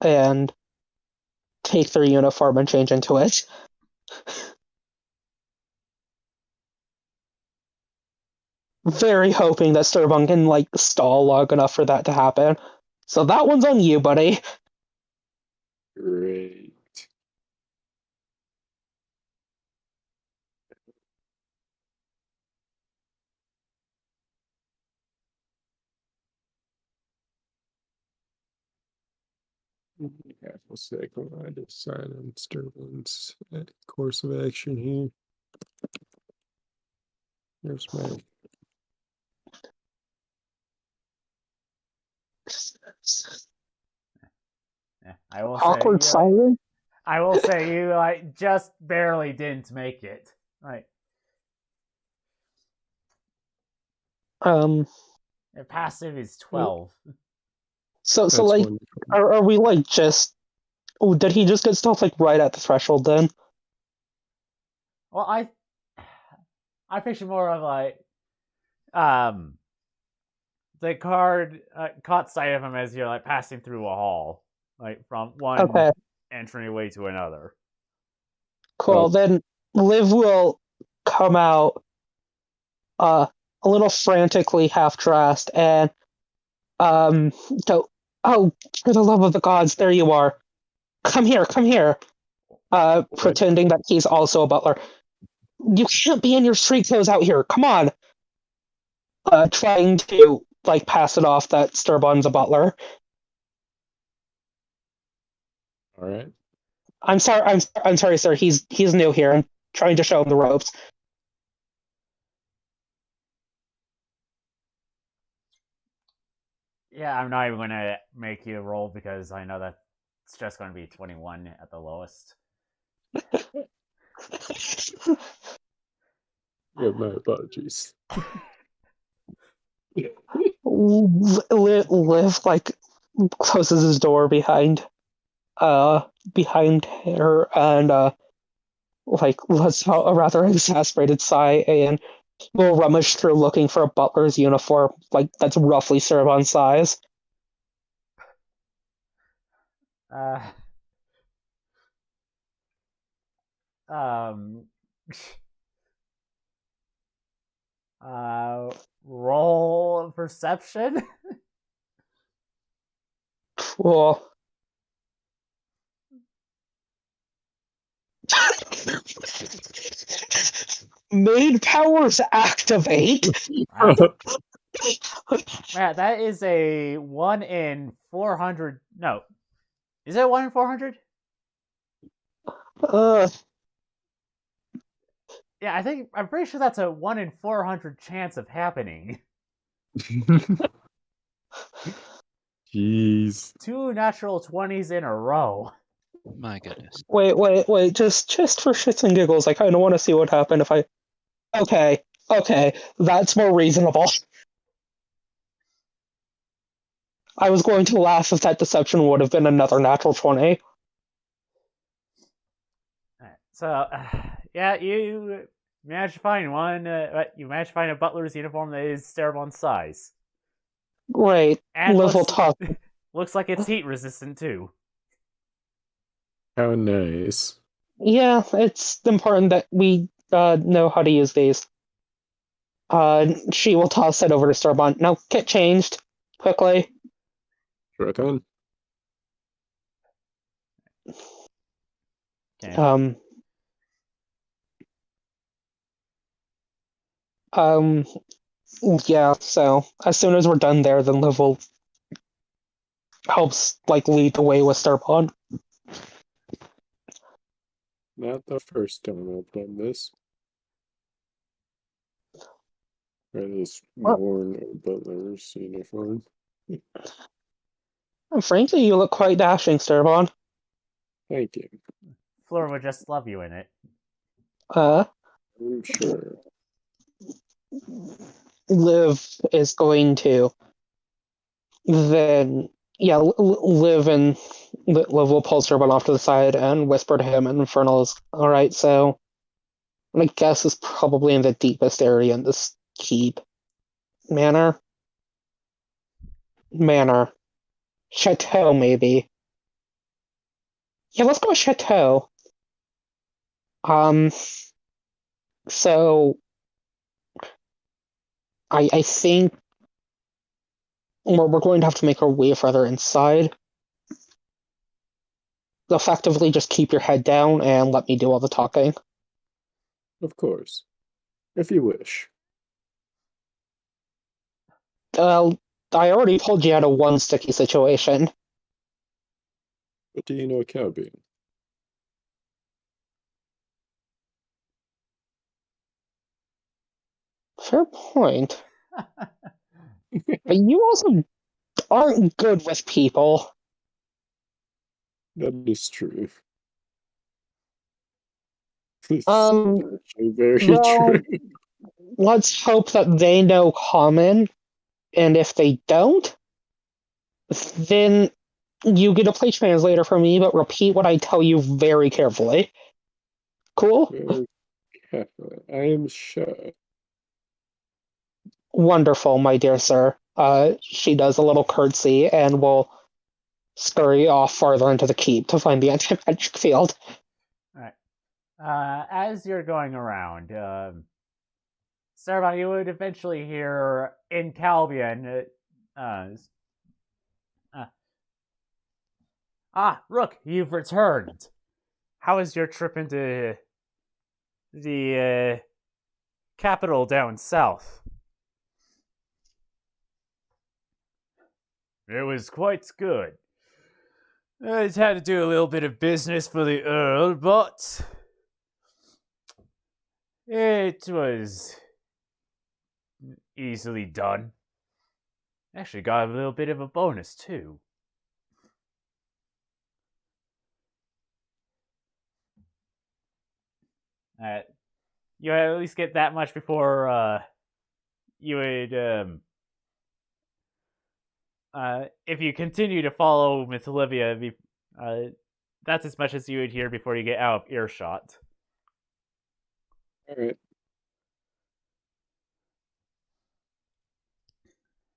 and take their uniform and change into it. very hoping that Sturbon can like stall long enough for that to happen. So that one's on you, buddy. Great. Half a second, I decide on Sterling's course of action here. Here's my Yeah, I will Awkward say, silence. I will say you like just barely didn't make it. Like Um. your passive is 12. So that's like, one. are we like just? Oh, did he just get stuff like right at the threshold then? Well, I picture more of like um the card caught sight of him as you're like passing through a hall, like from one Okay, entryway to another. cool. Oh, Then Liv will come out, a little frantically half dressed, and go. Oh, for the love of the gods, there you are. Come here, come here. what? Pretending that he's also a butler. You can't be in your street clothes out here. Come on. Trying to like pass it off that Sturbon's a butler. All right. I'm sorry. I'm sorry, sir. He's new here. I'm trying to show him the ropes. Yeah, I'm not even gonna make you roll because I know that it's just going to be 21 at the lowest. Yeah, my apologies. Liv like closes his door behind her and like lets out a rather exasperated sigh and will rummage through looking for a butler's uniform like that's roughly Cerbon size. Uh, um, roll perception. Cool. Maid powers activate. Wow. Matt, that is a 1 in 400. No. Is it 1 in 400? Uh, Yeah, I'm pretty sure that's a 1 in 400 chance of happening. Jeez. 2 natural 20s in a row. My goodness. wait. Just for shits and giggles, I kind of want to see what happened if I. Okay, that's more reasonable. I was going to laugh if that deception would have been another natural 20. Alright, so, yeah, you managed to find one. You managed to find a butler's uniform that is Cerebon's size. Great. And Liv will talk. looks like it's heat resistant too. How nice. Yeah, it's important that we know how to use these. She will toss it over to Starbon. Now get changed quickly. Sure thing. Okay. Um, um, yeah. So as soon as we're done there, then Liv will helps like lead the way with Starbon. Not the first time I've done this. I just worn a butler's uniform. Frankly, you look quite dashing, Starbon. Thank you. Fleur would just love you in it. I'm sure. Liv is going to then Liv and Liv will pull Starbon off to the side and whisper to him, and Infernal's all right. So my guess is probably in the deepest area in this keep. Manor, chateau, maybe. Yeah, let's go with chateau. Um, so I think we're going to have to make our way further inside. Effectively, just keep your head down and let me do all the talking. Of course. If you wish. Well, I already pulled you out of one sticky situation. What do you know cow being? Fair point. But you also aren't good with people. That is true. Um, Actually very well, true. let's hope that they know common, and if they don't, then you get a play translator from me, but repeat what I tell you very carefully. Cool? Very careful. I am sure. Wonderful, my dear sir. She does a little curtsy and will scurry off farther into the keep to find the anti-magic field. Alright. As you're going around, Sarabon, you would eventually hear in Calbian, Rook, you've returned. How was your trip into the capital down south? It was quite good. I just had to do a little bit of business for the Earl, but it was easily done. Actually got a little bit of a bonus, too. You at least get that much before you would if you continue to follow Miss Olivia, that's as much as you would hear before you get out of earshot. Alright.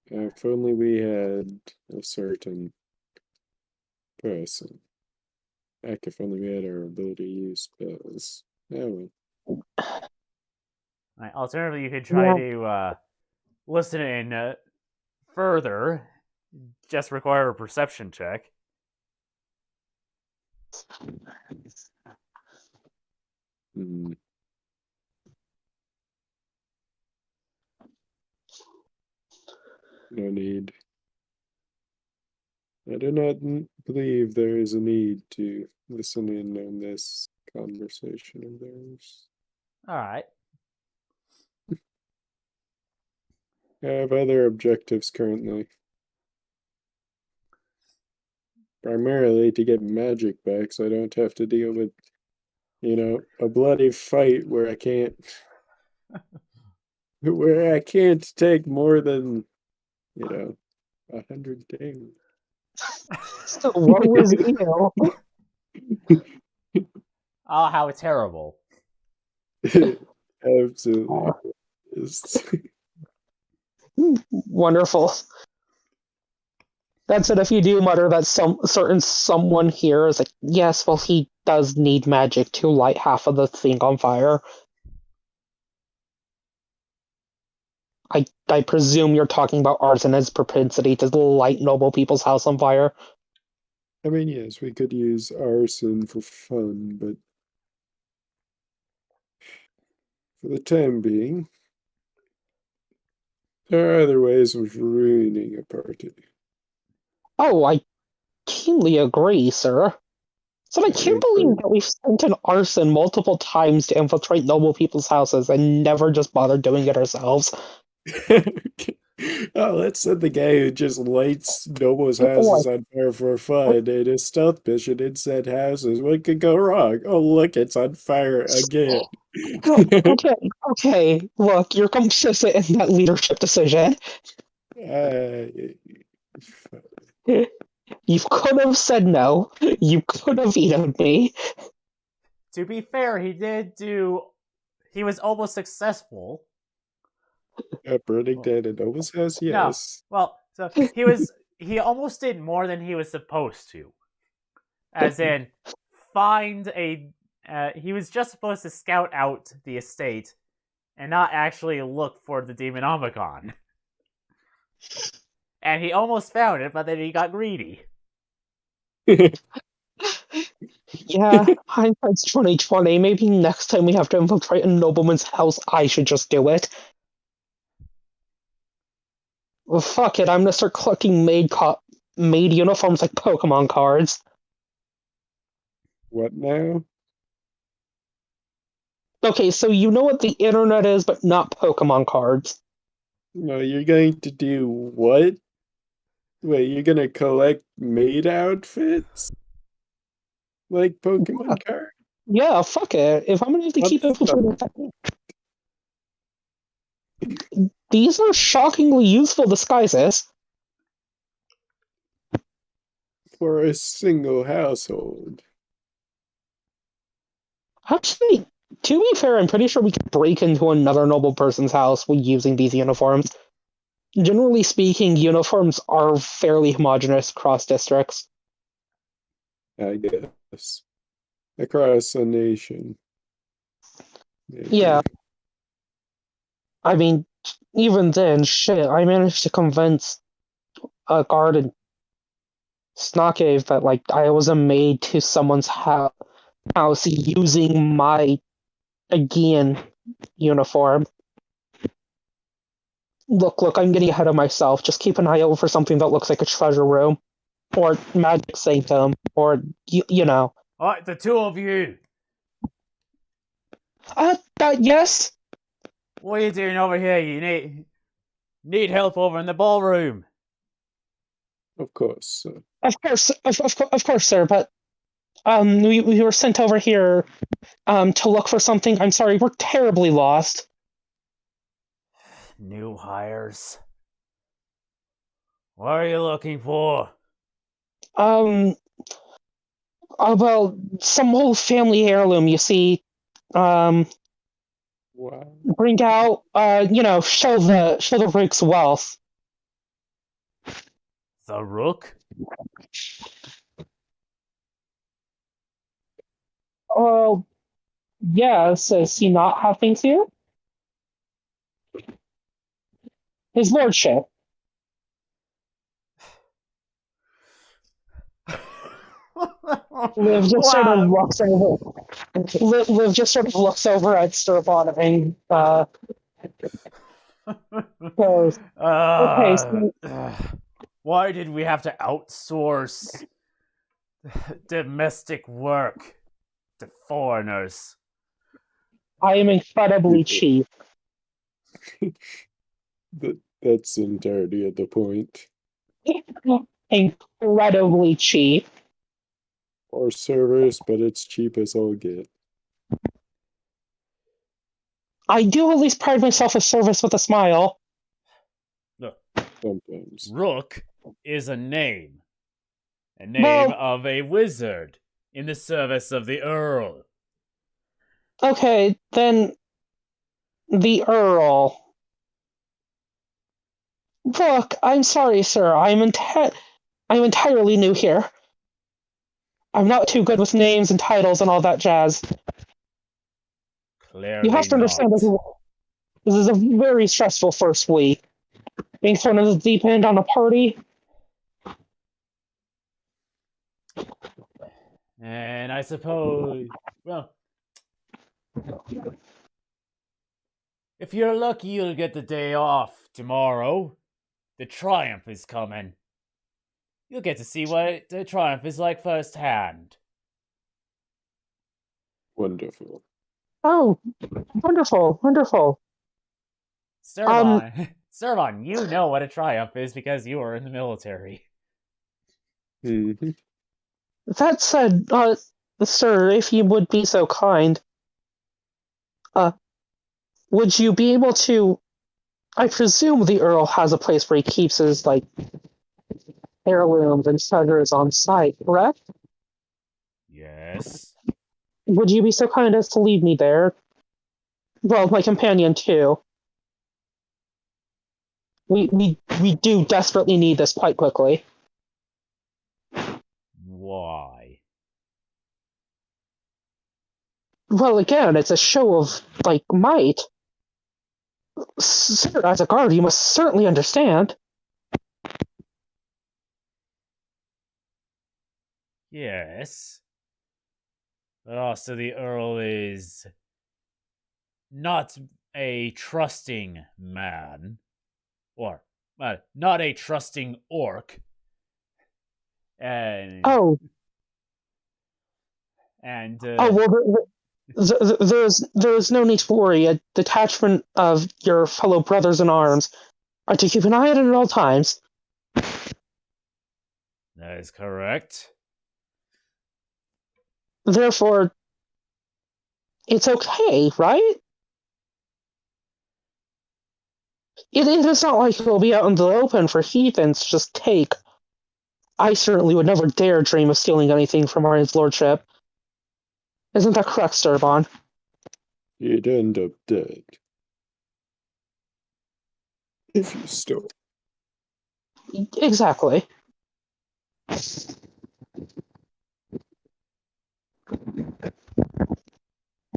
If only we had a certain person. Heck, if only we had our ability to use spells. Oh well. Alternatively, you could try to listen in further. Just require a perception check. Hmm. No need. I do not believe there is a need to listen in on this conversation of theirs. Alright. I have other objectives currently. Primarily to get magic back so I don't have to deal with, a bloody fight where I can't take more than, 100 damage. So what was you? Oh, how terrible. Absolutely. Wonderful. That's it. If you do mutter that some certain someone here is like, yes, well, he does need magic to light half of the thing on fire. I presume you're talking about Arsena's propensity to light noble people's house on fire. I mean, yes, we could use arson for fun, but for the time being, there are other ways of ruining a party. Oh, I keenly agree, sir. So I can't believe that we've sent an arson multiple times to infiltrate noble people's houses and never just bothered doing it ourselves. Oh, let's send the guy who just lights nobles' houses on fire for fun in a stealth mission in said houses. What could go wrong? Oh, look, it's on fire again. Okay. Look, you're complicit in that leadership decision. You could have said no. You could have vetoed me. To be fair, he was almost successful. Burning down a noble's house? Yes. No. Well, so he almost did more than he was supposed to. As in, he was just supposed to scout out the estate and not actually look for the Demonomicon. And he almost found it, but then he got greedy. Yeah, hindsight's 2020. Maybe next time we have to infiltrate a nobleman's house, I should just do it. Well, fuck it, I'm gonna start collecting maid uniforms like Pokemon cards. What now? Okay, so you know what the internet is, but not Pokemon cards. No, you're going to do what? Wait, you're gonna collect maid outfits? Like Pokemon cards? Yeah, fuck it. If I'm gonna have to keep What's infiltrating, the these are shockingly useful disguises. for a single household? Actually, to be fair, I'm pretty sure we could break into another noble person's house with using these uniforms. Generally speaking, uniforms are fairly homogeneous across districts. I guess. Across a nation. Maybe. Yeah. I mean, even then, shit, I managed to convince a guard in Snake that, like, I was a maid to someone's house using my Aegean uniform. Look, I'm getting ahead of myself. Just keep an eye out for something that looks like a treasure room, or magic sanctum, or, you know. Alright, the two of you! Yes? What are you doing over here? You need help over in the ballroom. Of course. Of course, sir, but, we were sent over here, to look for something. I'm sorry, we're terribly lost. New hires. What are you looking for? Well, some old family heirloom, you see. Wow. Bring out, show the Rook's wealth. The Rook? Oh, yes, does he not have things here? His lordship. Liv just sort of Wow. looks over. Liv just sort of looks over at Sir Bonaving, goes, okay, so Why did we have to outsource domestic work to foreigners? I am incredibly cheap. That's entirely at the point. Incredibly cheap. Or service, but it's cheap as all get. I do at least pride myself as service with a smile. Look, Sometimes. Rook is a name. A name Well, of a wizard in the service of the Earl. okay, then the Earl. Look, I'm sorry, sir. I'm entirely new here. I'm not too good with names and titles and all that jazz. Clearly You have to understand not. this is a very stressful first week. Being thrown in the deep end on a party. And I suppose, well, if you're lucky, you'll get the day off tomorrow. The Triumph is coming. You'll get to see what the Triumph is like firsthand. Wonderful. Oh, wonderful, wonderful. Servon, you know what a Triumph is because you were in the military. Mm-hmm. That said, sir, if you would be so kind, would you be able to? I presume the Earl has a place where he keeps his like heirlooms and treasures on site, correct? Yes. Would you be so kind as to leave me there? Well, my companion too. We do desperately need this quite quickly. Why? Well, again, it's a show of like might. Sir, as a guard, you must certainly understand. Yes. But also, the Earl is not a trusting man. Or, not a trusting orc. And. Oh, And. well, there's no need to worry. A detachment of your fellow brothers in arms are to keep an eye on it at all times. That is correct. Therefore, it's okay, right? It is not like it will be out in the open for heathens to just take. I certainly would never dare dream of stealing anything from his lordship. Isn't that correct, Sturbon? You'd end up dead if you stole. Exactly.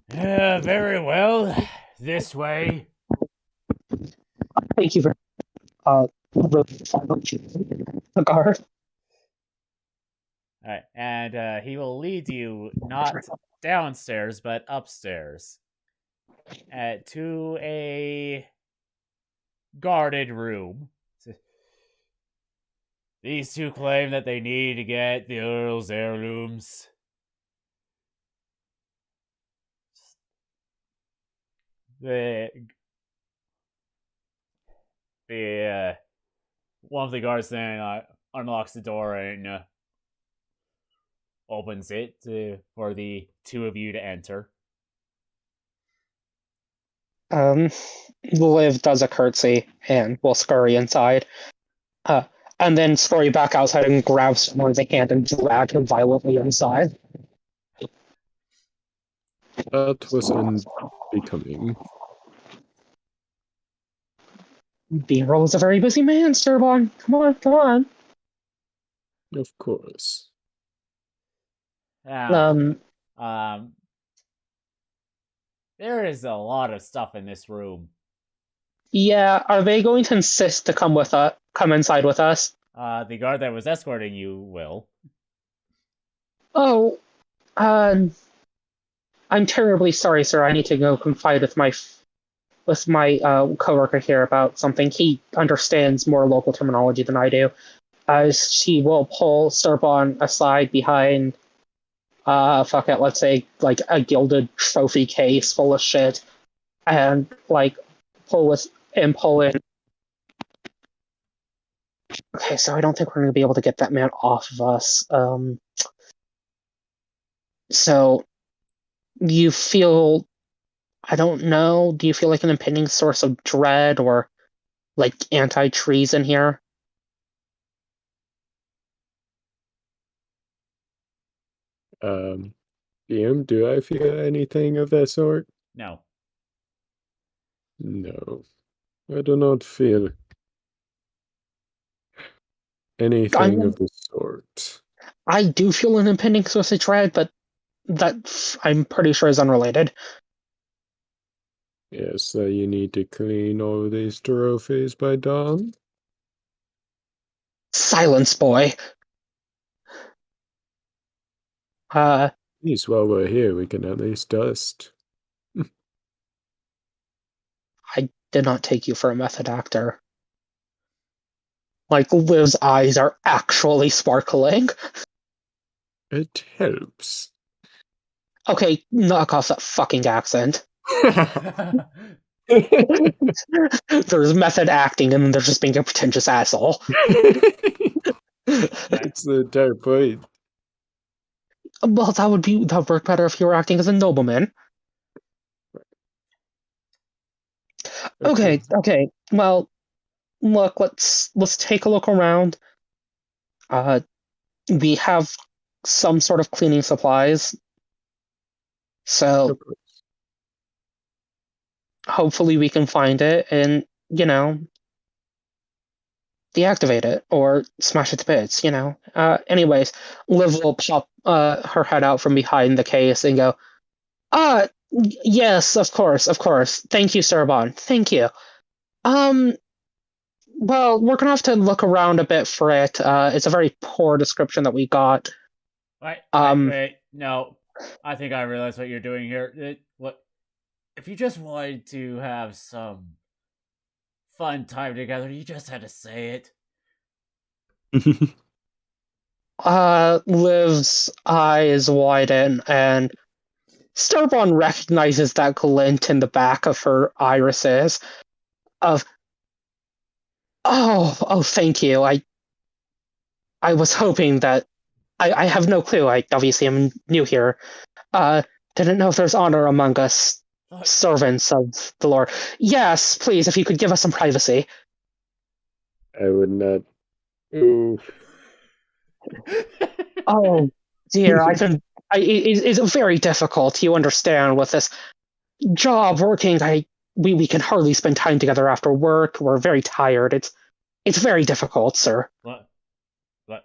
Very well. This way. Thank you for the guard. Alright, and he will lead you not downstairs, but upstairs. To a guarded room. These two claim that they need to get the Earl's heirlooms. The one of the guards then unlocks the door and opens it for the two of you to enter. Liv does a curtsy and will scurry inside. And then scurry back outside and grab someone by the hand and drag him violently inside. That was unbecoming. B-roll is a very busy man, Sturbon. Come on, come on. Of course. There is a lot of stuff in this room. Yeah, are they going to insist to come inside with us? The guard that was escorting you will. Oh, I'm terribly sorry, sir. I need to go confide with my coworker here about something. He understands more local terminology than I do. As she will pull Sturbon aside behind, let's say, like, a gilded trophy case full of shit, and, like, pull in. Okay, so I don't think we're going to be able to get that man off of us. So, you feel, I don't know, do you feel like an impending source of dread or, like, anti-treason here? DM, do I feel anything of that sort? No. No. I do not feel anything of the sort. I do feel an impending source of dread, but that I'm pretty sure is unrelated. Yes, so you need to clean all these trophies by dawn? Silence, boy. At least while we're here, we can at least dust. I did not take you for a method actor. Like, Liv's eyes are actually sparkling. It helps. Okay, knock off that fucking accent. There's method acting, and then there's just being a pretentious asshole. That's the entire point. Well, that would work better if you were acting as a nobleman. Okay. Well, look, let's take a look around. We have some sort of cleaning supplies, so hopefully we can find it and, deactivate it or smash it to bits, Anyways, Liv will pop her head out from behind the case and go, Yes, of course, of course. Thank you, Sarabon. Thank you. Um, well, we're gonna have to look around a bit for it. It's a very poor description that we got. Um, Wait. No, I think I realize what you're doing here. What if you just wanted to have some fun time together? You just had to say it. Liv's eyes widen, and Starbon recognizes that glint in the back of her irises. Of oh, thank you. I was hoping that I have no clue. I obviously am new here. Uh, didn't know if there's honor among us Look, servants of the Lord. Yes, please, if you could give us some privacy. I would not. Ooh. Oh dear, it's very difficult. You understand with this job working. We can hardly spend time together after work. We're very tired. It's very difficult, sir. look, look.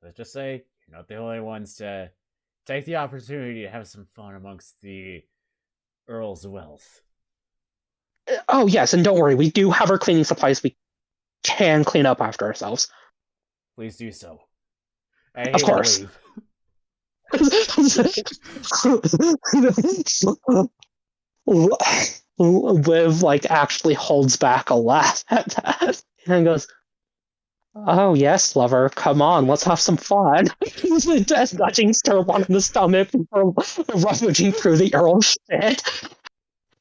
Let's just say you're not the only ones to take the opportunity to have some fun amongst the Earl's wealth. Oh yes, and don't worry, we do have our cleaning supplies. We can clean up after ourselves. Please do so. And Of he will course. leave. Liv actually holds back a laugh at that and goes, "Oh yes, lover, come on, let's have some fun." Just nudging Sterwan in the stomach before rummaging through the Earl's shit,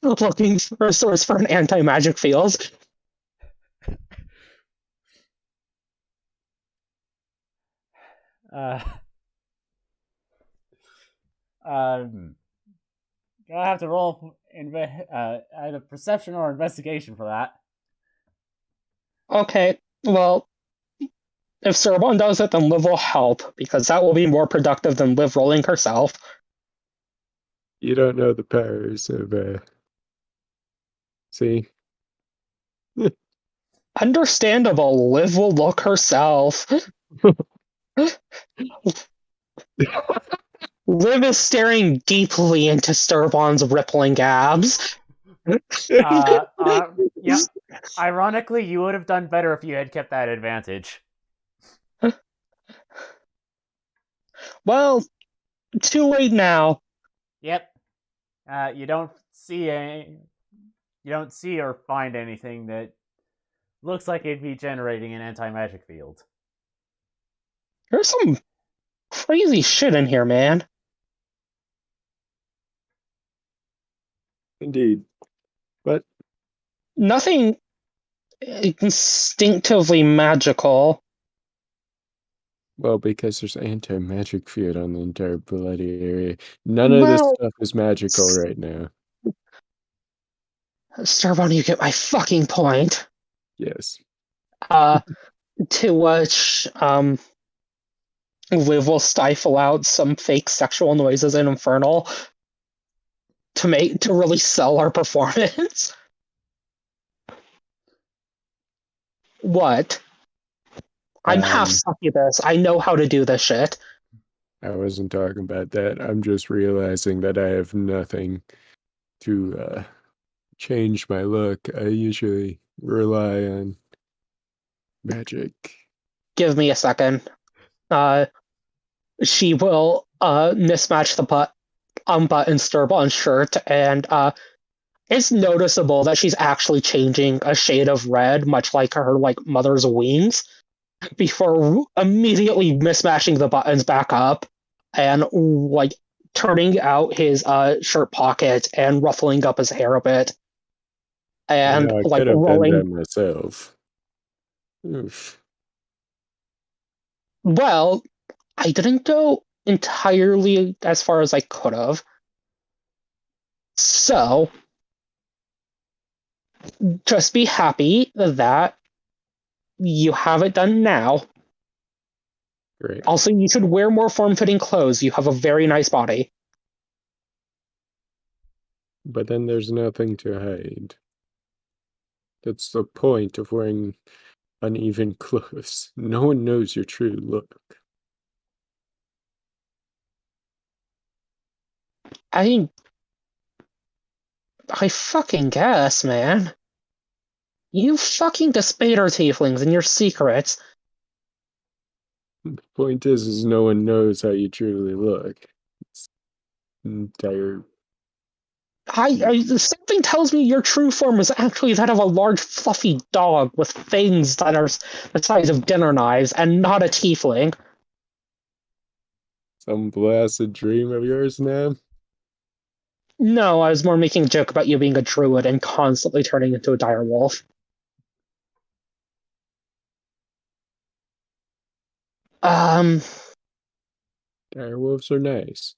looking for a source for an anti-magic field. Uh, um, gonna have to roll either perception or investigation for that. Okay, well, if Cerbon does it, then Liv will help, because that will be more productive than Liv rolling herself. You don't know the powers of see? Understandable, Liv will look herself. Liv is staring deeply into Sturbon's rippling abs. Yeah. Ironically, you would have done better if you had kept that advantage. Well, too late now. Yep. You don't see or find anything that looks like it'd be generating an anti-magic field. There's some crazy shit in here, man. Indeed. But Nothing instinctively magical. well, because there's anti-magic field on the entire bloody area. None of this Well, stuff is magical right now. Sturbon, you get my fucking point. Yes. To which, Liv will stifle out some fake sexual noises in Infernal to really sell our performance. What? I'm half succubus. I know how to do this shit. I wasn't talking about that. I'm just realizing that I have nothing to change my look. I usually rely on magic. Give me a second. She will mismatch the unbutton Sturbon's shirt, and it's noticeable that she's actually changing a shade of red, much like her mother's wings, before immediately mismatching the buttons back up and turning out his shirt pocket and ruffling up his hair a bit, and I could have done rolling. that myself. Oof. Well, I didn't go entirely as far as I could have. So, just be happy that you have it done now. Great. Also, you should wear more form-fitting clothes. You have a very nice body. But then there's nothing to hide. That's the point of wearing uneven clothes. No one knows your true look. I I fucking guess, man. You fucking despair tieflings and your secrets. The point is no one knows how you truly look. It's entire. Something tells me your true form is actually that of a large, fluffy dog with fangs that are the size of dinner knives, and not a tiefling. Some blasted dream of yours, Nam? No, I was more making a joke about you being a druid and constantly turning into a dire wolf. Um, Direwolves are nice.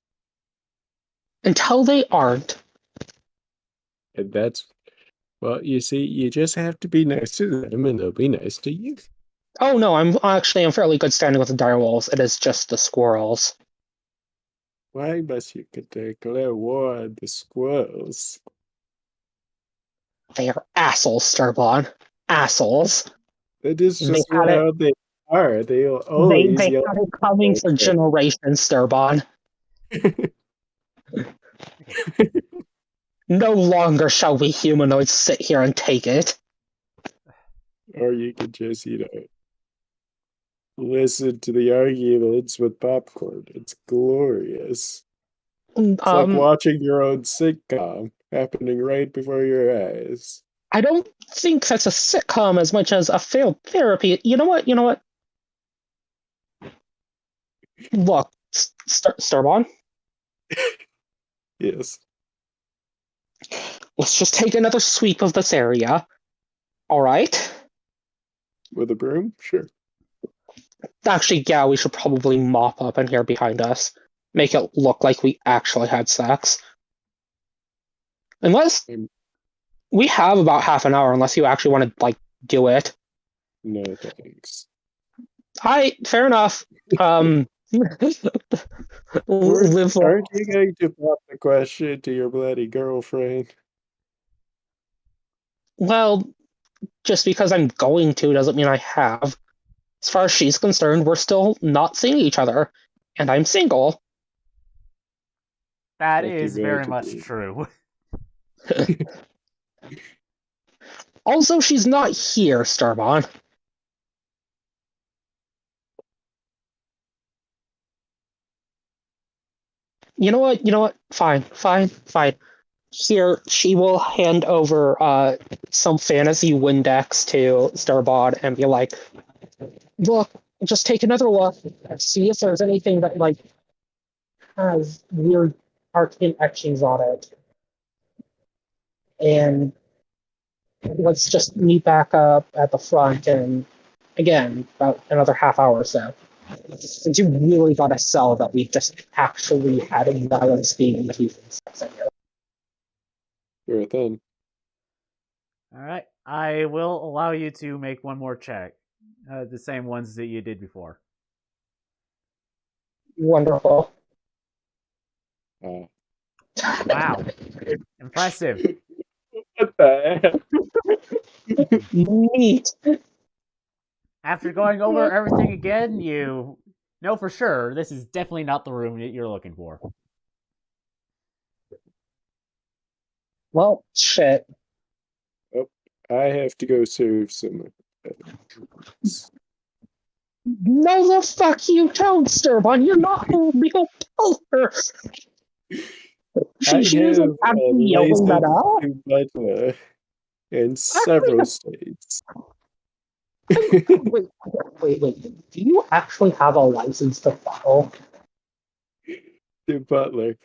until they aren't. And that's, well, you see, you just have to be nice to them and they'll be nice to you. Oh no, I'm fairly good standing with the dire wolves. It is just the squirrels. Why must you declare war on the squirrels? They are assholes, Starbon. Assholes. That is They just had it. how they are. They'll They always yell. had it coming for generations, Starbon. No longer shall we humanoids sit here and take it. Or you could just, listen to the arguments with popcorn. It's glorious. It's like watching your own sitcom happening right before your eyes. I don't think that's a sitcom as much as a failed therapy. You know what? Look, Starbon. Yes. Let's just take another sweep of this area. All right? With a broom? Sure. Actually, yeah, we should probably mop up in here behind us. Make it look like we actually had sex. Unless we have about half an hour, unless you actually want to, do it. No thanks. Fair enough. Live Aren't you going to pop the question to your bloody girlfriend? Well, just because I'm going to doesn't mean I have. As far as she's concerned, we're still not seeing each other, and I'm single. That is very much true. Also, she's not here, Starbon. You know what? Fine. Here, she will hand over some fantasy Windex to Starbon and be like, look, just take another look and see if there's anything that, has weird arcane etchings on it. And let's just meet back up at the front in, again, about another half hour or so. Since you really gotta sell that we just actually had a balance being in the sex here. Sure thing. Alright, I will allow you to make one more check. The same ones that you did before. Wonderful. Wow. Impressive. What the heck? Neat. After going over everything again, you know for sure this is definitely not the room that you're looking for. Well, shit. Oh, I have to go serve some. No, the fuck you don't, Starbon. You're not a real pillar. She isn't actually yelling that out. Butler in several states. Wait. Do you actually have a license to bottle? The butler.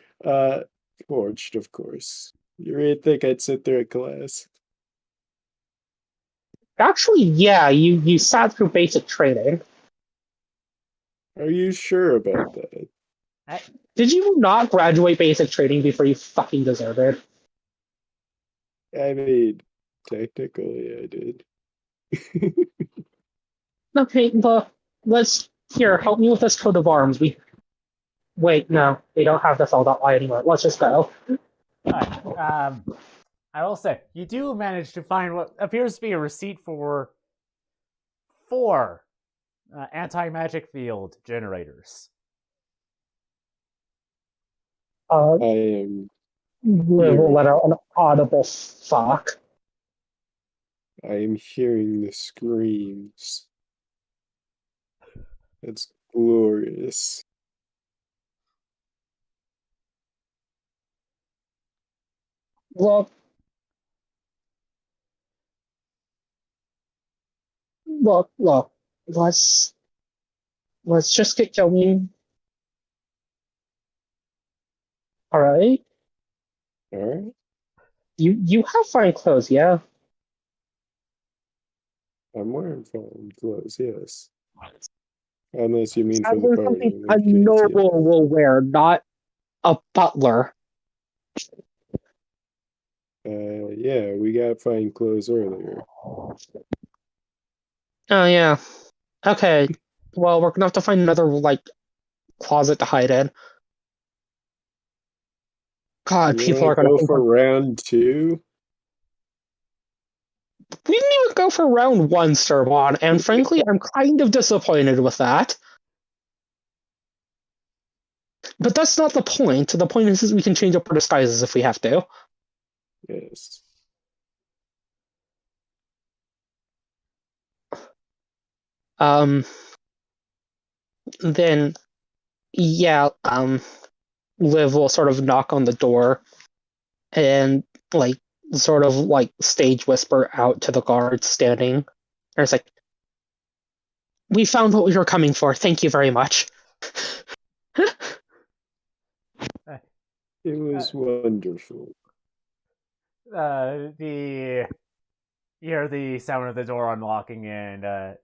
Forged, of course. You really think I'd sit there in class? Actually, yeah, you sat through basic training. Are you sure about that? Did you not graduate basic training before you fucking deserve it? I mean, technically I did. Okay, look, help me with this coat of arms. Wait, no, they don't have this all that anymore. Let's just go. Alright, I will say, you do manage to find what appears to be a receipt for 4 anti-magic field generators. I am Liv will let out an audible fuck. I am hearing the screams. It's glorious. Look, look. Let's just get going. All right. Alright? You have fine clothes, yeah. I'm wearing fine clothes, yes. Unless you mean for I'm the wearing party, something in a which case, yeah. noble will wear, not a butler. Yeah, we got fine clothes earlier. Oh yeah. Okay. Well, we're gonna have to find another closet to hide in. God, You people wanna are gonna go think for round 2? we didn't even go for round one, Sturban, and frankly, I'm kind of disappointed with that. But that's not the point. The point is we can change up our disguises if we have to. Yes. Um, then yeah, Liv will sort of knock on the door and like sort of like stage whisper out to the guards standing. And it's like, we found what we were coming for. Thank you very much. It was wonderful. The You hear the sound of the door unlocking and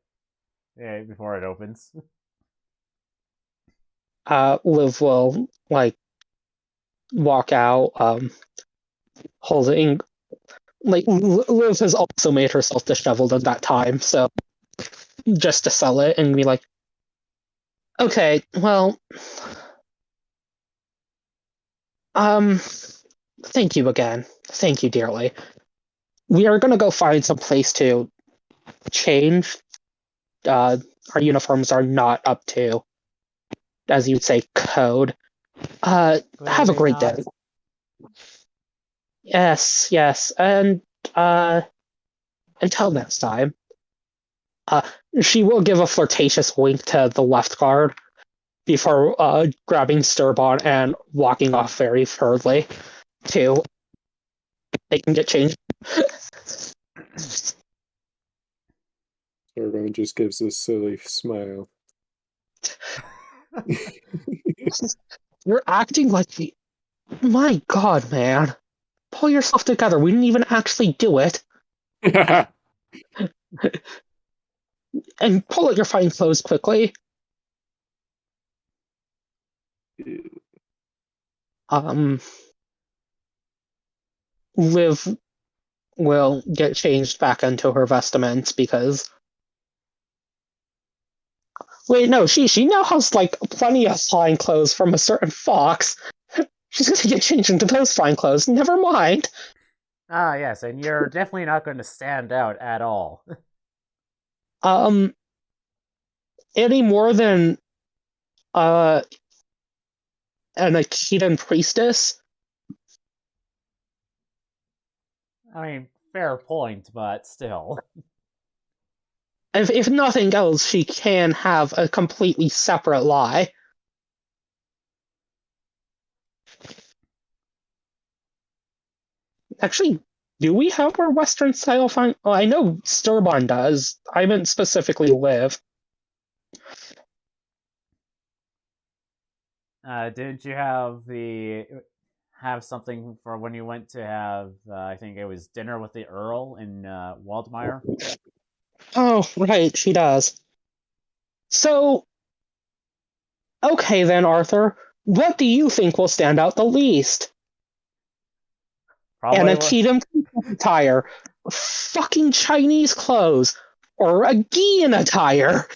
before it opens. Liv will walk out, holding Liv has also made herself disheveled at that time, so just to sell it and be like, okay, well, um, thank you again. Thank you dearly. We are gonna go find some place to change. Our uniforms are not up to, as you'd say, code. Have a Clearly great not. day. Yes, and uh, until next time. Uh, she will give a flirtatious wink to the left guard before grabbing Sturbon and walking off very hurriedly to they can get changed. Everyone just gives a silly smile. You're acting like the. My God, man. Pull yourself together. We didn't even actually do it. And pull out your fine clothes quickly. Um, Liv will get changed back into her vestments because. Wait, no, she now has plenty of fine clothes from a certain fox. She's gonna get changed into those fine clothes. Never mind. Ah, yes, and you're definitely not going to stand out at all. Um, any more than uh an Akitan priestess? I mean, fair point, but still. If nothing else, she can have a completely separate lie. Actually, do we have our Western style fine? Well, I know Sturbon does. I meant specifically Liv. Didn't you have something for when you went to have? I think it was dinner with the Earl in Waldmeyer. Oh, right, she does. So, okay then, Arthur. What do you think will stand out the least? An Probably. Akitan attire, fucking Chinese clothes, or a Gian attire?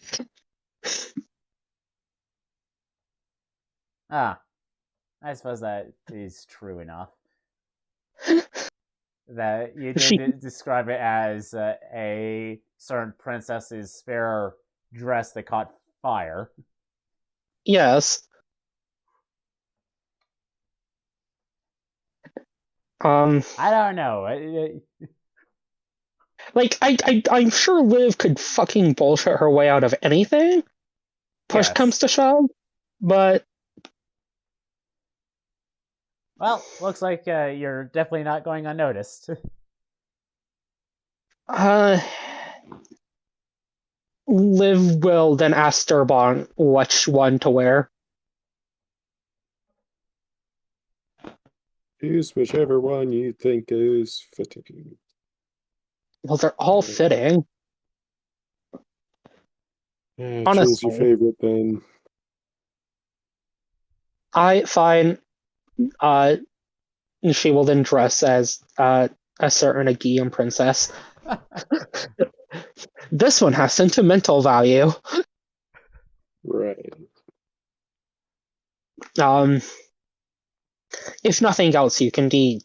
Ah, I suppose that is true enough. That you She, did describe it as a certain princess's spare dress that caught fire. yes. I don't know. Like I'm sure Liv could fucking bullshit her way out of anything. Push Yes. comes to shove, but Well, looks like you're definitely not going unnoticed. uh, Liv will then ask Durbon which one to wear. Use whichever one you think is fitting. Well, they're all fitting. Choose your Honestly, favorite then. I find uh she will then dress as a certain Aegean princess. This one has sentimental value. Right. Um, if nothing else, you can be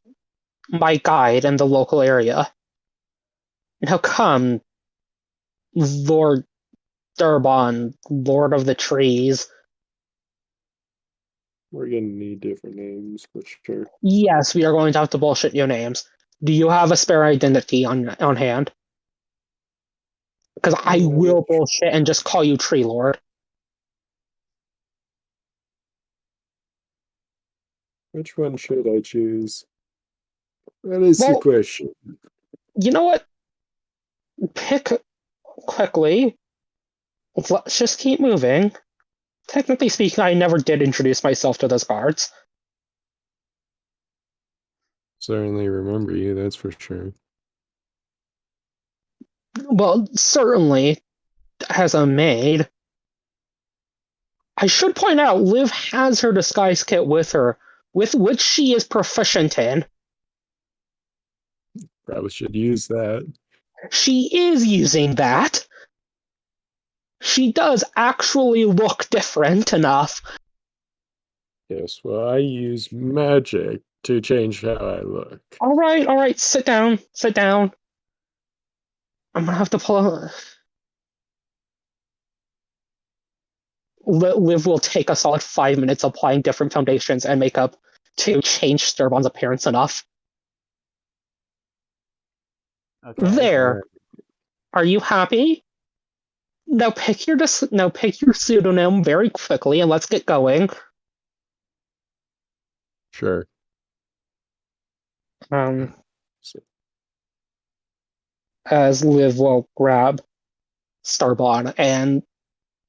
my guide in the local area. Now come, Lord Durbon, Lord of the Trees. We're gonna need different names for sure. Yes, we are going to have to bullshit your names. Do you have a spare identity on hand? Because I will bullshit and just call you Tree Lord. Which one should I choose? That is the Well, question. you know what? Pick quickly. Let's just keep moving. Technically speaking, I never did introduce myself to those guards. Certainly remember you, that's for sure. Well, certainly, as a maid. I should point out, Liv has her disguise kit with her, with which she is proficient in. Probably should use that. She is using that. She does actually look different enough. Yes, well, I use magic to change how I look. All right, sit down, sit down. I'm gonna have to pull. Liv will take a solid 5 minutes applying different foundations and makeup to change Sturbon's appearance enough. Okay. There. Are you happy? Now pick your pseudonym very quickly and let's get going. Sure. As Liv will grab Starbon and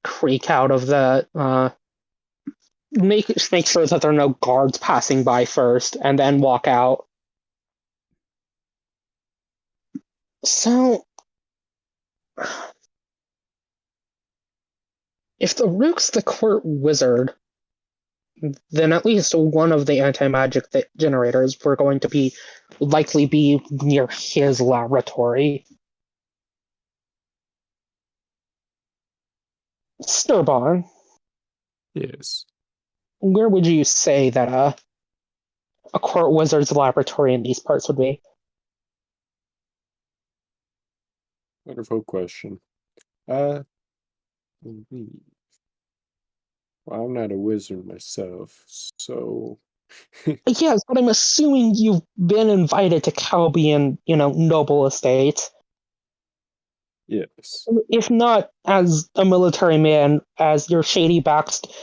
creak out of the make sure that there are no guards passing by first, and then walk out. So, if the Rook's the court wizard, then at least one of the anti-magic generators were going to be likely be near his laboratory. Sturbon, Yes. where would you say that a court wizard's laboratory in these parts would be? Wonderful question. Well, I'm not a wizard myself, so Yes, but I'm assuming you've been invited to Calbian, noble estates. yes. If not as a military man, as your shady dissipator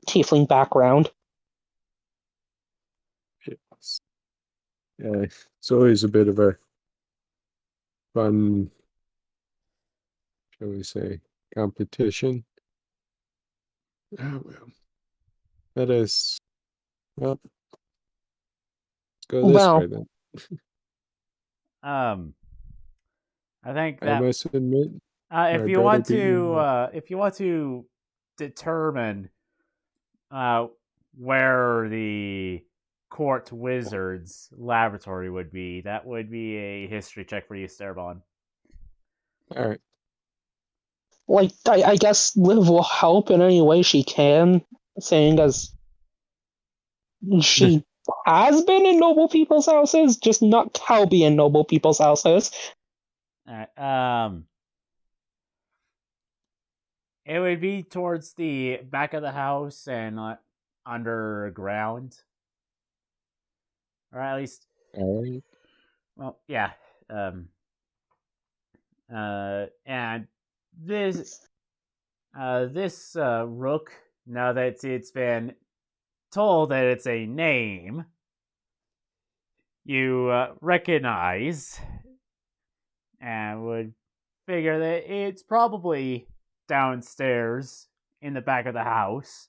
tiefling background. Yes. Yeah, it's always a bit of a fun, shall we say, competition. Oh well. Let us well let's go this Well, way then. I think I that must admit if I'd you rather want be to determine where the court wizard's laboratory would be, that would be a history check for you, Sterbon. alright. like I guess Liv will help in any way she can, saying as she has been in noble people's houses, just not Calbian noble people's houses. All right. It would be towards the back of the house and underground. or at least, All right. well, yeah. And this rook, now that it's been told that it's a name, you recognize and would figure that it's probably downstairs in the back of the house.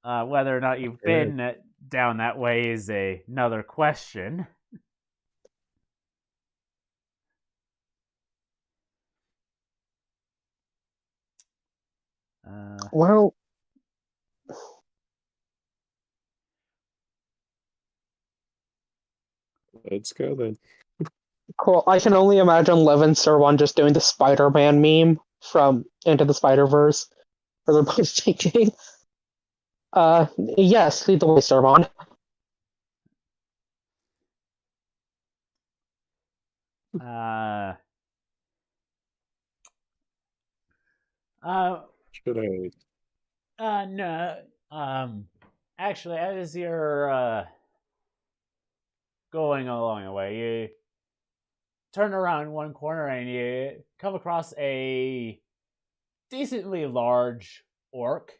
Whether or not you've been down that way is another question. Well, Let's go then. cool. I can only imagine Lev and Sirwan just doing the Spider-Man meme from Into the Spider-Verse, where they're both thinking, yes, lead the way, Sirwan. Should I? No. Actually, as you're going along the way, you turn around one corner and you come across a decently large orc,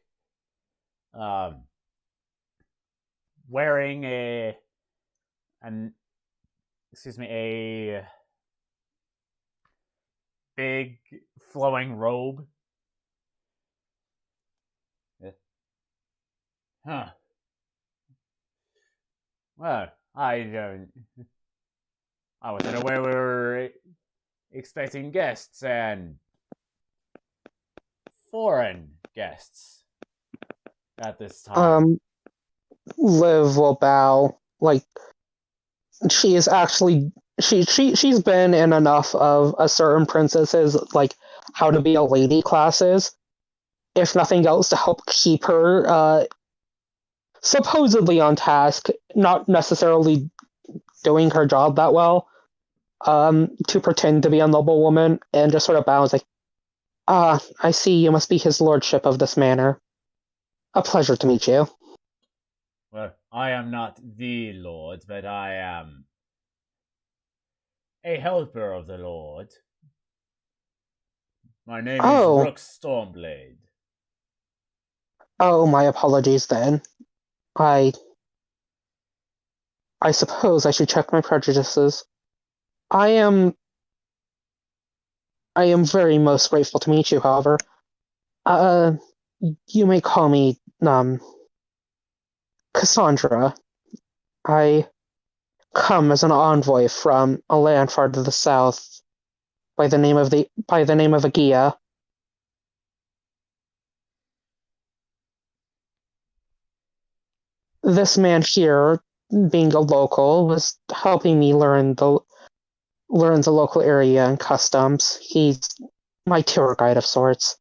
wearing a big flowing robe. Huh. Well, I wasn't aware we were expecting guests, and foreign guests at this time. Liv will bow. Like, she is actually she's been in enough of a certain princess's like how to be a lady classes, if nothing else, to help keep her supposedly on task, not necessarily doing her job that well, to pretend to be a noblewoman, and just sort of bows like, I see you must be his lordship of this manor. A pleasure to meet you. Well, I am not the lord, but I am a helper of the lord. My name is Rook Stormblade. Oh, my apologies then. I suppose I should check my prejudices. I am very most grateful to meet you, however. You may call me, Cassandra. I come as an envoy from a land far to the south by the name of Agia. This man here, being a local, was helping me learn the local area and customs. He's my tour guide of sorts.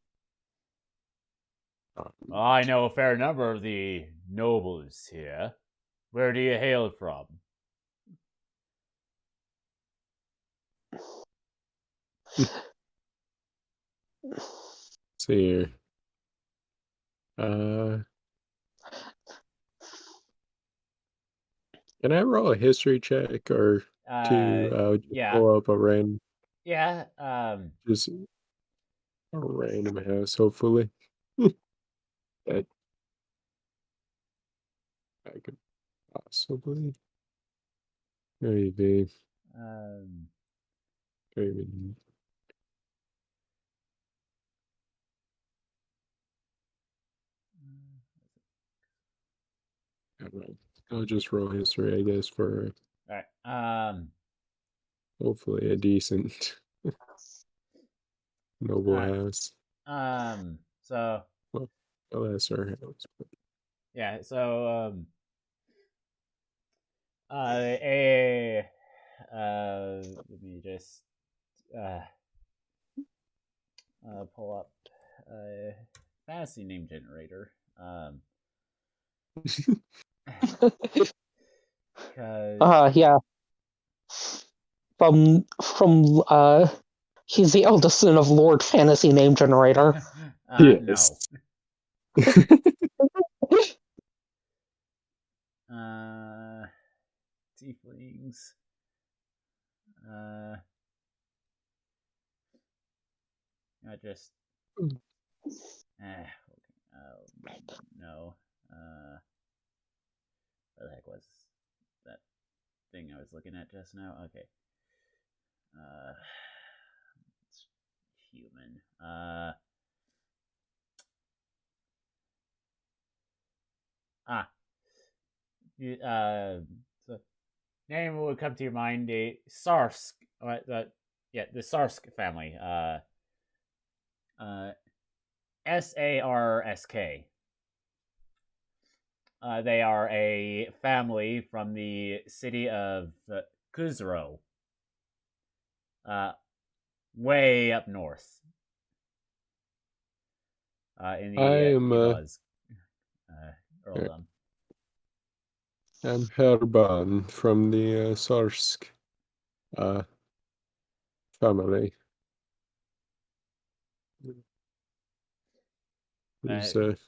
I know a fair number of the nobles here. Where do you hail from? See here. Can I roll a history check or to pull up a random? Yeah. Just a random house, hopefully. That I could possibly maybe. Maybe. I'll just roll history, I guess, for hopefully a decent noble house. So. Well, a lesser house. But... Yeah. So. Let me just pull up a fantasy name generator. Yeah. From he's the eldest son of Lord Fantasy Name Generator. No. Yes. Tieflings. I just. No. What the heck was that thing I was looking at just now? Okay. It's human. So name would come to your mind a Sarsk. The Sarsk family. Sarsk. They are a family from the city of Kuzro, way up north, in the I'm Ibaz earldom. I'm Herban from the Sarsk family. Who's, It's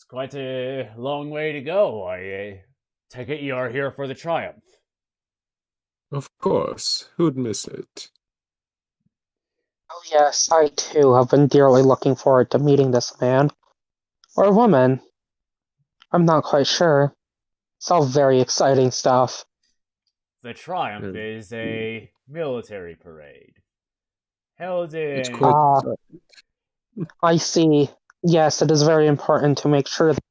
quite a long way to go. I take it you are here for the triumph. of course, who'd miss it? Oh yes, I too have been dearly looking forward to meeting this man. Or woman. I'm not quite sure. It's all very exciting stuff. The triumph is a military parade held It's in. quite I see. Yes, it is very important to make sure that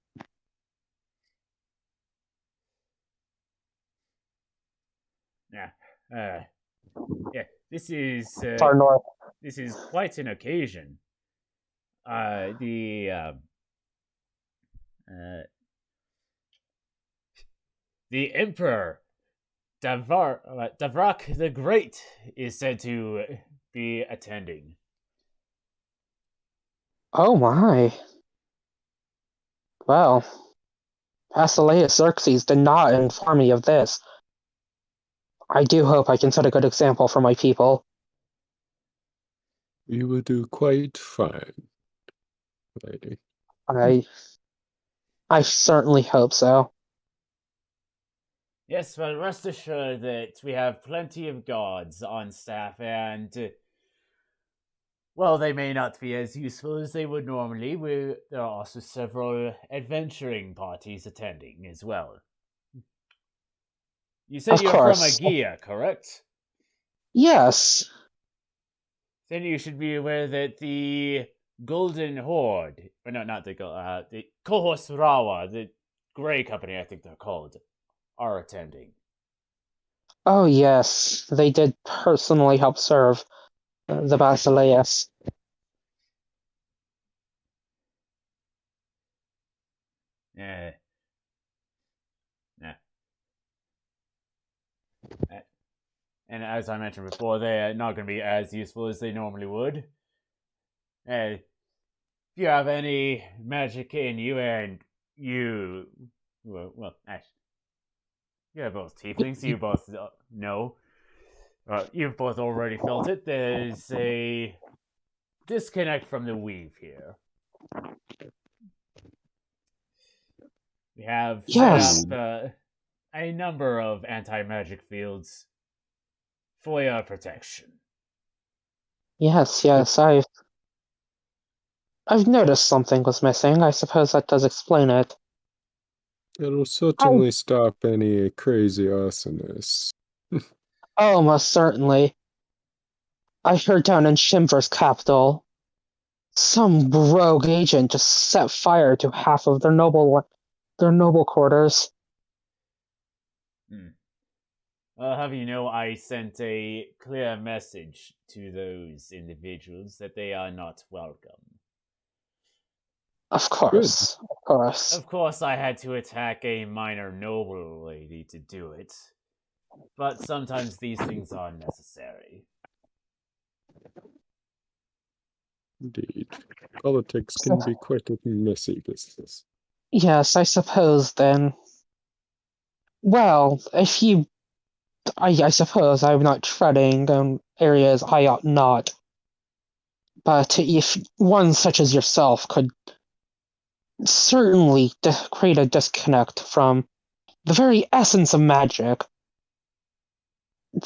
This is far north. this is quite an occasion. The Emperor Davrak the Great is said to be attending. Oh my. Well, Basileus Xerxes did not inform me of this. I do hope I can set a good example for my people. You will do quite fine, lady. I certainly hope so. Yes, but rest assured that we have plenty of guards on staff, and well, they may not be as useful as they would normally. There are also several adventuring parties attending as well. You said Of you're course. from Agia, correct? Yes. Then you should be aware that the Golden Horde, or no, not the Kohos Rawa, the Grey Company, I think they're called, are attending. Oh yes, they did personally help serve the Basileus. Yeah. And as I mentioned before, they're not going to be as useful as they normally would. If you have any magic in you, and you, well, actually, you're both tieflings. You both know. You've both already felt it. There's a disconnect from the weave here. We have Yes. set up a number of anti-magic fields for your protection. Yes, I've noticed something was missing. I suppose that does explain it. It'll certainly stop any crazy awesomeness. Oh, most certainly. I heard down in Shimver's capital, some rogue agent just set fire to half of their noble quarters. I'll have you know I sent a clear message to those individuals that they are not welcome. Of course, Good. of course. Of course, I had to attack a minor noble lady to do it, but sometimes these things are necessary. Indeed. Politics can be quite a messy business. Yes, I suppose then. Well, if you. I suppose I'm not treading on areas I ought not. But if one such as yourself could certainly create a disconnect from the very essence of magic,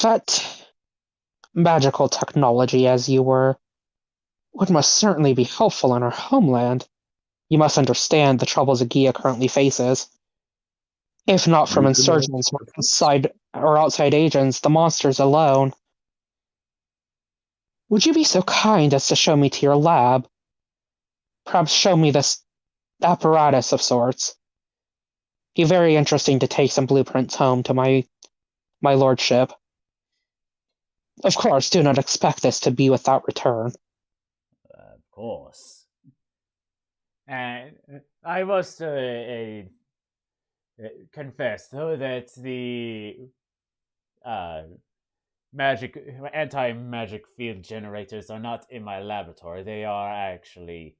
that magical technology, as you were, would most certainly be helpful in our homeland. You must understand the troubles Agia currently faces. If not from You do not insurgents or outside agents, the monsters alone. Would you be so kind as to show me to your lab? Perhaps show me this apparatus of sorts. Be very interesting to take some blueprints home to my lordship. Of course, do not expect this to be without return. Of course. And I must confess, though, that the magic anti-magic field generators are not in my laboratory. They are actually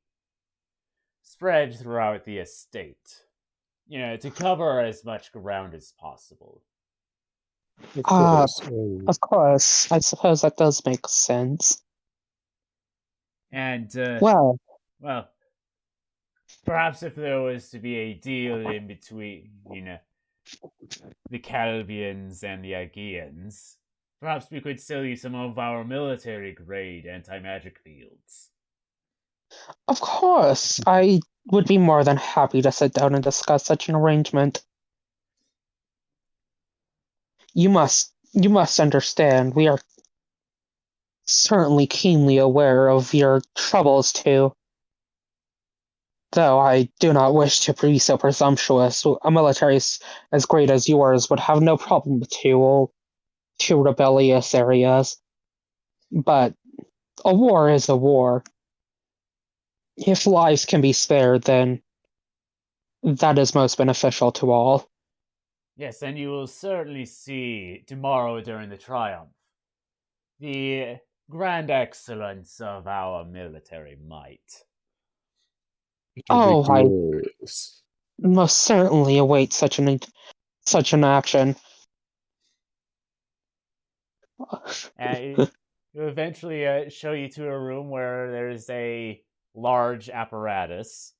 spread throughout the estate. To cover as much ground as possible. Of Ah, course. Of course. I suppose that does make sense. And, Well, well, perhaps if there was to be a deal in between, the Calbians and the Aegeans, perhaps we could sell you some of our military-grade anti-magic fields. of course. I would be more than happy to sit down and discuss such an arrangement. You must understand, we are certainly keenly aware of your troubles too. Though I do not wish to be so presumptuous, a military as great as yours would have no problem with two rebellious areas. But a war is a war. If lives can be spared, then that is most beneficial to all. Yes, and you will certainly see tomorrow during the triumph the grand excellence of our military might. Oh, I glorious. most certainly await such an action. And you eventually show you to a room where there's a large apparatus.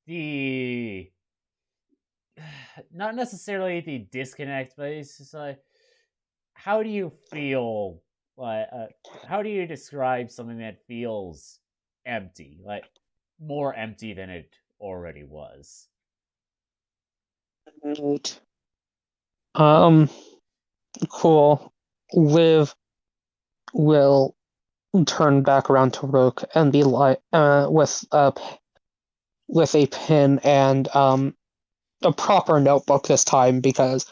The not necessarily the disconnect, but it's just like, how do you feel? How do you describe something that feels empty, like more empty than it already was? Neat. Cool. Liv will turn back around to Rook and be like, with a pen and a proper notebook this time, because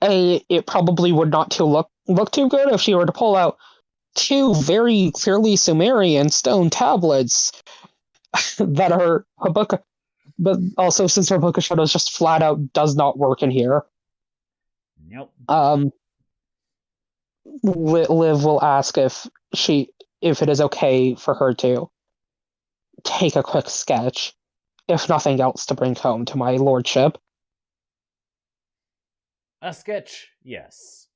it probably would not look too good if she were to pull out two very clearly Sumerian stone tablets that are her book, but also since her book of shadows just flat out does not work in here. Nope. Liv will ask if it is okay for her to take a quick sketch, if nothing else, to bring home to my lordship. A sketch, yes.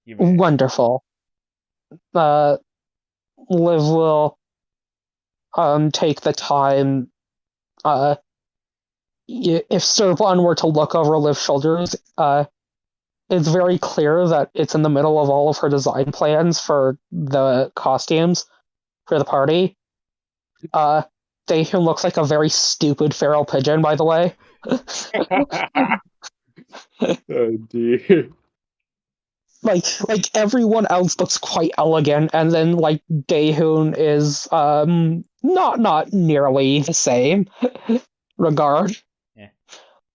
Wonderful. Liv will take the time. If Servon were to look over Liv's shoulders, it's very clear that it's in the middle of all of her design plans for the costumes for the party. Daehun looks like a very stupid feral pigeon, by the way. Oh dear. Like everyone else looks quite elegant, and then like Daehun is not nearly the same regard. Yeah.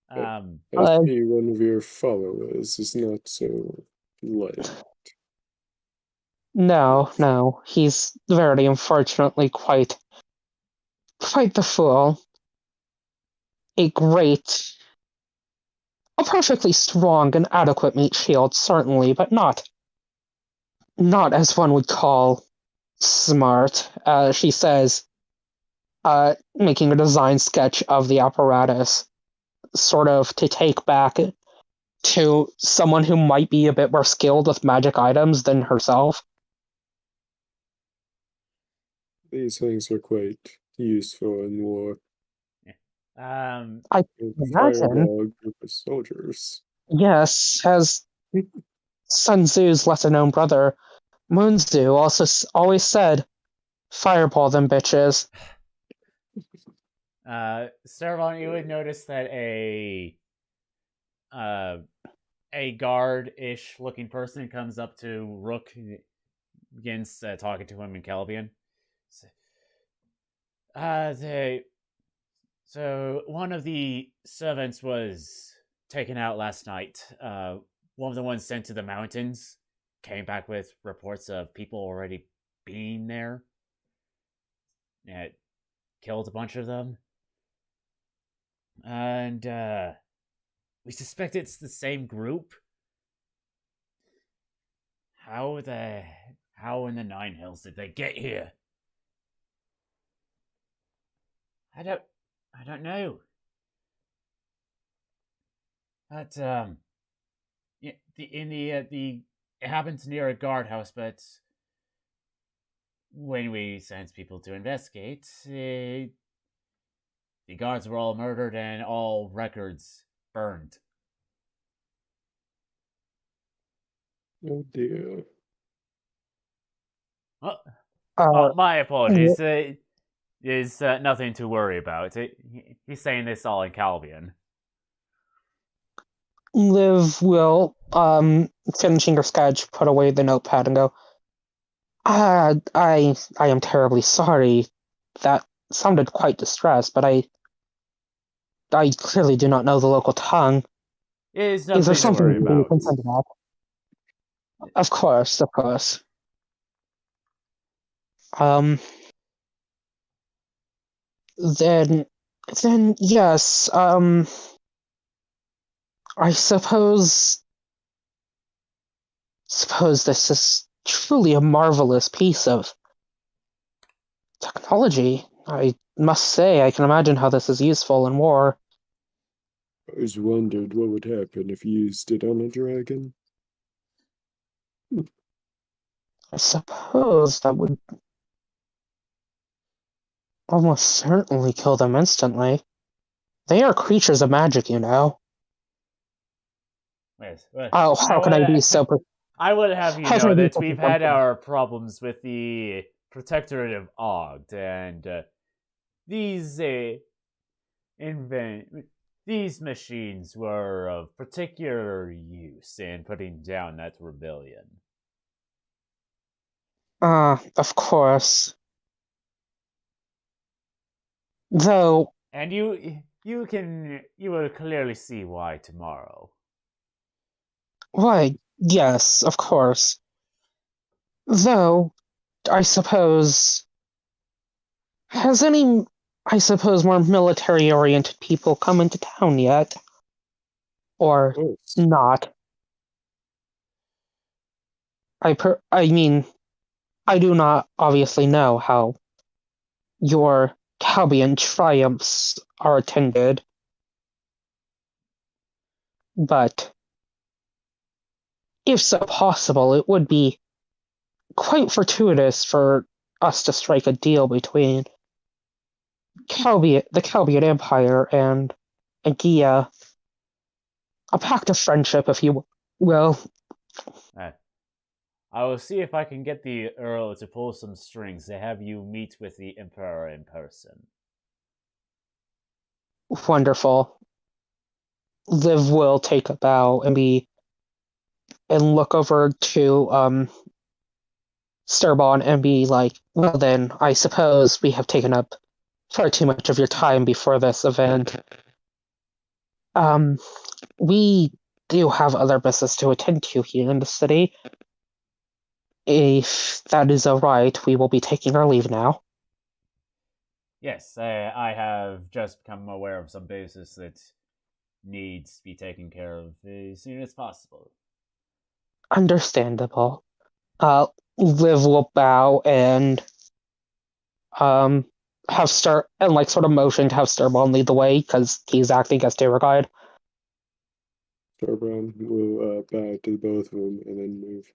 I see one of your followers is not so light. No, he's very unfortunately quite the fool. A perfectly strong and adequate meat shield, certainly, but not as one would call smart. She says, making a design sketch of the apparatus, sort of to take back to someone who might be a bit more skilled with magic items than herself. These things are quite useful in war. Um, I A imagine, fireball group of soldiers. yes, as Sun Tzu's lesser known brother, Moonzu, also always said, fireball them bitches. Servon, you would notice that a guard-ish looking person comes up to Rook, begins talking to him in Calbian. So one of the servants was taken out last night. One of the ones sent to the mountains came back with reports of people already being there. It killed a bunch of them. And we suspect it's the same group. How in the Nine Hills did they get here? I don't know. But it happens near a guardhouse, but when we sent people to investigate, the guards were all murdered and all records burned. Oh dear. My apologies. There's nothing to worry about. He's saying this all in Calbian. Liv will, finishing her sketch, put away the notepad and go, I am terribly sorry. That sounded quite distressed, but I clearly do not know the local tongue. Is there nothing to something worry we can be about. concerned about? Of course. Then yes, I suppose this is truly a marvelous piece of technology. I must say, I can imagine how this is useful in war. I always wondered what would happen if you used it on a dragon. I suppose that would almost certainly kill them instantly. They are creatures of magic, you know. Yes. Oh, how can I be so... I would have you How can know I be that so we've had presumptuous? our problems with the Protectorate of Ogd, and these these machines were of particular use in putting down that rebellion. Of course. Though, And you will clearly see why tomorrow. why, yes, of course. Though, I suppose... Has any, I suppose, more military-oriented people come into town yet? Or Oh, not? I mean, I do not obviously know how your Calbian triumphs are attended, but if so possible, it would be quite fortuitous for us to strike a deal between the Calbian Empire and Aegea. A pact of friendship, if you will. I will see if I can get the Earl to pull some strings to have you meet with the Emperor in person. Wonderful. Liv will take a bow and look over to Sturbon and be like, well then, I suppose we have taken up far too much of your time before this event. We do have other business to attend to here in the city. If that is alright, we will be taking our leave now. Yes, I have just become aware of some business that needs to be taken care of as soon as possible. Understandable. Liv will bow and have sort of motion to have Sturbon lead the way because he's acting as tour guide. Starbound will bow to both of them and then move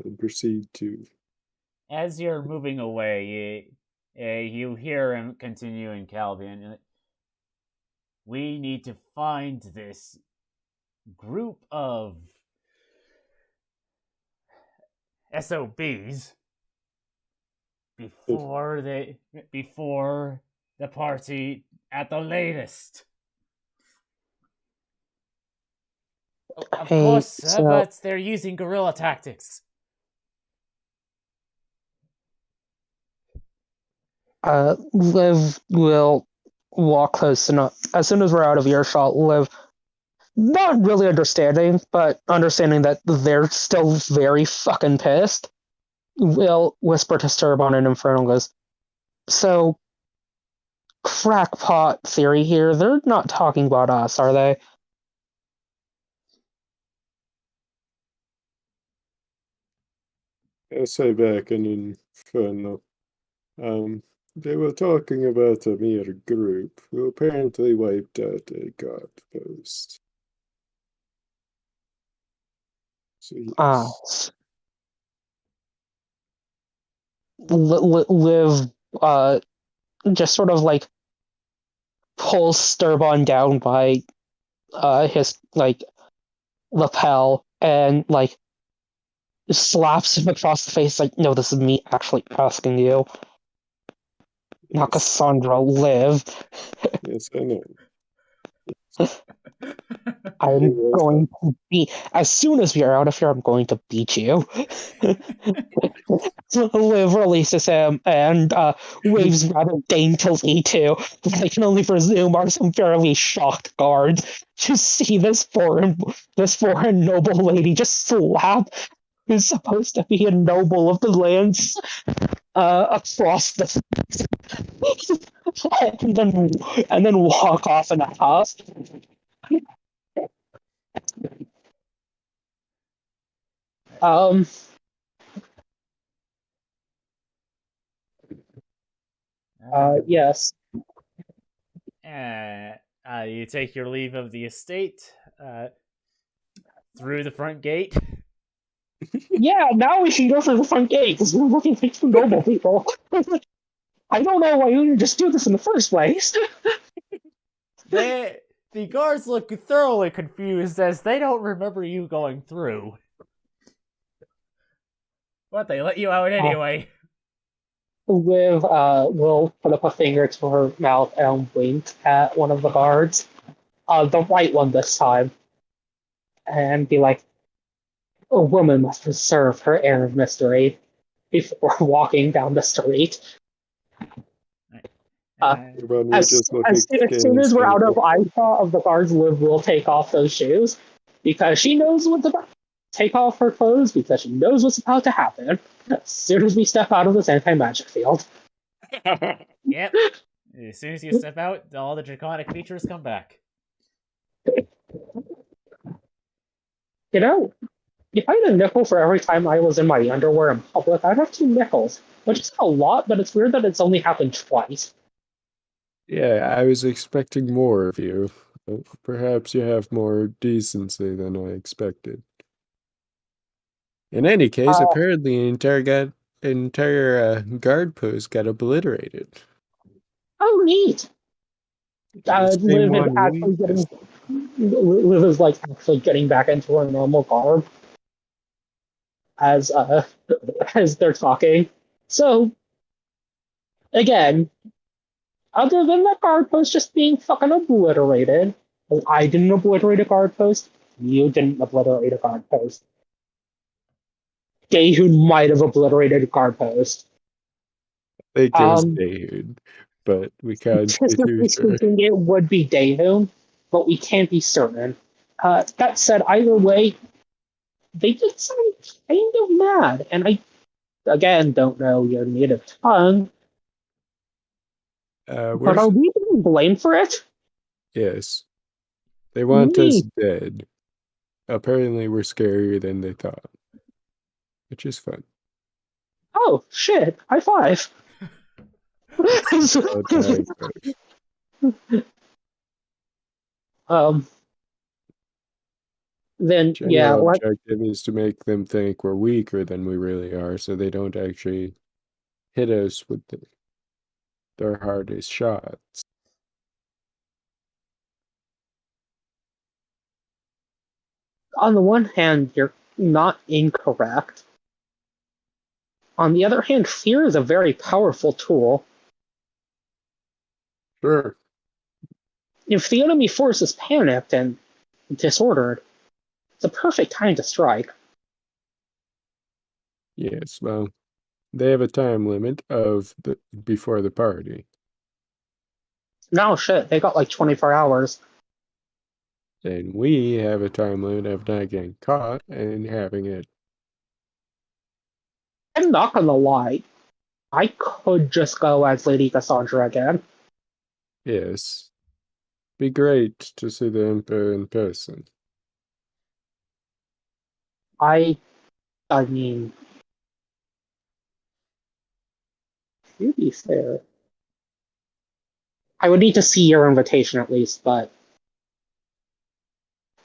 and proceed to. As you're moving away, you hear him continue in Calvian. We need to find this group of SOBs before the party at the latest. Of Hey, course, so- but they're using guerrilla tactics. Liv will walk close enough. As soon as we're out of earshot, Liv, not really understanding, but understanding that they're still very fucking pissed, will whisper to Sturbon and Infernal goes, so, crackpot theory here, they're not talking about us, are they? I say back and Infernal. They were talking about a mere group who apparently wiped out a guard post. So yes. Liv, just sort of like pulls Sturbon down by his like lapel and like slaps him across the face like, no, this is me actually asking you. Not Yes, Cassandra, Liv. yes, I know. I'm Anyways, going to beat. As soon as we are out of here, I'm going to beat you. Liv releases him and waves rather daintily to what I can only presume are some fairly shocked guards to see this foreign noble lady just slap who's supposed to be a noble of the lands across the and then walk off in a huff. Yes. You take your leave of the estate through the front gate. Yeah, now we should go through the front gate because we're looking for two noble people. I don't know why you didn't just do this in the first place. The guards look thoroughly confused as they don't remember you going through. But they let you out anyway. Liv will put up a finger to her mouth and wink at one of the guards, the right one this time, and be like, "A woman must preserve her air of mystery before walking down the street." Starbound will As just look soon as we're out of eyeshot of the guards, Liv will take off those shoes because she knows what's about. Take off her clothes because she knows what's about to happen as soon as we step out of this anti-magic field. Yep. As soon as you step out, all the draconic features come back. You know, if I had a nickel for every time I was in my underwear in public, I'd have 2 nickels, which is a lot, but it's weird that it's only happened twice. Yeah, I was expecting more of you. Perhaps you have more decency than I expected. In any case, apparently the entire guard post got obliterated. Oh, neat! Liv is actually Liv is like actually getting back into her normal garb as as they're talking. So again, other than that guard post just being fucking obliterated, I didn't obliterate a guard post. You didn't obliterate a guard post. Dayhoon might have obliterated a guard post. I think it was Dahoon, but we can't be too sure. It would be Dayhoon, but we can't be certain. That said, either way, they did sound kind of mad, and I, again, don't know your native tongue. But are we being blamed for it? Yes. They want us dead. Apparently, we're scarier than they thought, which is fun. Oh, shit. High five. Then yeah, General objective is to make them think we're weaker than we really are, so they don't actually hit us with their hardest shots. on the one hand, you're not incorrect. On the other hand, fear is a very powerful tool. Sure. If the enemy force is panicked and disordered, it's a perfect time to strike. Yes, well, they have a time limit of before the party. No shit, they got like 24 hours. And we have a time limit of not getting caught and having it. I'm not gonna lie, I could just go as Lady Cassandra again. Yes. Be great to see the Emperor in person. I mean, to be fair, I would need to see your invitation at least, but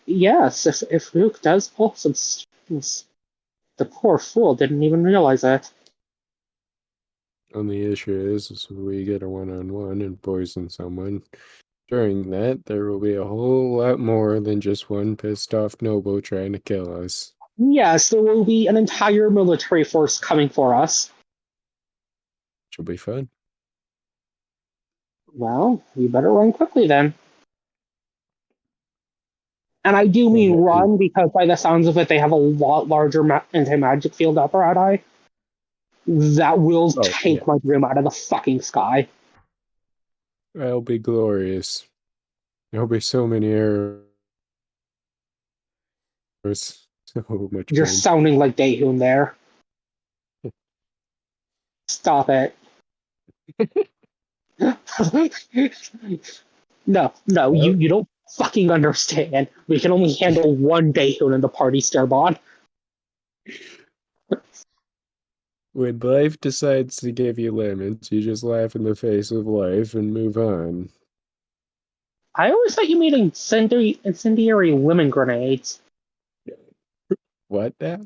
yes, if Luke does pull some strings, the poor fool didn't even realize it. Only issue is we get a one-on-one and poison someone. During that, there will be a whole lot more than just one pissed-off noble trying to kill us. Yes, there will be an entire military force coming for us. Which will be fun. Well, we better run quickly then. And I do mean Yeah. run because, by the sounds of it, they have a lot larger anti-magic field apparatus that will take Yeah. my room out of the fucking sky. That'll be glorious. There'll be so many arrows. So much You're fun. sounding like Daehoon there. Stop it. No, Well, you don't fucking understand. We can only handle one Daehoon in the party, Starbot. when life decides to give you lemons, you just laugh in the face of life and move on. I always thought you made incendiary lemon grenades. What now?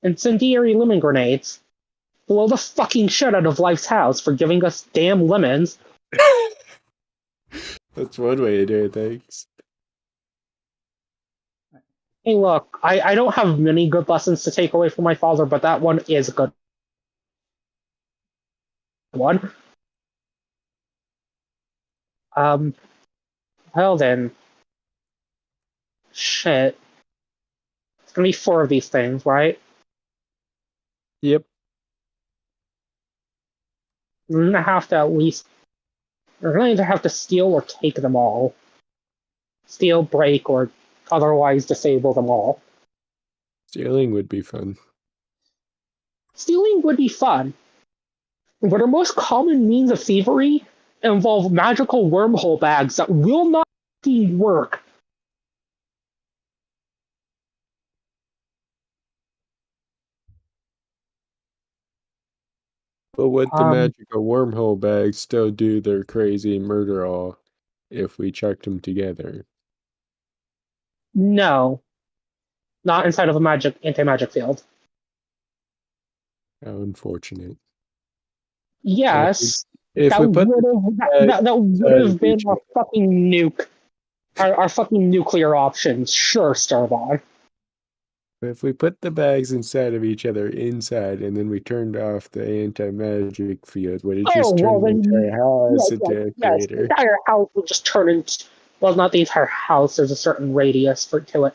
Incendiary lemon grenades. Blow the fucking shit out of Life's house for giving us damn lemons. That's one way of doing things. Hey, look, I don't have many good lessons to take away from my father, but that one is a good one. Well then. Shit. It's gonna be 4 of these things, right? Yep. We're gonna have to at least. We're going to have to steal or take them all. Steal, break, or otherwise disable them all. Stealing would be fun. Stealing would be fun, but our most common means of thievery involve magical wormhole bags that will not work. But would the magical wormhole bags still do their crazy murder all if we chucked them together? No, not inside of a anti-magic field. How unfortunate. Yes, If that we put would have been each our fucking nuke, our fucking nuclear options. Sure, Starvon. If we put the bags inside of each other inside, and then we turned off the anti-magic field, would it just turn the entire house into a yes, the crater? entire house would just turn into. Well, not the entire house. There's a certain radius to it,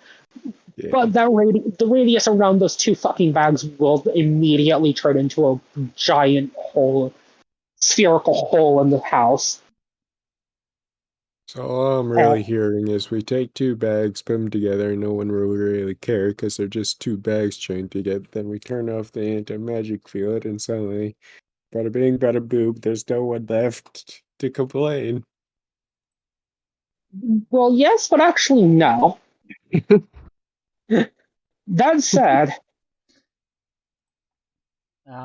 Yeah. but the radius around those 2 fucking bags will immediately turn into a giant hole, spherical hole in the house. So all I'm really hearing is we take 2 bags, put them together, and no one will really care because they're just 2 bags chained together. Then we turn off the anti-magic field, and suddenly, bada bing, bada boop, there's no one left to complain. Well, yes, but actually no. That said,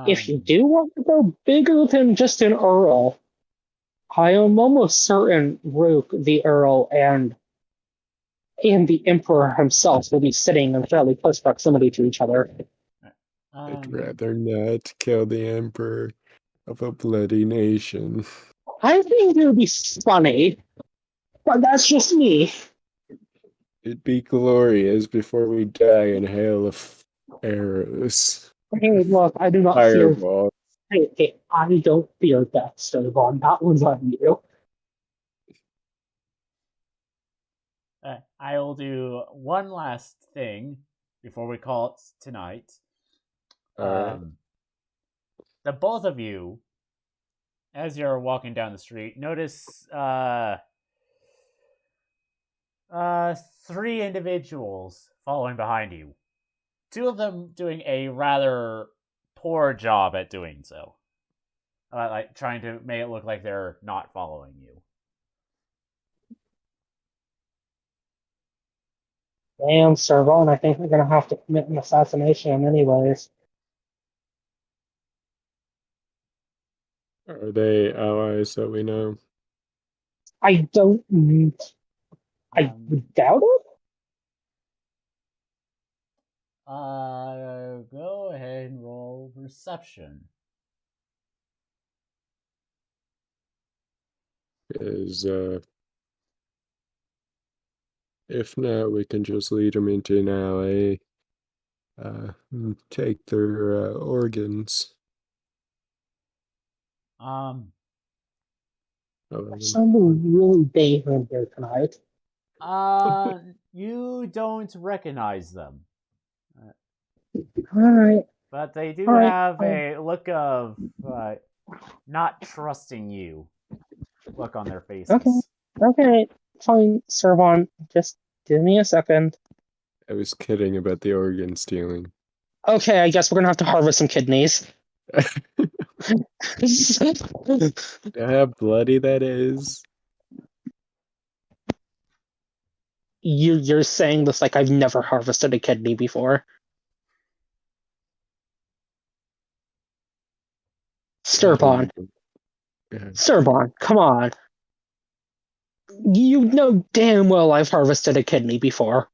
if you do want to go bigger than just an Earl, I am almost certain Rook, the Earl, and and the Emperor himself will be sitting in fairly close proximity to each other. I'd rather not kill the emperor of a bloody nation. I think it would be funny, but that's just me. It'd be glorious before we die in hail of arrows. Hey, look, I do not fear. Fireball. Hey, I don't fear death, Stovon. That one's on you. I will do one last thing before we call it tonight. Alright. The both of you, as you're walking down the street, notice three individuals following behind you. Two of them doing a rather poor job at doing so. Like trying to make it look like they're not following you. Damn, Servon, I think we're gonna have to commit an assassination anyways. Are they allies that we know? I don't. I would doubt it. Go ahead and roll perception. Is if not, we can just lead them into an alley. Take their organs. Something really big in here tonight. You don't recognize them. Alright. But they do All right, have a look of not trusting you look on their faces. Okay, fine, Servon. Just give me a second. I was kidding about the organ stealing. Okay, I guess we're gonna have to harvest some kidneys. How bloody that is. You're saying this like I've never harvested a kidney before. Servon. Servon, come on. You know damn well I've harvested a kidney before.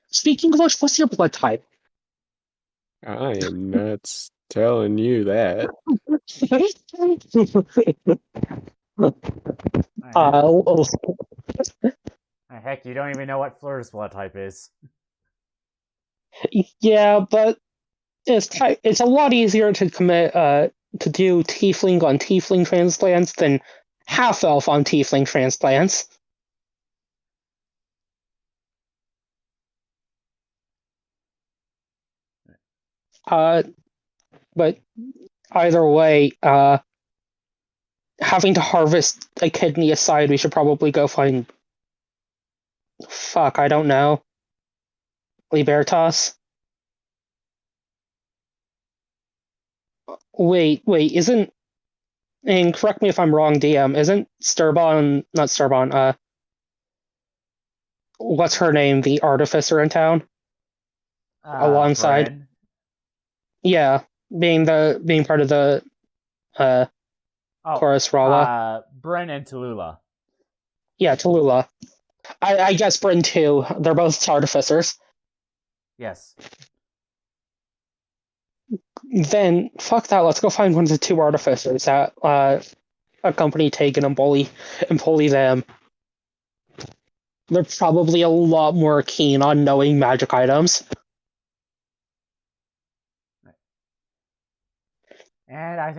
Speaking of which, what's your blood type? I am not telling you that. Heck, you don't even know what Fleur's blood type is. Yeah, but it's a lot easier to commit to do tiefling on tiefling transplants than half elf on tiefling transplants. But either way, having to harvest a kidney aside, we should probably go find. Fuck, I don't know. Libertas? Wait, isn't. And correct me if I'm wrong, DM, isn't not Sturbon, what's her name, the artificer in town? Alongside? Bryn. Yeah, being part of the Chorus Rala. Bryn and Tallulah. Yeah, Tallulah. I guess Bryn too. They're both artificers. Yes. Then fuck that. Let's go find one of the two artificers that accompany Tegan and bully them. They're probably a lot more keen on knowing magic items. And I think